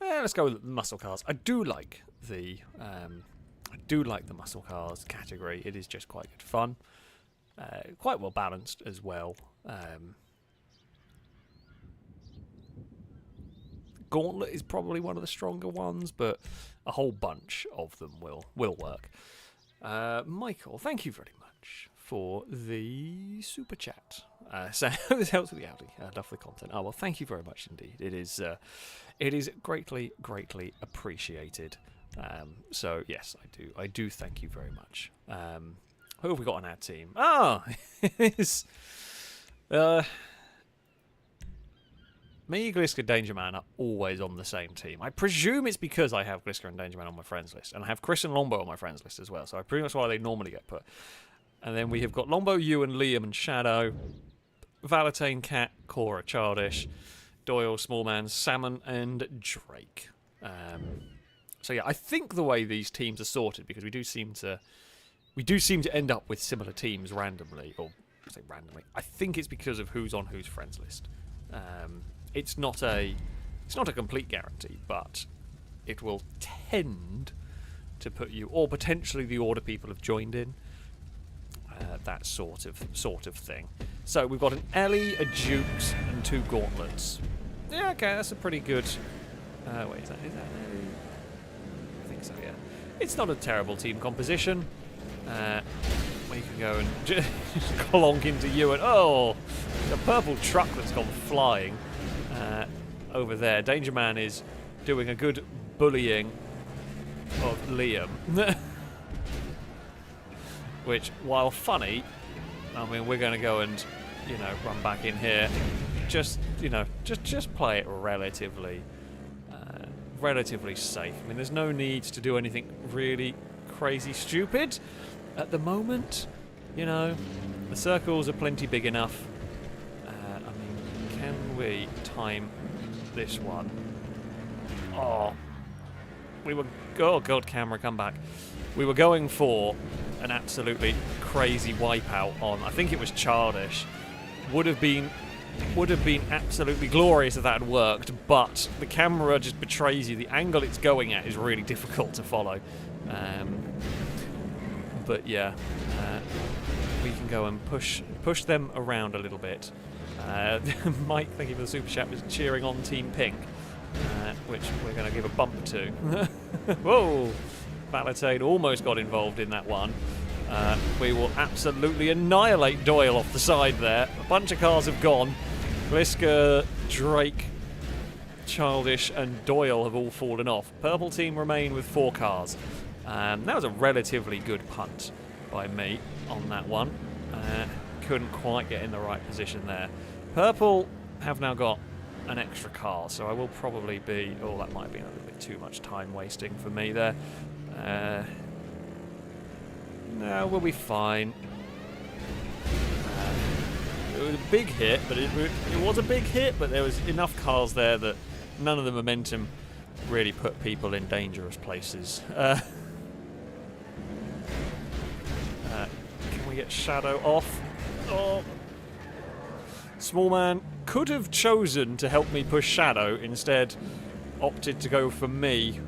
let's go with muscle cars. I do like the muscle cars category. It is just quite good fun. Quite well balanced as well. Gauntlet is probably one of the stronger ones, but a whole bunch of them will work. Michael, thank you very much for the super chat. So this helps with the Audi. I love the content. Oh well, thank you very much indeed. It is greatly appreciated. So yes, I do thank you very much. Who have we got on our team? It is me, Glisker, Dangerman are always on the same team. I presume it's because I have Glisker and Dangerman on my friends list, and I have Chris and Longbow on my friends list as well. So I pretty much why they normally get put. And then we have got Longbow, you, and Liam and Shadow, Valentine, Cat, Cora, Childish, Doyle, Smallman, Salmon, and Drake. So yeah, I think the way these teams are sorted, because we do seem to end up with similar teams randomly, or I say randomly. I think it's because of who's on whose friends list. It's not a complete guarantee, but it will tend to put you, or potentially the order people have joined in. That sort of thing. So we've got an Ellie, a Jukes, and 2 Gauntlets. Yeah, okay, that's a pretty good... wait, is that Ellie? I think so, yeah. It's not a terrible team composition. We can go and just clonk into you and... Oh! The purple truck that's gone flying over there. Danger Man is doing a good bullying of Liam. Which, while funny, I mean, we're going to go and, you know, run back in here. Just, you know, just play it relatively safe. I mean, there's no need to do anything really crazy stupid at the moment. You know, the circles are plenty big enough. I mean, can we time this one? Oh, oh God, camera, come back. We were going for an absolutely crazy wipeout on, I think it was Childish. Would have been absolutely glorious if that had worked, but the camera just betrays you. The angle it's going at is really difficult to follow. But yeah, we can go and push them around a little bit. Mike, thank you for the super chat, was cheering on Team Pink, which we're going to give a bump to. Whoa! Valentine almost got involved in that one. We will absolutely annihilate Doyle off the side there. A bunch of cars have gone. Gliska, Drake, Childish and Doyle have all fallen off. Purple team remain with 4 cars. That was a relatively good punt by me on that one. Couldn't quite get in the right position there. Purple have now got an extra car, so I will probably be... Oh, that might have been a little bit too much time wasting for me there. No, we'll be fine. It was a big hit, but it was a big hit, but there was enough cars there that none of the momentum really put people in dangerous places. Can we get Shadow off? Oh. Small man could have chosen to help me push Shadow, instead opted to go for me.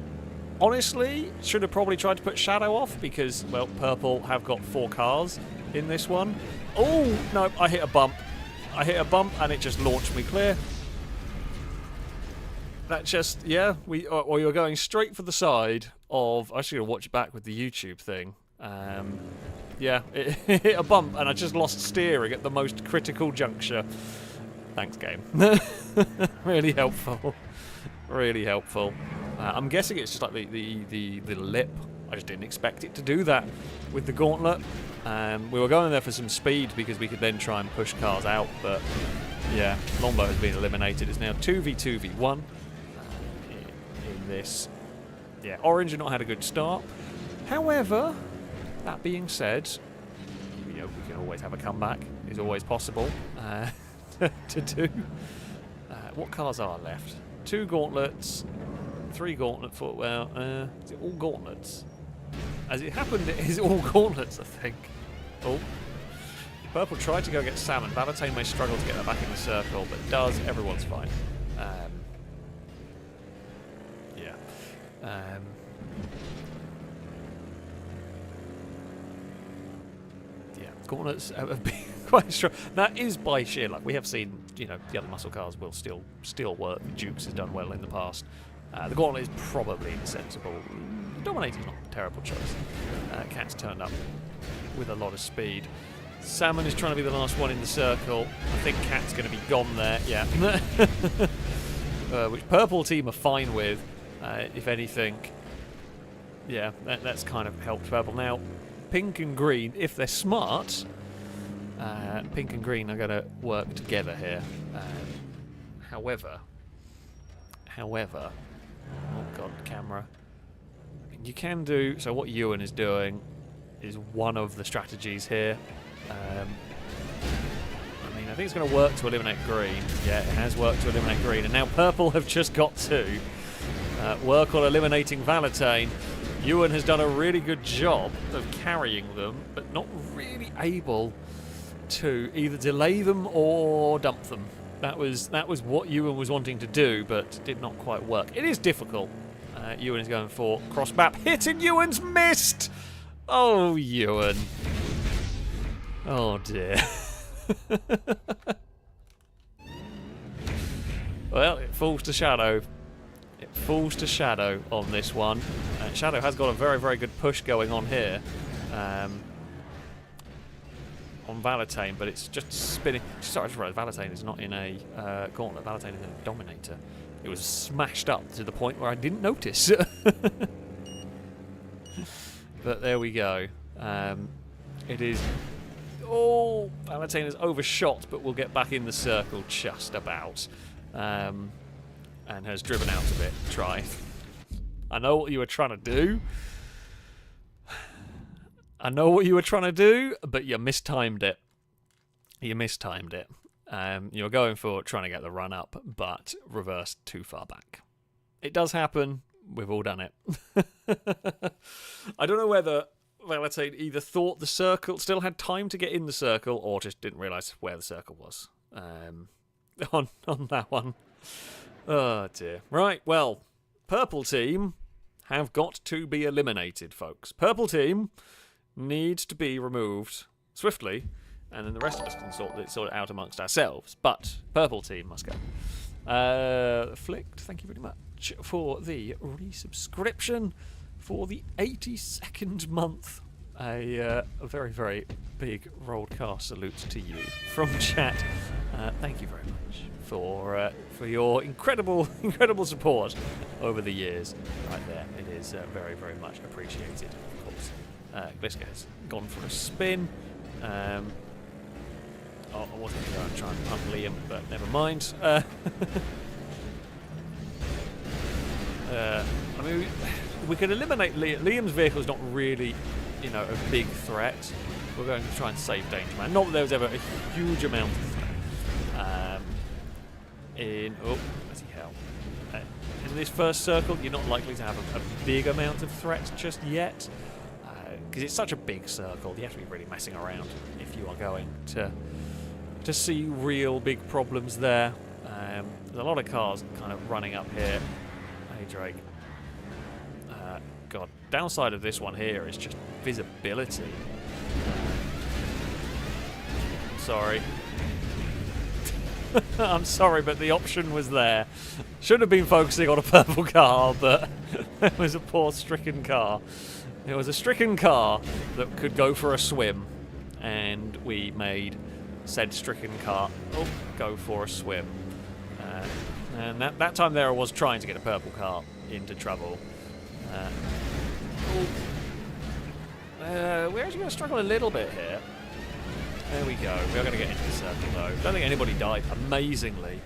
Honestly, should have probably tried to put Shadow off because, well, Purple have got 4 cars in this one. Oh, no, I hit a bump. I hit a bump and it just launched me clear. That just, yeah, or you're going straight for the side of... I should have watched back with the YouTube thing. Yeah, it hit a bump and I just lost steering at the most critical juncture. Thanks, game. Really helpful. Really helpful. I'm guessing it's just like the lip. I just didn't expect it to do that with the gauntlet. We were going there for some speed because we could then try and push cars out, but yeah, Lombo has been eliminated. It's now 2v2v1 in this. Yeah, Orange have not had a good start. However, that being said, you know, we can always have a comeback. It's always possible to do. What cars are left? 2 gauntlets, 3 gauntlet footwell. Is it all gauntlets? As it happened, it is all gauntlets, I think. Oh. Purple tried to go get Salmon. Valentine may struggle to get her back in the circle, but does. Everyone's fine. Yeah. Yeah, gauntlets have been quite strong. That is by sheer luck. We have seen, you know, the other muscle cars will still work. Dukes has done well in the past. The gauntlet is probably insensible. Dominator's not a terrible choice. Cat's turned up with a lot of speed. Salmon is trying to be the last one in the circle. I think Cat's going to be gone there. Yeah. Which Purple team are fine with, if anything. Yeah, that's kind of helped Purple. Now, Pink and Green, if they're smart, Pink and Green are going to work together here. However, oh god, camera. You can do, so what Ewan is doing is one of the strategies here. I mean, I think it's going to work to eliminate Green. Yeah, it has worked to eliminate Green. And now Purple have just got to work on eliminating Valentine. Ewan has done a really good job of carrying them, but not really able to either delay them or dump them. That was what Ewan was wanting to do, but did not quite work. It is difficult. Ewan is going for cross map. Hit and Ewan's missed! Oh, Ewan. Oh, dear. Well, it falls to Shadow. It falls to Shadow on this one. Shadow has got a very, very good push going on here. On Valentine, but it's just spinning. Sorry, I just realised Valentine is not in a gauntlet. Valentine is in a Dominator. It was smashed up to the point where I didn't notice. But there we go. It is... Oh, Valentine is overshot, but we'll get back in the circle just about. And has driven out a bit. Try. I know what you were trying to do. I know what you were trying to do, but you mistimed it. You mistimed it. You were going for trying to get the run up, but reversed too far back. It does happen. We've all done it. I don't know whether Valentine either thought the circle still had time to get in the circle or just didn't realise where the circle was on that one. Oh dear. Right, well, purple team have got to be eliminated, folks. Purple team needs to be removed swiftly, and then the rest of us can sort it out amongst ourselves. But purple team must go. Flicked, thank you very much for the resubscription for the 82nd month. A very, very big Rollcast salute to you from chat. Thank you very much for your incredible support over the years. Right there, it is very, very much appreciated. Of course, Gliska has gone for a spin. I wasn't going to try and punt Liam, but never mind. I mean, we can eliminate Liam. Liam's vehicle is not really, a big threat. We're going to try and save Danger Man. Not that there was ever a huge amount of threat. Bloody hell. In this first circle, you're not likely to have a big amount of threat just yet. Because it's such a big circle, you have to be really messing around if you are going to see real big problems there. There's a lot of cars kind of running up here. Hey, Drake. God, downside of this one here is just visibility. Sorry. I'm sorry, but the option was there. Should have been focusing on a purple car, but it was a poor stricken car. It was a stricken car that could go for a swim, and we made said stricken car go for a swim. And that time there I was trying to get a purple car into trouble. We're actually going to struggle a little bit here. There we go. We're going to get into the circle though. Don't think anybody died, amazingly.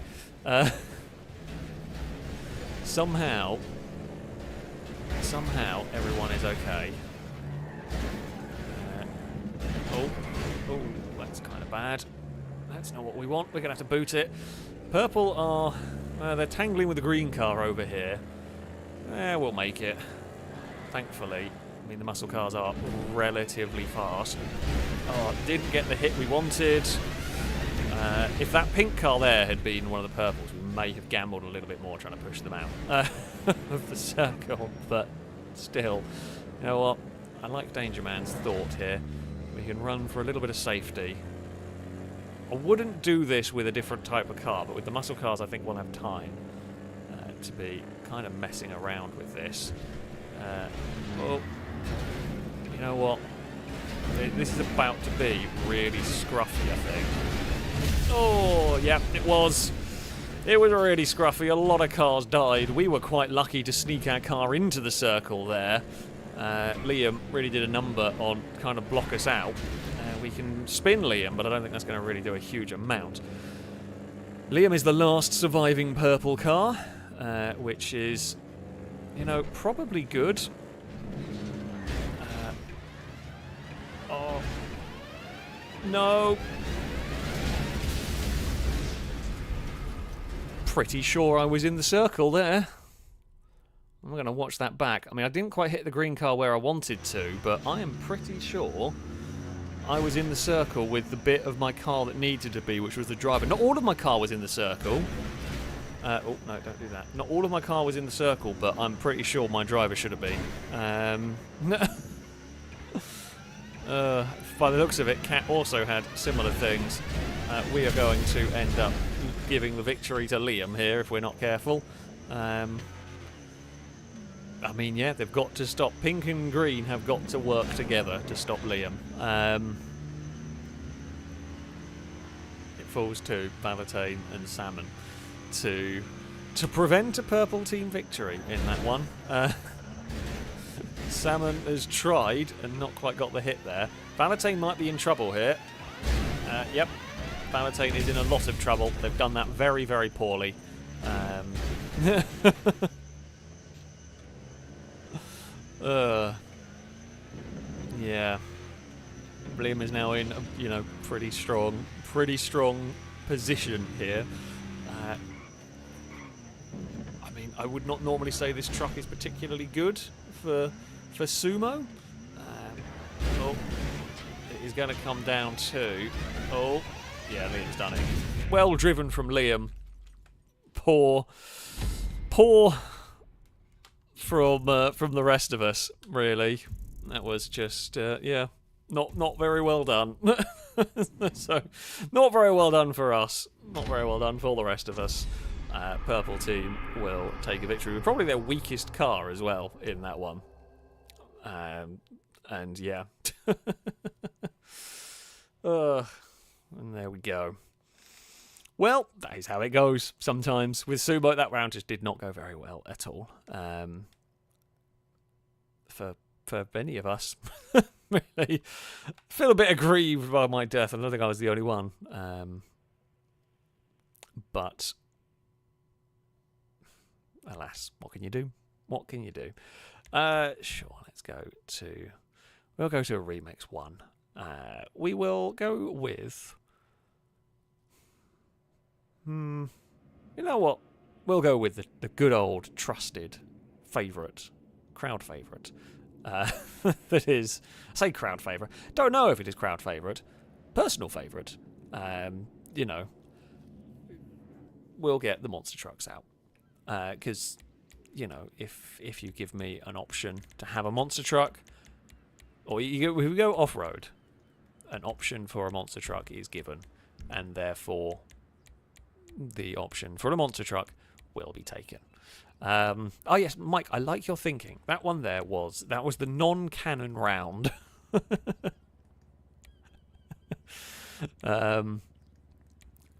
Somehow everyone is okay. That's kind of bad. That's not what we want. We're going to have to boot it. Purple are... they're tangling with the green car over here. We'll make it. Thankfully. I mean, the muscle cars are relatively fast. Didn't get the hit we wanted. If that pink car there had been one of the purples, we may have gambled a little bit more trying to push them out of the circle. But still, you know what? I like Danger Man's thought here. We can run for a little bit of safety. I wouldn't do this with a different type of car, but with the muscle cars I think we'll have time to be kind of messing around with this. You know what? This is about to be really scruffy, I think. Oh, yeah, it was. It was really scruffy. A lot of cars died. We were quite lucky to sneak our car into the circle there. Liam really did a number on kind of block us out. We can spin Liam, but I don't think that's going to really do a huge amount. Liam is the last surviving purple car, which is, probably good. No. Pretty sure I was in the circle there. I'm going to watch that back. I mean, I didn't quite hit the green car where I wanted to, but I am pretty sure I was in the circle with the bit of my car that needed to be, which was the driver. Not all of my car was in the circle. No, don't do that. Not all of my car was in the circle, but I'm pretty sure my driver should have been. By the looks of it, Cat also had similar things. We are going to end up giving the victory to Liam here if we're not careful. I mean, yeah, they've got to stop. Pink and green have got to work together to stop Liam. It falls to Valentine and Salmon to prevent a purple team victory in that one. Salmon has tried and not quite got the hit there. Valentine might be in trouble here. Yep, Valentine is in a lot of trouble. They've done that very, very poorly. Yeah. Liam is now in a, pretty strong position here. I mean, I would not normally say this truck is particularly good for Sumo. Oh, it is going to come down to... Oh, yeah, Liam's done it. Well driven from Liam. Poor from the rest of us, really. That was just, yeah, not very well done. So, not very well done for us. Not very well done for all the rest of us. Purple team will take a victory with probably their weakest car as well in that one. And yeah. And there we go. Well, that is how it goes sometimes. With Sumo, that round just did not go very well at all. For many of us. Really. Feel a bit aggrieved by my death. I don't think I was the only one. But alas, what can you do? What can you do? Sure, we'll go to a Remix 1. We will go with... you know what? We'll go with the good old, trusted favourite, crowd favourite. That is, I say crowd favourite. Don't know if it is crowd favourite. Personal favourite. We'll get the monster trucks out. Because, if you give me an option to have a monster truck, or if we go off-road, an option for a monster truck is given, and therefore the option for a monster truck will be taken. Oh yes, Mike, I like your thinking. That one there was the non-cannon round. That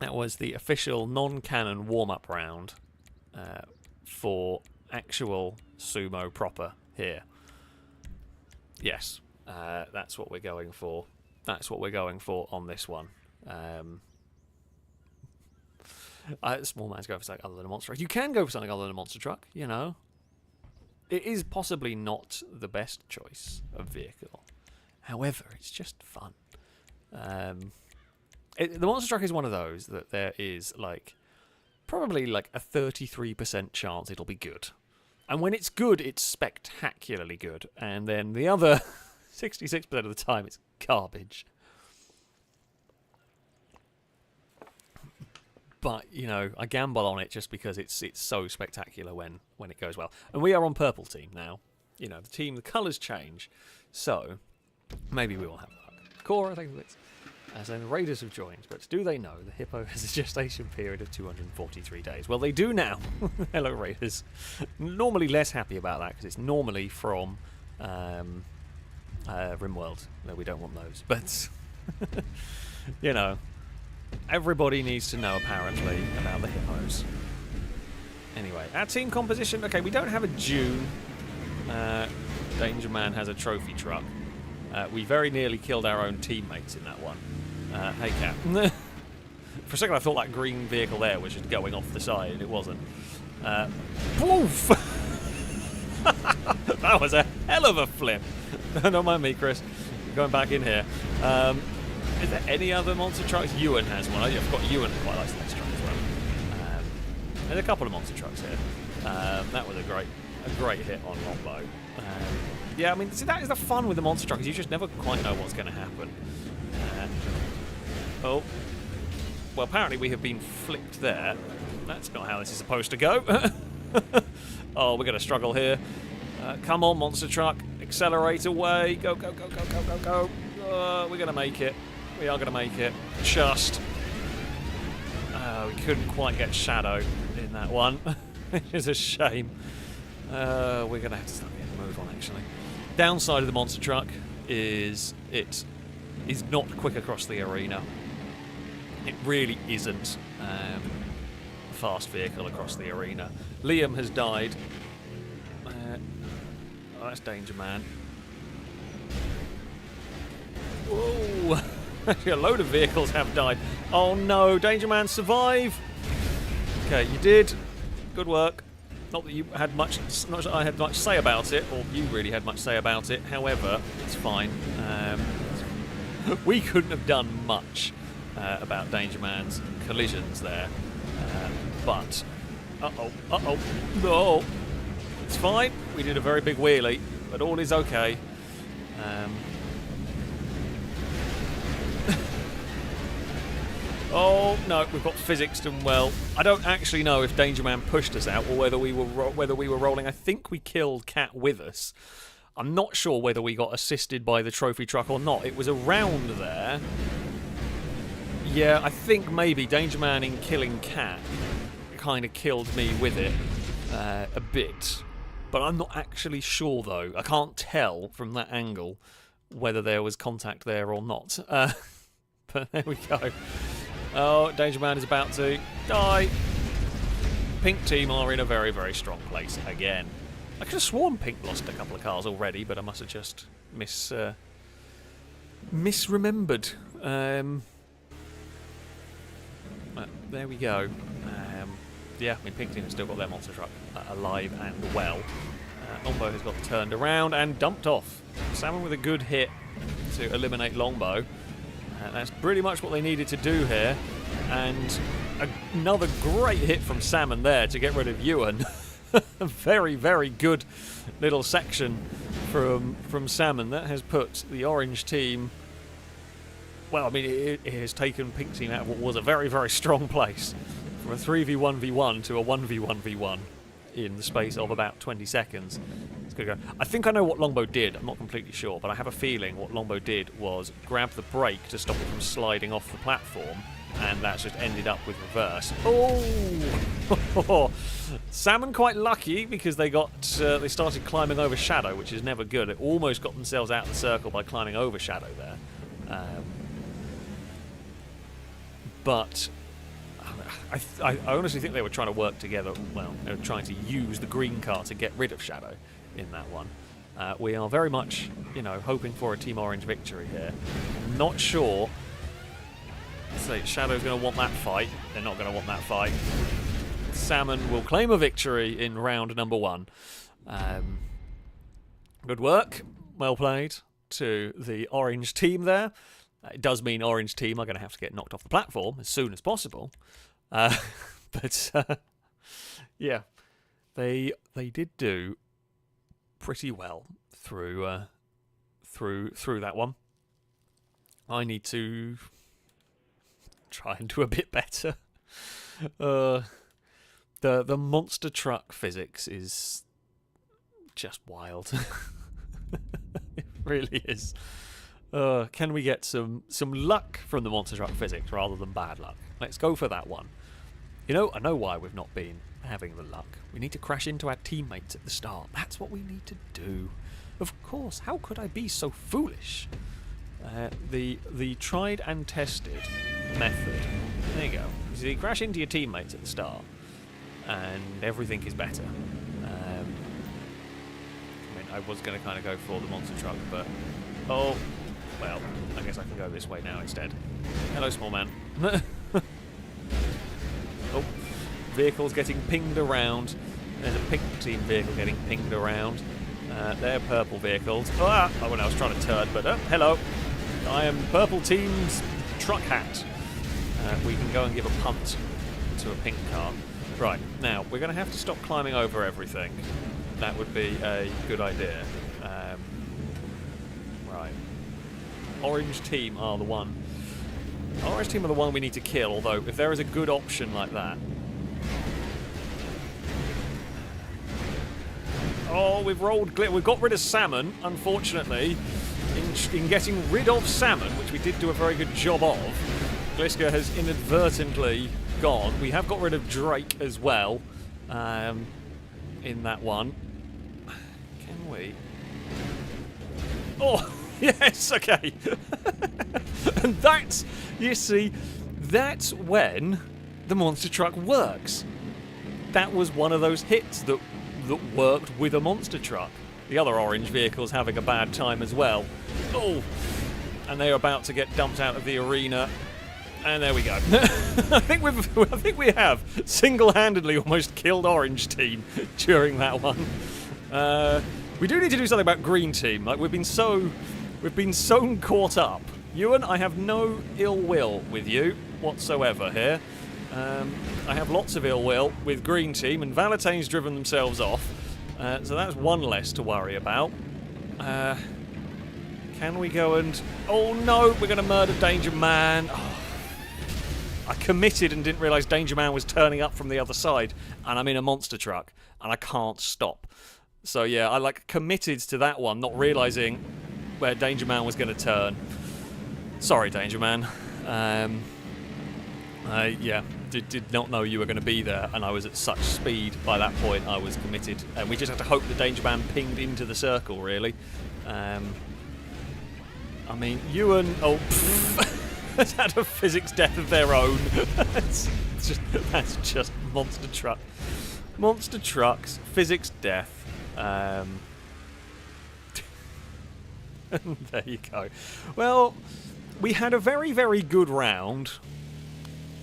was the official non-cannon warm-up round for actual Sumo proper here. Yes, that's what we're going for. That's what we're going for on this one. Small man's going for something other than a monster truck. You can go for something other than a monster truck, It is possibly not the best choice of vehicle. However, it's just fun. The monster truck is one of those that there is probably a 33% chance it'll be good. And when it's good, it's spectacularly good. And then the other 66% of the time, it's garbage. But, I gamble on it just because it's so spectacular when it goes well. And we are on purple team now. The colours change. So, maybe we will have luck. Cora, thanks for this. As in, Raiders have joined. But do they know the Hippo has a gestation period of 243 days? Well, they do now. Hello, Raiders. Normally less happy about that because it's normally from RimWorld. No, we don't want those. But, everybody needs to know, apparently, about the Hippos. Anyway, our team composition. Okay, we don't have a June. Danger Man has a trophy truck. We very nearly killed our own teammates in that one. Hey, Cap. For a second, I thought that green vehicle there was just going off the side. It wasn't. Poof! That was a hell of a flip. Don't mind me, Chris. Going back in here. Is there any other monster trucks? Ewan has one. I've got Ewan who quite likes this truck as well. There's a couple of monster trucks here. That was a great hit on Longbow. Yeah, I mean, see, that is the fun with the monster truck, is you just never quite know what's going to happen. Oh. Well, apparently we have been flipped there. That's not how this is supposed to go. Oh, we're going to struggle here. Come on, monster truck. Accelerate away. Go, go, go, go, go, go, go. We're going to make it. We are going to make it. Just. We couldn't quite get Shadow in that one. Which is a shame. We're going to have to start getting a move on, actually. Downside of the monster truck is it is not quick across the arena. It really isn't a fast vehicle across the arena. Liam has died. that's Danger Man. Whoa! Actually, a load of vehicles have died. Oh no, Danger Man, survive! Okay, you did. Good work. Not that you had much, not that I had much say about it, or you really had much say about it. However, it's fine. We couldn't have done much about Danger Man's collisions there. But, no! It's fine. We did a very big wheelie, but all is okay. Oh no, we've got physics done well. I don't actually know if Danger Man pushed us out or whether we were rolling. I think we killed Cat with us. I'm not sure whether we got assisted by the trophy truck or not. It was around there. Yeah, I think maybe Danger Man in killing Cat kind of killed me with it a bit. But I'm not actually sure though. I can't tell from that angle whether there was contact there or not. But there we go. Oh, Danger Man is about to die. Pink team are in a very, very strong place again. I could have sworn Pink lost a couple of cars already, but I must have just misremembered. But there we go. Yeah, I mean, Pink team has still got their monster truck alive and well. Longbow has got turned around and dumped off. Salmon with a good hit to eliminate Longbow. That's pretty much what they needed to do here. And another great hit from Salmon there to get rid of Ewan. A very, very good little section from Salmon. That has put the orange team... Well, I mean, it has taken Pink team out of what was a very, very strong place. From a 3v1v1 to a 1v1v1 in the space of about 20 seconds. It's going to go. I think I know what Longbow did. I'm not completely sure, but I have a feeling what Longbow did was grab the brake to stop it from sliding off the platform, and that's just ended up with reverse. Oh! Salmon quite lucky because they started climbing over Shadow, which is never good. They almost got themselves out of the circle by climbing over Shadow there. But I honestly think they were trying to work together. Well, they were trying to use the green car to get rid of Shadow in that one. We are very much, hoping for a Team Orange victory here. Not sure. So Shadow's going to want that fight. They're not going to want that fight. Salmon will claim a victory in round number 1. Good work. Well played to the Orange team there. It does mean Orange team are going to have to get knocked off the platform as soon as possible. But yeah, they did do pretty well through that one. I need to try and do a bit better. The monster truck physics is just wild. It really is. Can we get some luck from the monster truck physics rather than bad luck? Let's go for that one. I know why we've not been having the luck. We need to crash into our teammates at the start. That's what we need to do. Of course, how could I be so foolish? The tried and tested method. There you go. So you crash into your teammates at the start, and everything is better. I was going to kind of go for the monster truck, but well, I guess I can go this way now instead. Hello, small man. Oh, vehicles getting pinged around. There's a pink team vehicle getting pinged around. They're purple vehicles. I was trying to turn, but hello. I am purple team's truck hat. We can go and give a punt to a pink car. Right, now, we're going to have to stop climbing over everything. That would be a good idea. Right. Orange team are the one. Orange team are the one we need to kill, although if there is a good option like that... Oh, we've got rid of Salmon, unfortunately. In getting rid of Salmon, which we did do a very good job of, Gliska has inadvertently gone. We have got rid of Drake as well in that one. Can we? Oh, yes, okay. And that's, you see, that's when the monster truck works. That was one of those hits that worked with a monster truck. The other orange vehicle's having a bad time as well. Oh, and they're about to get dumped out of the arena. And there we go. I think we have single-handedly almost killed orange team during that one. We do need to do something about green team. Like we've been so caught up. Ewan, I have no ill will with you whatsoever here. I have lots of ill will with green team, and Valetain's driven themselves off. So that's one less to worry about. Can we go and... Oh no, we're going to murder Danger Man. Oh. I committed and didn't realise Danger Man was turning up from the other side, and I'm in a monster truck, and I can't stop. So yeah, I committed to that one, not realising where Danger Man was going to turn. Sorry, Danger Man. Yeah, did not know you were going to be there, and I was at such speed by that point. I was committed, and we just had to hope the Danger Man pinged into the circle, really. I mean, Ewan... Oh, has had a physics death of their own. That's just monster truck. Monster trucks, physics death. There you go. Well, we had a very, very good round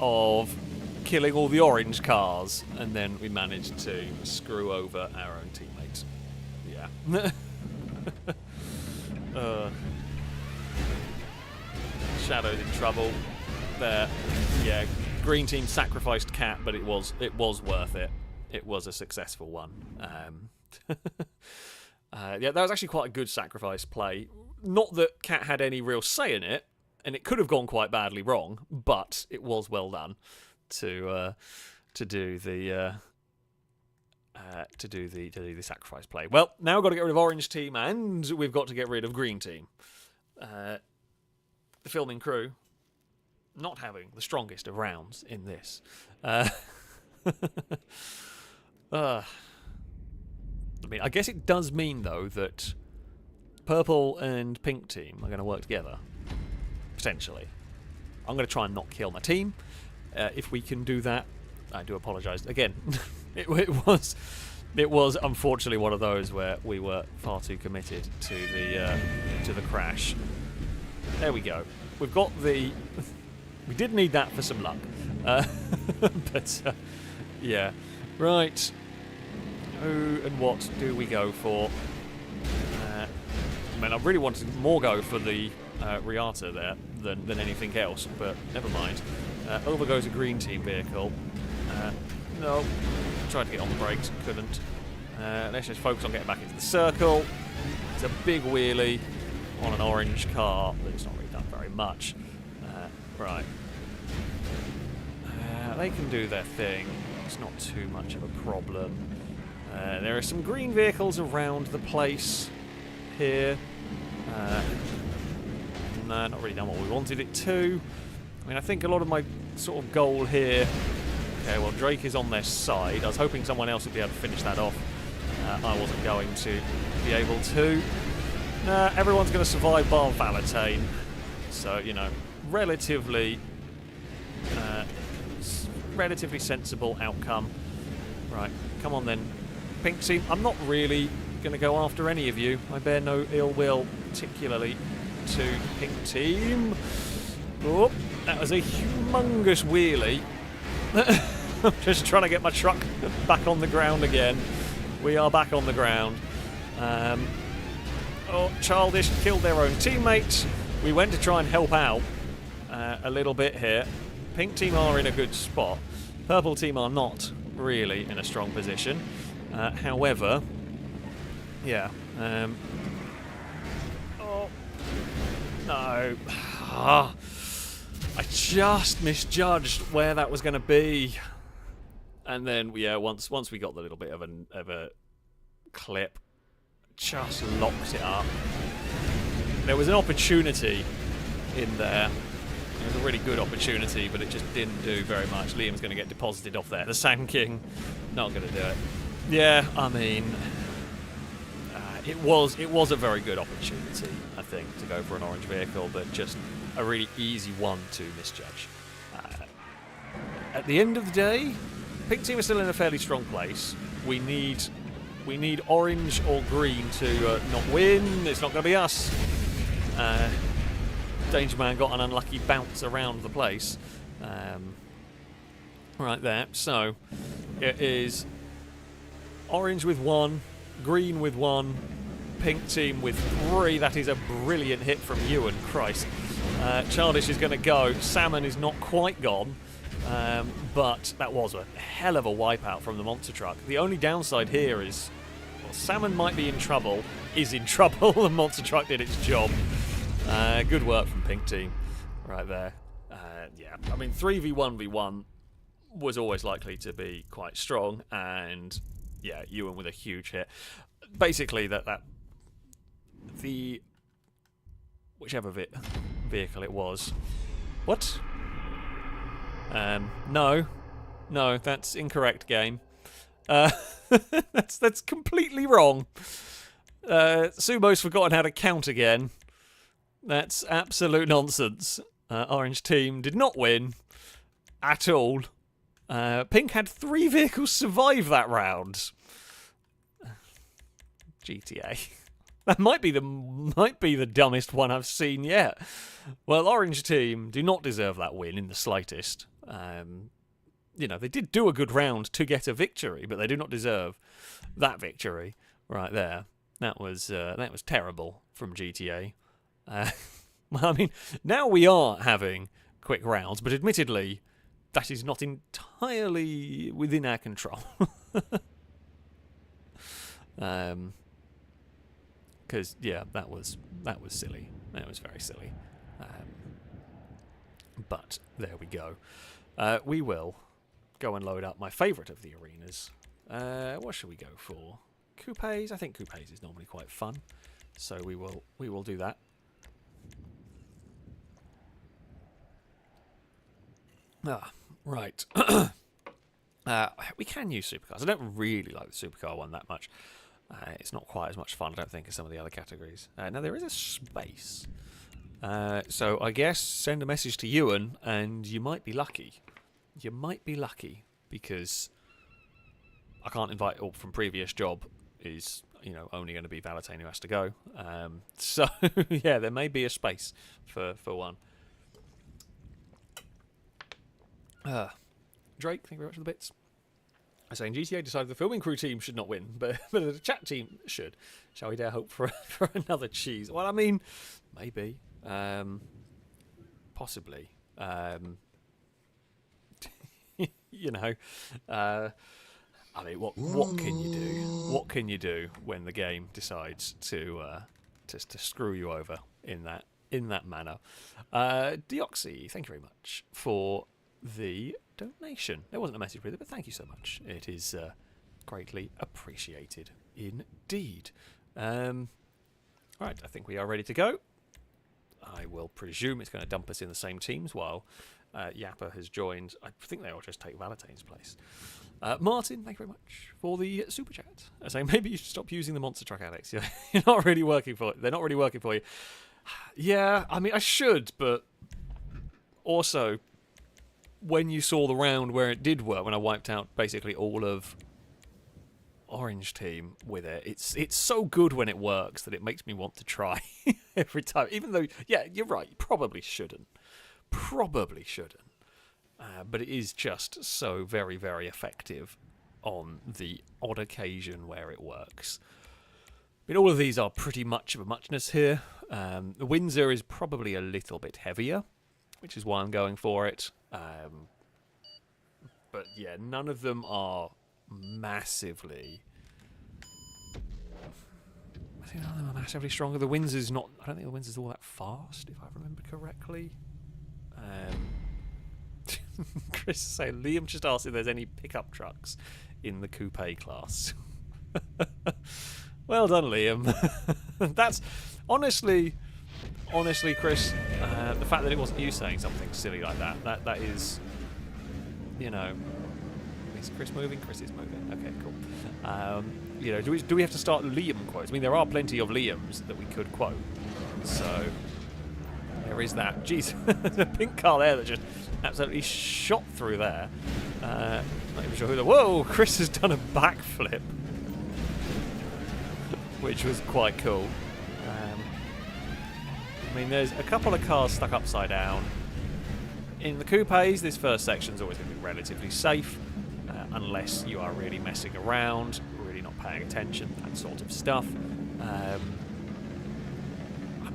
of killing all the orange cars, and then we managed to screw over our own teammates. Yeah. Shadow's in trouble there. Yeah, green team sacrificed Cat, but it was worth it. It was a successful one. Yeah, that was actually quite a good sacrifice play. Not that Cat had any real say in it, and it could have gone quite badly wrong, but it was well done to do the sacrifice play. Well, now we've got to get rid of orange team, and we've got to get rid of green team. The filming crew not having the strongest of rounds in this. I mean, I guess it does mean, though, that purple and pink team are going to work together. Potentially. I'm going to try and not kill my team. If we can do that, I do apologise. Again, it was unfortunately one of those where we were far too committed to the crash. There we go. We've got the... We did need that for some luck. But, yeah. Right. Who and what do we go for? I mean, I really wanted more go for the Riata there than anything else, but never mind. Over goes a green team vehicle. No. Tried to get on the brakes, couldn't. Let's just focus on getting back into the circle. It's a big wheelie on an orange car, but it's not really done very much. Right. They can do their thing. It's not too much of a problem. There are some green vehicles around the place here. No, not really done what we wanted it to. I mean, I think a lot of my sort of goal here... Okay, well, Drake is on their side. I was hoping someone else would be able to finish that off. I wasn't going to be able to. Nah, everyone's going to survive bar Valetain. So, you know, relatively sensible outcome. Right, come on then. Pink team, I'm not really going to go after any of you. I bear no ill will, particularly to pink team. Oh, that was a humongous wheelie. I'm just trying to get my truck back on the ground again. We are back on the ground. Oh, Childish killed their own teammates. We went to try and help out a little bit here. Pink team are in a good spot. Purple team are not really in a strong position. However, yeah. Oh, no. I just misjudged where that was going to be. And then, yeah, once we got the little bit of a clip, just locked it up. There was an opportunity in there. It was a really good opportunity, but it just didn't do very much. Liam's going to get deposited off there. The Sand King, not going to do it. Yeah, I mean, it was a very good opportunity, I think, to go for an orange vehicle, but just a really easy one to misjudge. At the end of the day, pink team is still in a fairly strong place. We need We need orange or green to not win. It's not going to be us. Danger Man got an unlucky bounce around the place. Right there. So it is orange with 1, green with 1, pink team with 3. That is a brilliant hit from Ewan. Christ. Childish is going to go. Salmon is not quite gone. But that was a hell of a wipeout from the monster truck. The only downside here is, well, Salmon might be in trouble, is in trouble. The monster truck did its job. Good work from pink team right there. Yeah, I mean 3v1v1 was always likely to be quite strong, and yeah, Ewan with a huge hit. Basically the whichever vehicle it was. What? No, that's incorrect, game. That's completely wrong. Sumo's forgotten how to count again. That's absolute nonsense. Orange team did not win at all. Pink had 3 vehicles survive that round. GTA. That might be the dumbest one I've seen yet. Well, Orange team do not deserve that win in the slightest. You know, they did do a good round to get a victory, but they do not deserve that victory right there. That was terrible from GTA. Well, I mean, now we are having quick rounds, but admittedly, that is not entirely within our control. Because yeah, that was silly. That was very silly. But there we go. We will go and load up my favourite of the arenas. What should we go for? Coupes? I think coupes is normally quite fun, so we will do that. Right. We can use supercars. I don't really like the supercar one that much. It's not quite as much fun, I don't think, as some of the other categories. Now, there is a space. So I guess send a message to Ewan, and you might be lucky. You might be lucky, because I can't invite all from previous job is, you know, only going to be Valentine who has to go. So, yeah, there may be a space for one. Drake, thank you very much for the bits. I'm saying GTA decided the filming crew team should not win, but the chat team should. Shall we dare hope for another cheese? Well, I mean, maybe. Possibly. You know. I mean, what can you do? What can you do when the game decides to screw you over in that manner? Deoxy, thank you very much for the donation. There wasn't a message with it, but thank you so much. It is greatly appreciated indeed. Right, I think we are ready to go. I will presume it's going to dump us in the same teams while Yappa has joined. I think they'll just take Valentine's place. Martin, thank you very much for the super chat. I say maybe you should stop using the monster truck, Alex. You're not really working for it. They're not really working for you. Yeah, I mean, I should, but also, when you saw the round where it did work, when I wiped out basically all of Orange team with it, it's so good when it works that it makes me want to try every time. Even though, yeah, you're right, you probably shouldn't. But it is just so very, very effective on the odd occasion where it works. I mean, all of these are pretty much of a muchness here. The Windsor is probably a little bit heavier, which is why I'm going for it. But yeah, none of them are massively... I think none of them are massively stronger. The Windsor's not... I don't think the Windsor's all that fast, if I remember correctly. Chris is saying, Liam just asked if there's any pickup trucks in the coupe class. Well done, Liam. That's... Honestly, Chris, the fact that it wasn't you saying something silly like that is, you know, is Chris moving? Chris is moving. Okay, cool. You know, do we have to start Liam quotes? I mean, there are plenty of Liams that we could quote, so there is that. Jeez, there's a pink car there that just absolutely shot through there. Not even sure who the... Whoa, Chris has done a backflip. which was quite cool. I mean, there's a couple of cars stuck upside down. In the coupes, this first section's always going to be relatively safe, unless you are really messing around, really not paying attention, that sort of stuff. I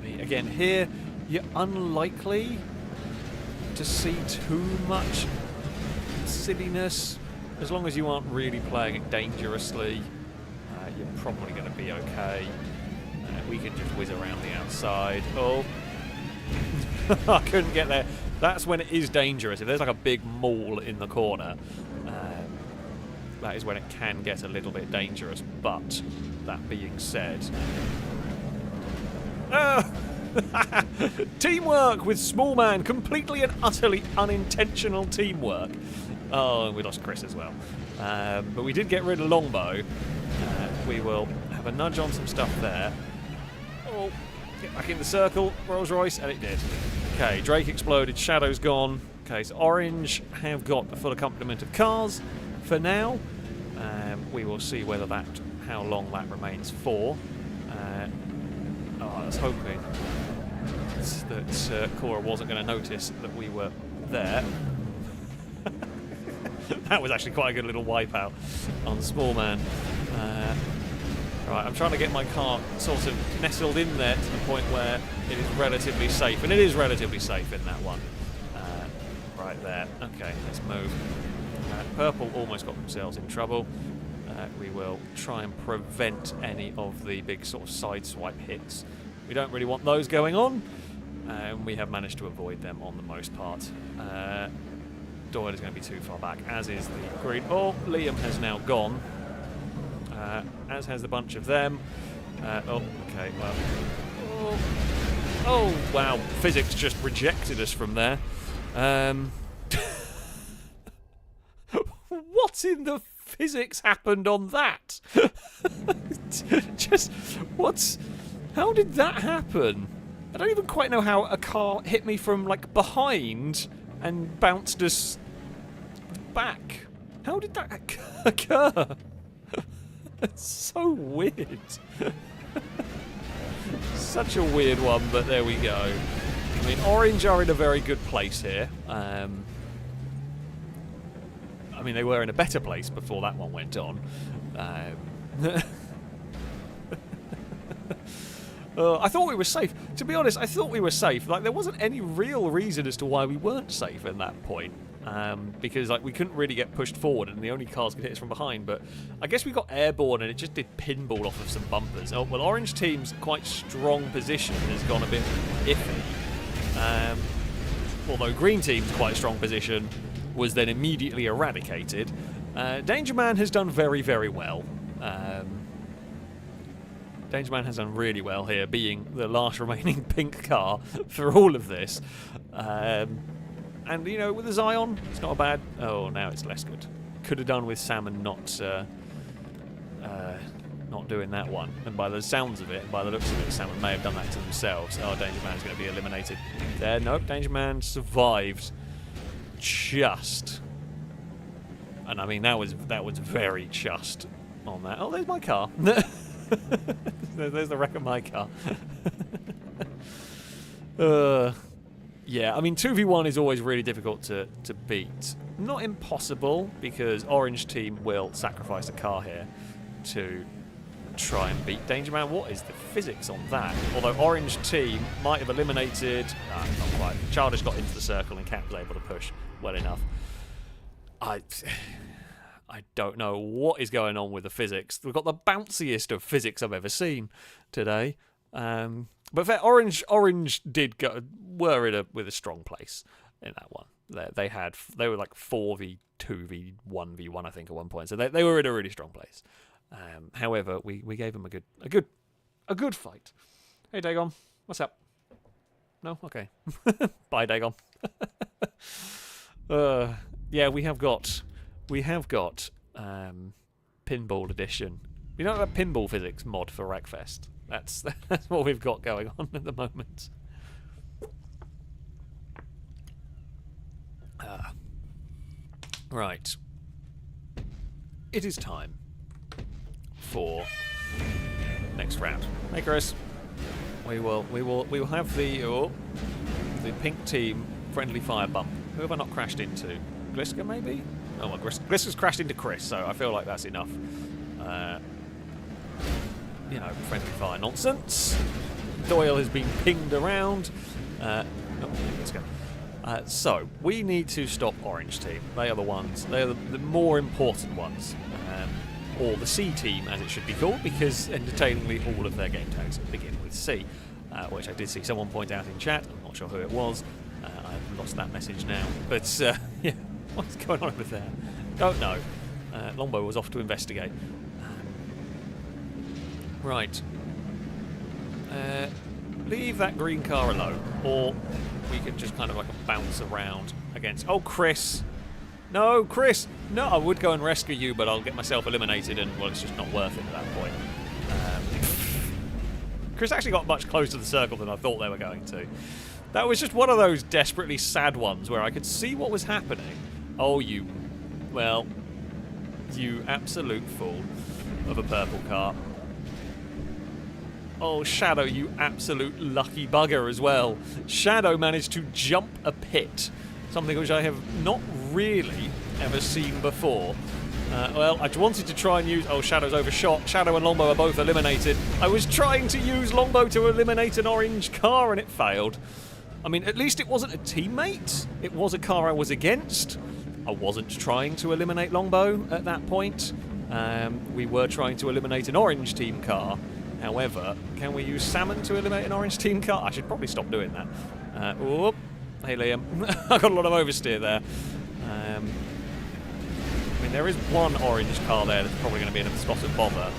mean, again, here, you're unlikely to see too much silliness. As long as you aren't really playing it dangerously, you're probably going to be okay. We can just whiz around the outside. Oh, I couldn't get there. That's when it is dangerous. If there's like a big maul in the corner, that is when it can get a little bit dangerous. But that being said, teamwork with Small Man, completely and utterly unintentional teamwork. Oh, and we lost Chris as well. But we did get rid of Longbow. We will have a nudge on some stuff there. Oh, get back in the circle, Rolls Royce, and it did. Okay, Drake exploded, Shadow's gone. Okay, so Orange have got a full complement of cars for now. We will see whether how long that remains for. I was hoping that Cora wasn't going to notice that we were there. That was actually quite a good little wipeout on Small Man. Right, I'm trying to get my car sort of nestled in there to the point where it is relatively safe. And it is relatively safe in that one. Right there. Okay, let's move. Purple almost got themselves in trouble. We will try and prevent any of the big sort of side swipe hits. We don't really want those going on. We have managed to avoid them on the most part. Doyle is going to be too far back, as is the green. Oh, Liam has now gone. As has the bunch of them. Oh, okay, well. Oh, wow. Physics just rejected us from there. What in the physics happened on that? How did that happen? I don't even quite know how a car hit me from, like, behind and bounced us back. How did that occur? It's so weird. Such a weird one, but there we go. I mean, Orange are in a very good place here. I mean, they were in a better place before that one went on. I thought we were safe. To be honest, I thought we were safe. Like, there wasn't any real reason as to why we weren't safe at that point. Because like we couldn't really get pushed forward and the only cars could hit us from behind, but I guess we got airborne and it just did pinball off of some bumpers. Oh, well, Orange team's quite strong position has gone a bit iffy. Although Green team's quite strong position was then immediately eradicated. Danger Man has done very, very well. Danger Man has done really well here, being the last remaining pink car for all of this. And, you know, with the Zion, it's not a bad... Oh, now it's less good. Could have done with Salmon not doing that one. And by the sounds of it, by the looks of it, Salmon may have done that to themselves. Oh, Danger Man's going to be eliminated there. Nope, Danger Man survived. Just. And, I mean, that was very just on that. Oh, there's my car. There's the wreck of my car. Yeah, I mean, 2v1 is always really difficult to beat. Not impossible, because Orange team will sacrifice a car here to try and beat Danger Man. What is the physics on that? Although Orange team might have eliminated... not quite. Childish got into the circle and Cat was able to push well enough. I don't know what is going on with the physics. We've got the bounciest of physics I've ever seen today. But fair, Orange were with a strong place in that one. They were like 4v2v1v1 I think at one point, so they were in a really strong place. However, we gave them a good fight. Hey Dagon, what's up? No, okay. Bye Dagon. Yeah, we have got Pinball Edition. You know that Pinball Physics mod for Wreckfest? That's what we've got going on at the moment. Right. It is time for next round. Hey, Chris. We will have the pink team friendly fire bump. Who have I not crashed into? Gliska, maybe? Oh, well, Gliska's crashed into Chris, so I feel like that's enough. You know, friendly fire nonsense. Doyle has been pinged around. Let's go. So, we need to stop Orange Team. They are the ones, they are the more important ones. Or the C Team, as it should be called, because entertainingly all of their game tags begin with C. Which I did see someone point out in chat. I'm not sure who it was. I've lost that message now. But, yeah, what's going on over there? Don't know. Longbow was off to investigate. Right. Leave that green car alone, or we can just kind of like bounce around against... Oh, Chris! No, Chris! No, I would go and rescue you, but I'll get myself eliminated, and, well, it's just not worth it at that point. Chris actually got much closer to the circle than I thought they were going to. That was just one of those desperately sad ones where I could see what was happening. Oh, you... Well, you absolute fool of a purple car. Oh, Shadow, you absolute lucky bugger as well. Shadow managed to jump a pit, something which I have not really ever seen before. Well, I wanted to try and use... Oh, Shadow's overshot. Shadow and Longbow are both eliminated. I was trying to use Longbow to eliminate an orange car, and it failed. I mean, at least it wasn't a teammate. It was a car I was against. I wasn't trying to eliminate Longbow at that point. We were trying to eliminate an orange team car. However, can we use Salmon to eliminate an orange team car? I should probably stop doing that. Oh, hey Liam. I got a lot of oversteer there. I mean, there is one orange car there that's probably going to be in a spot of bother.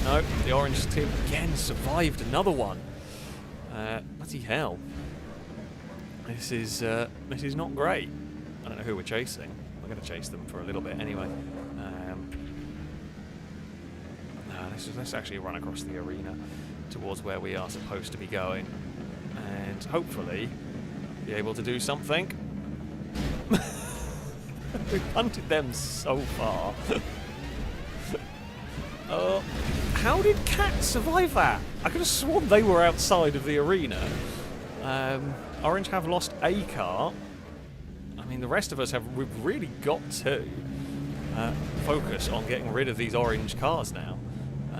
No, the orange team again survived another one. Bloody hell. This is not great. I don't know who we're chasing. We're going to chase them for a little bit anyway. Let's actually run across the arena towards where we are supposed to be going, and hopefully be able to do something. We've hunted them so far. How did Cat survive that? I could have sworn they were outside of the arena. Orange have lost a car. I mean, the rest of us we've really got to focus on getting rid of these orange cars now.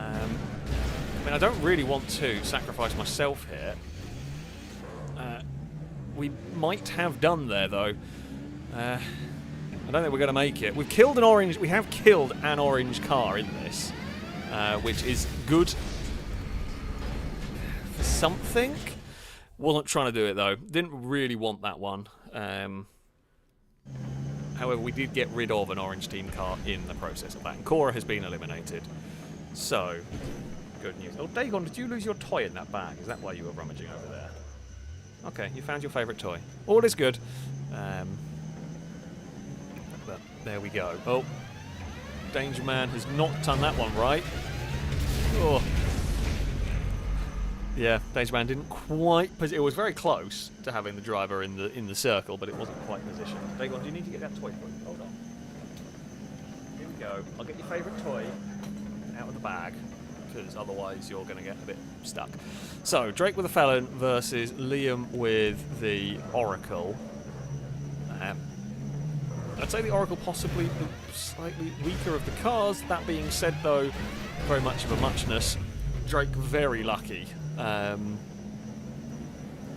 I mean, I don't really want to sacrifice myself here. We might have done there, though. I don't think we're going to make it. We've killed an orange. We have killed an orange car in this, which is good for something. Wasn't trying to do it though. Didn't really want that one. However, we did get rid of an orange team car in the process of that, and Cora has been eliminated. So, good news. Oh, Dagon, did you lose your toy in that bag? Is that why you were rummaging over there? Okay, you found your favourite toy. All is good. But there we go. Oh, Danger Man has not done that one right. Oh. Yeah, Danger Man didn't quite... It was very close to having the driver in the circle, but it wasn't quite positioned. Dagon, do you need to get that toy for you? Hold on. Here we go. I'll get your favourite toy out of the bag, because otherwise you're going to get a bit stuck. So, Drake with the Felon versus Liam with the Oracle. I'd say the Oracle possibly the slightly weaker of the cars. That being said, though, very much of a muchness. Drake very lucky to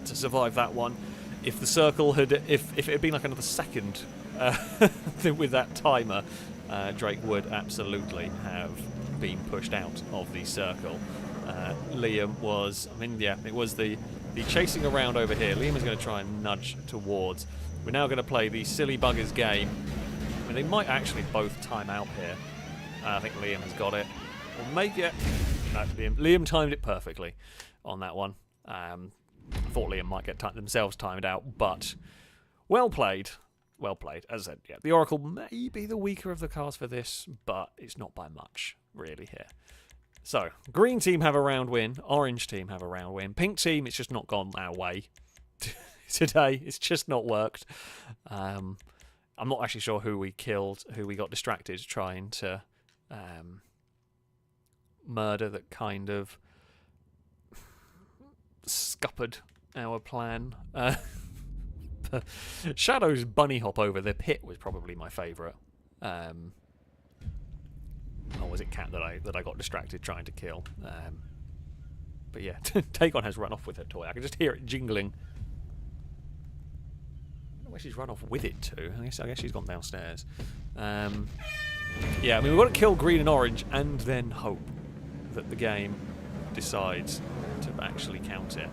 survive that one. If the circle had, if it had been like another second with that timer, Drake would absolutely have been pushed out of the circle. Liam was, I mean, yeah, it was the chasing around over here. Liam is going to try and nudge towards. We're now going to play the silly buggers game. I mean, they might actually both time out here. I think Liam has got it. Or maybe it. No, Liam timed it perfectly on that one. I thought Liam might get themselves timed out, but well played. Well played. As I said, yeah, the Oracle may be the weaker of the cars for this, but it's not by much, really, here. So, green team have a round win. Orange team have a round win. Pink team, it's just not gone our way today. It's just not worked. I'm not actually sure who we killed, who we got distracted trying to murder that kind of scuppered our plan. Shadow's bunny hop over the pit was probably my favourite. Or was it Cat that I got distracted trying to kill? But yeah, Dagon has run off with her toy. I can just hear it jingling. I don't know where she's run off with it to. I guess she's gone downstairs. Yeah, I mean, we've got to kill green and orange and then hope that the game decides to actually count it.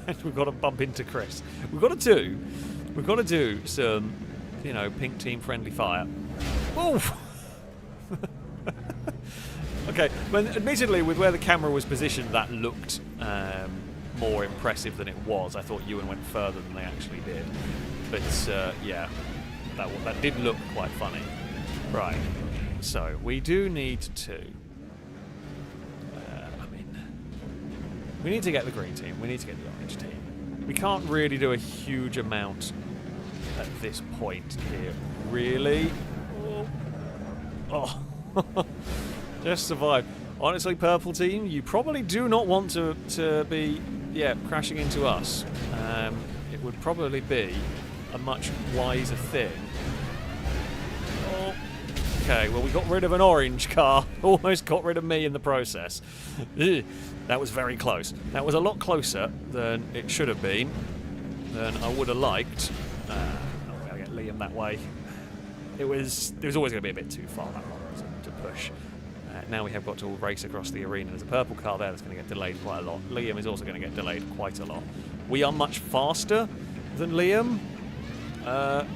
And we've got to bump into Chris. We've got to do some, you know, pink team friendly fire. Oh! Okay, well, admittedly, with where the camera was positioned, that looked more impressive than it was. I thought Ewan went further than they actually did. But yeah, that did look quite funny. Right, so we do need to. We need to get the green team. We need to get the orange team. We can't really do a huge amount at this point here, really. Oh. Just survive. Honestly, purple team, you probably do not want to be, crashing into us. It would probably be a much wiser thing. Oh. Okay, well, we got rid of an orange car. Almost got rid of me in the process. That was very close. That was a lot closer than it should have been, than I would have liked. I'm going to get Liam that way. It was always going to be a bit too far, that one, to push. Now we have got to race across the arena. There's a purple car there that's going to get delayed quite a lot. Liam is also going to get delayed quite a lot. We are much faster than Liam. Oh,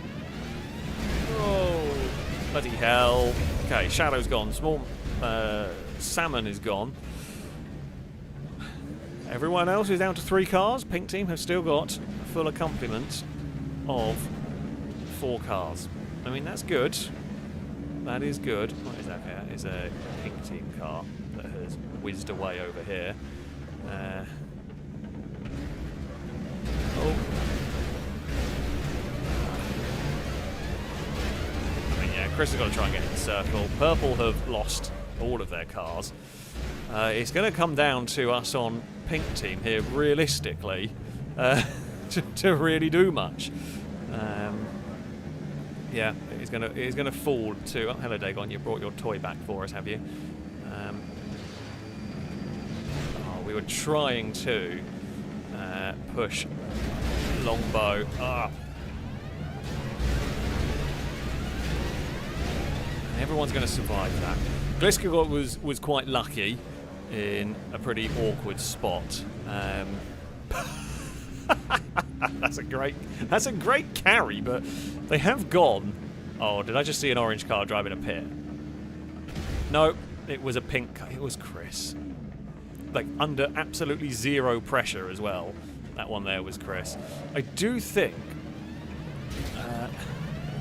bloody hell. Okay, Shadow's gone. Small Salmon is gone. Everyone else is down to 3 cars. Pink team have still got a full accompaniment of 4 cars. I mean, that's good. That is good. What is that here? It's a pink team car that has whizzed away over here. Oh. I mean, yeah, Chris has got to try and get in the circle. Purple have lost all of their cars. It's going to come down to us on pink team here, realistically, to really do much. Yeah, it's going to fall to. Oh, hello, Dagon. You brought your toy back for us, have you? We were trying to push Longbow. Everyone's going to survive that. Gliska was quite lucky in a pretty awkward spot. That's a great carry, but they have gone. Oh, did I just see an orange car driving a pit? No, it was a pink car. It was Chris. Like, under absolutely zero pressure as well. That one there was Chris. I do think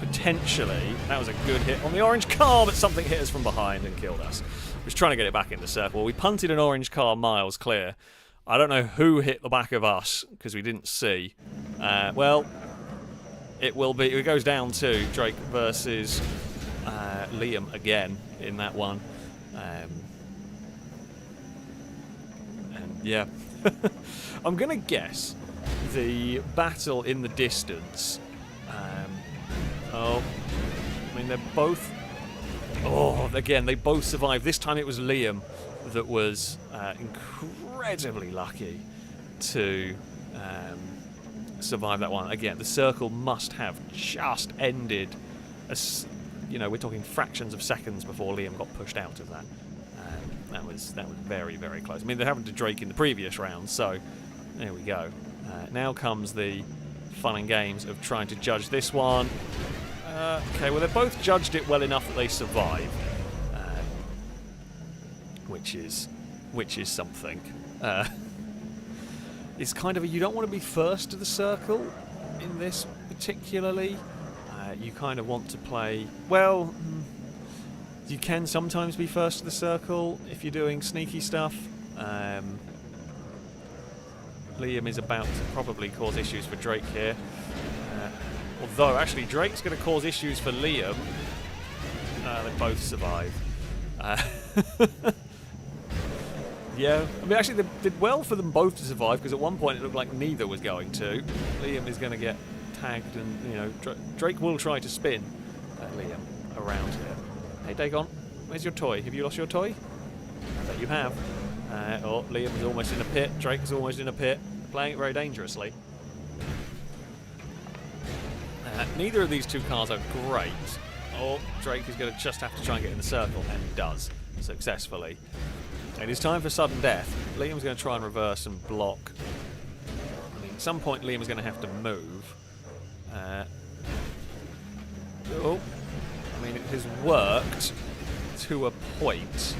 potentially that was a good hit on the orange car, but something hit us from behind and killed us. I was trying to get it back in the circle. We punted an orange car miles clear. I don't know who hit the back of us because we didn't see. Well, it will be. It goes down to Drake versus Liam again in that one. And yeah, I'm gonna guess the battle in the distance. I mean, they're both. Oh, again, they both survived. This time it was Liam that was incredibly lucky to survive that one. Again, the circle must have just ended. You know, we're talking fractions of seconds before Liam got pushed out of that. That was very, very close. I mean, they happened to Drake in the previous round, so there we go. Now comes the fun and games of trying to judge this one. Okay, well, they both judged it well enough that they survive, which is something. It's kind of you don't want to be first to the circle in this particularly. You kind of want to play well. You can sometimes be first to the circle if you're doing sneaky stuff. Liam is about to probably cause issues for Drake here. Although, actually, Drake's going to cause issues for Liam. They both survive. Yeah, I mean, actually, they did well for them both to survive, because at one point it looked like neither was going to. Liam is going to get tagged, and, you know, Drake will try to spin Liam around here. Hey, Dagon, where's your toy? Have you lost your toy? I bet you have. Oh, Liam is almost in a pit. Drake is almost in a pit. Playing it very dangerously. Neither of these two cars are great. Oh, Drake is going to just have to try and get in the circle, and he does successfully. It is time for sudden death. Liam's going to try and reverse and block. I mean, at some point Liam's going to have to move. Oh, I mean, it has worked to a point.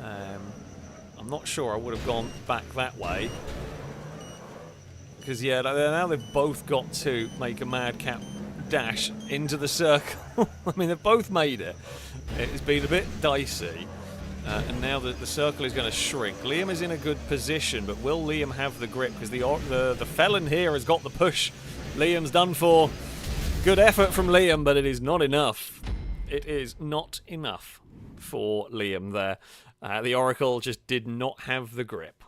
I'm not sure I would have gone back that way. Because, yeah, now they've both got to make a madcap dash into the circle. I mean, they've both made it. It's been a bit dicey. And now the circle is going to shrink. Liam is in a good position, but will Liam have the grip? Because the felon here has got the push. Liam's done for. Good effort from Liam, but it is not enough. It is not enough for Liam there. The Oracle just did not have the grip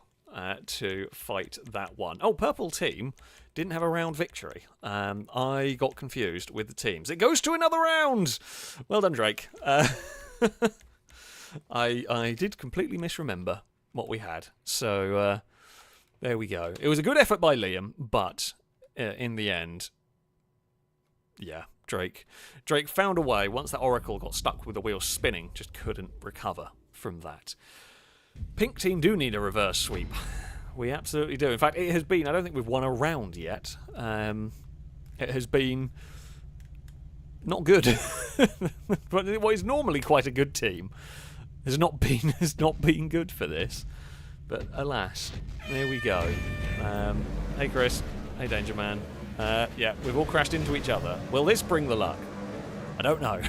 to fight that one. Oh, purple team didn't have a round victory. I got confused with the teams. It goes to another round! Well done, Drake. I did completely misremember what we had. So, there we go. It was a good effort by Liam, but in the end, yeah, Drake found a way. Once that Oracle got stuck with the wheel spinning, just couldn't recover from that. Pink team do need a reverse sweep. We absolutely do. In fact, it has been, I don't think we've won a round yet. It has been not good. But what is normally quite a good team has not been good for this. But alas, there we go. Hey Chris, hey Danger Man. Yeah, we've all crashed into each other. Will this bring the luck? I don't know.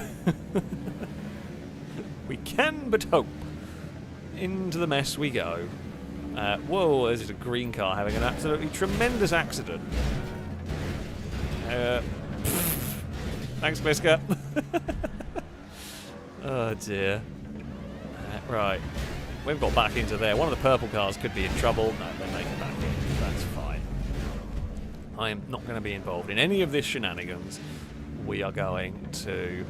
We can but hope. Into the mess we go. Whoa, this is a green car having an absolutely tremendous accident. Thanks, Blisker. Oh dear. Right. We've got back into there. One of the purple cars could be in trouble. No, they make it back in. That's fine. I am not going to be involved in any of this shenanigans. We are going to,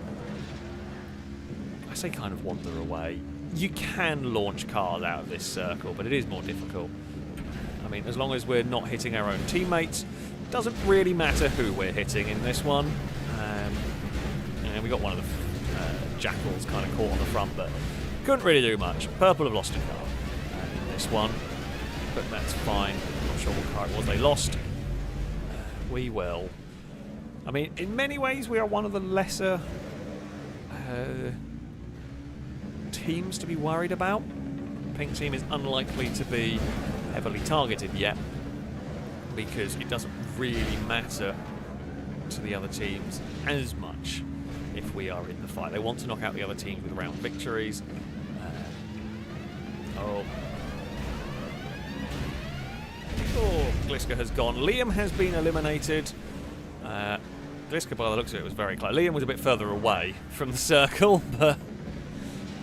I say, kind of wander away. You can launch cars out of this circle, but it is more difficult. I mean, as long as we're not hitting our own teammates, it doesn't really matter who we're hitting in this one. And we got one of the jackals kind of caught on the front, but couldn't really do much. Purple have lost a car in this one, but that's fine. I'm not sure what car it was they lost. We will. I mean, in many ways, we are one of the lesser teams to be worried about. Pink team is unlikely to be heavily targeted yet, because it doesn't really matter to the other teams as much if we are in the fight. They want to knock out the other teams with round victories. Oh, Gliska has gone. Liam has been eliminated. Gliska, by the looks of it, was very close. Liam was a bit further away from the circle, but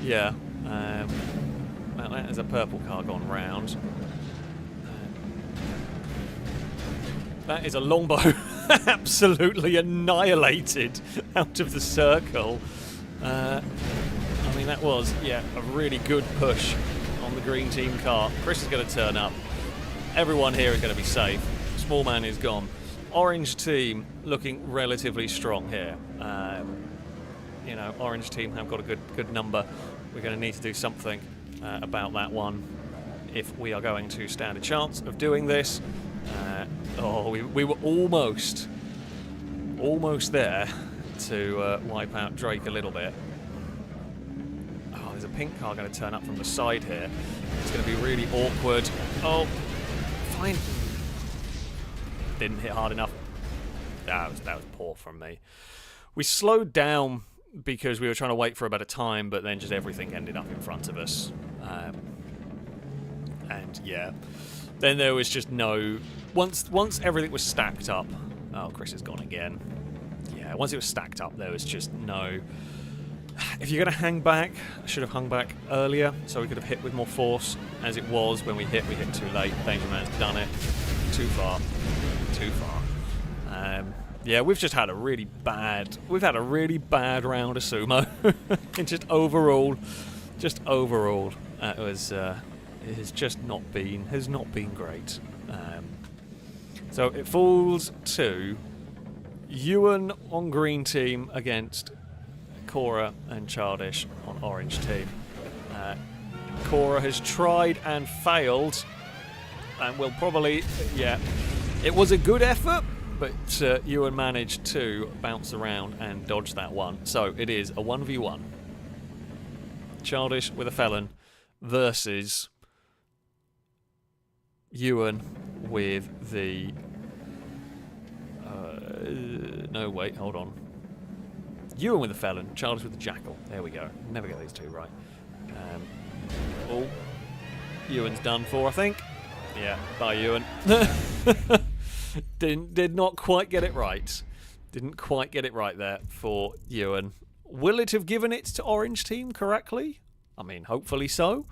yeah. Well, that is a purple car gone round. That is a longbow absolutely annihilated out of the circle. I mean, that was, yeah, a really good push on the green team car. Chris is going to turn up. Everyone here is going to be safe. Small man is gone. Orange team looking relatively strong here. You know, orange team have got a good number. We're going to need to do something about that one if we are going to stand a chance of doing this. We were almost there to wipe out Drake a little bit. Oh, there's a pink car going to turn up from the side here. It's going to be really awkward. Oh, fine. Didn't hit hard enough. That was poor from me. We slowed down because we were trying to wait for a better time, but then just everything ended up in front of us. And yeah, then there was just no... Once everything was stacked up... Oh, Chris is gone again. Yeah, once it was stacked up, there was just no If you're going to hang back, I should have hung back earlier so we could have hit with more force. As it was, when we hit too late. Danger Man's done it. Too far. Too far. Yeah, we've just had a really bad... We've had a really bad round of sumo. Just overall. It has just not been great. So it falls to Ewan on green team against Cora and Childish on orange team. Cora has tried and failed, and will probably, yeah, it was a good effort, but Ewan managed to bounce around and dodge that one. So it is a 1v1. Childish with a felon versus Ewan with the... no, wait, hold on. Ewan with the felon, Childish with the jackal. There we go. Never get these two right. Oh, Ewan's done for, I think. Yeah, bye, Ewan. Did not quite get it right. Didn't quite get it right there for Ewan. Will it have given it to orange team correctly? I mean, hopefully so.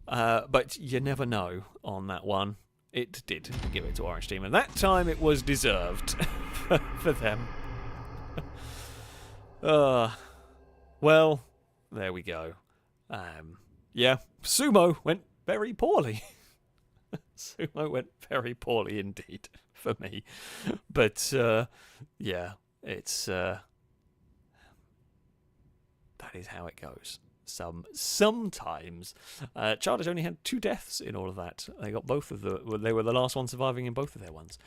But you never know on that one. It did give it to orange team, and that time it was deserved for them. Well, there we go. Yeah, sumo went very poorly. Sumo went very poorly indeed for me. But, yeah, it's... that is how it goes. Sometimes. Childish only had 2 deaths in all of that. They got both of the... They were the last one surviving in both of their ones.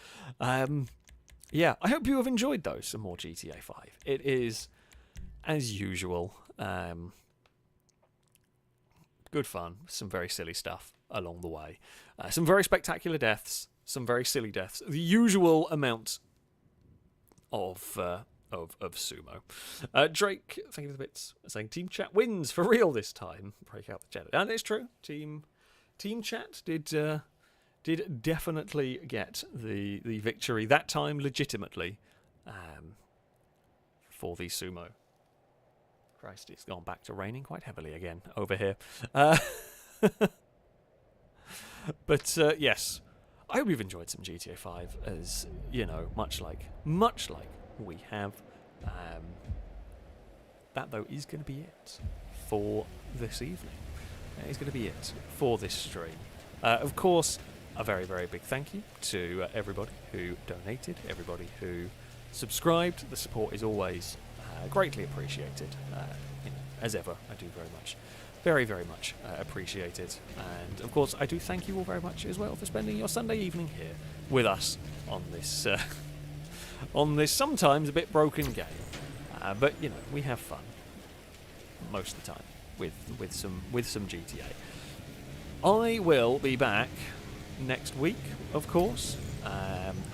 Yeah, I hope you have enjoyed those, some more GTA 5. It is, as usual, good fun. Some very silly stuff along the way. Some very spectacular deaths. Some very silly deaths. The usual amount of sumo. Drake, thank you for the bits. Saying Team Chat wins for real this time. Break out the chat. And it's true. Team Chat did definitely get the victory that time legitimately for the sumo. Christ, it's gone back to raining quite heavily again over here. But yes, I hope you've enjoyed some GTA 5, as you know, much like we have. That though is going to be it for this evening. That is going to be it for this stream. Of course, a very, very big thank you to everybody who donated, everybody who subscribed. The support is always greatly appreciated. As ever, I do very, very much appreciate it. And of course, I do thank you all very much as well for spending your Sunday evening here with us on this sometimes a bit broken game. But you know, we have fun most of the time with some GTA. I will be back next week, of course.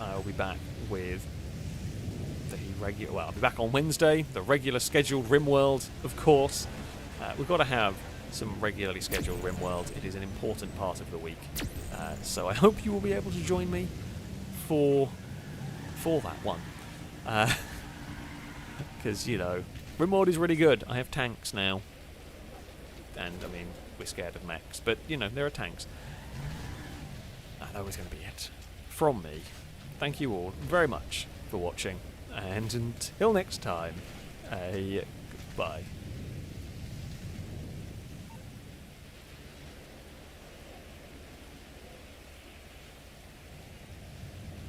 I'll be back with the regular... Well, I'll be back on Wednesday, the regular scheduled RimWorld, of course. We've got to have some regularly scheduled RimWorld. It is an important part of the week. So I hope you will be able to join me for that one. Because, you know, RimWorld is really good. I have tanks now. And, I mean, we're scared of mechs, but, you know, there are tanks. And that was going to be it from me. Thank you all very much for watching, and until next time, goodbye.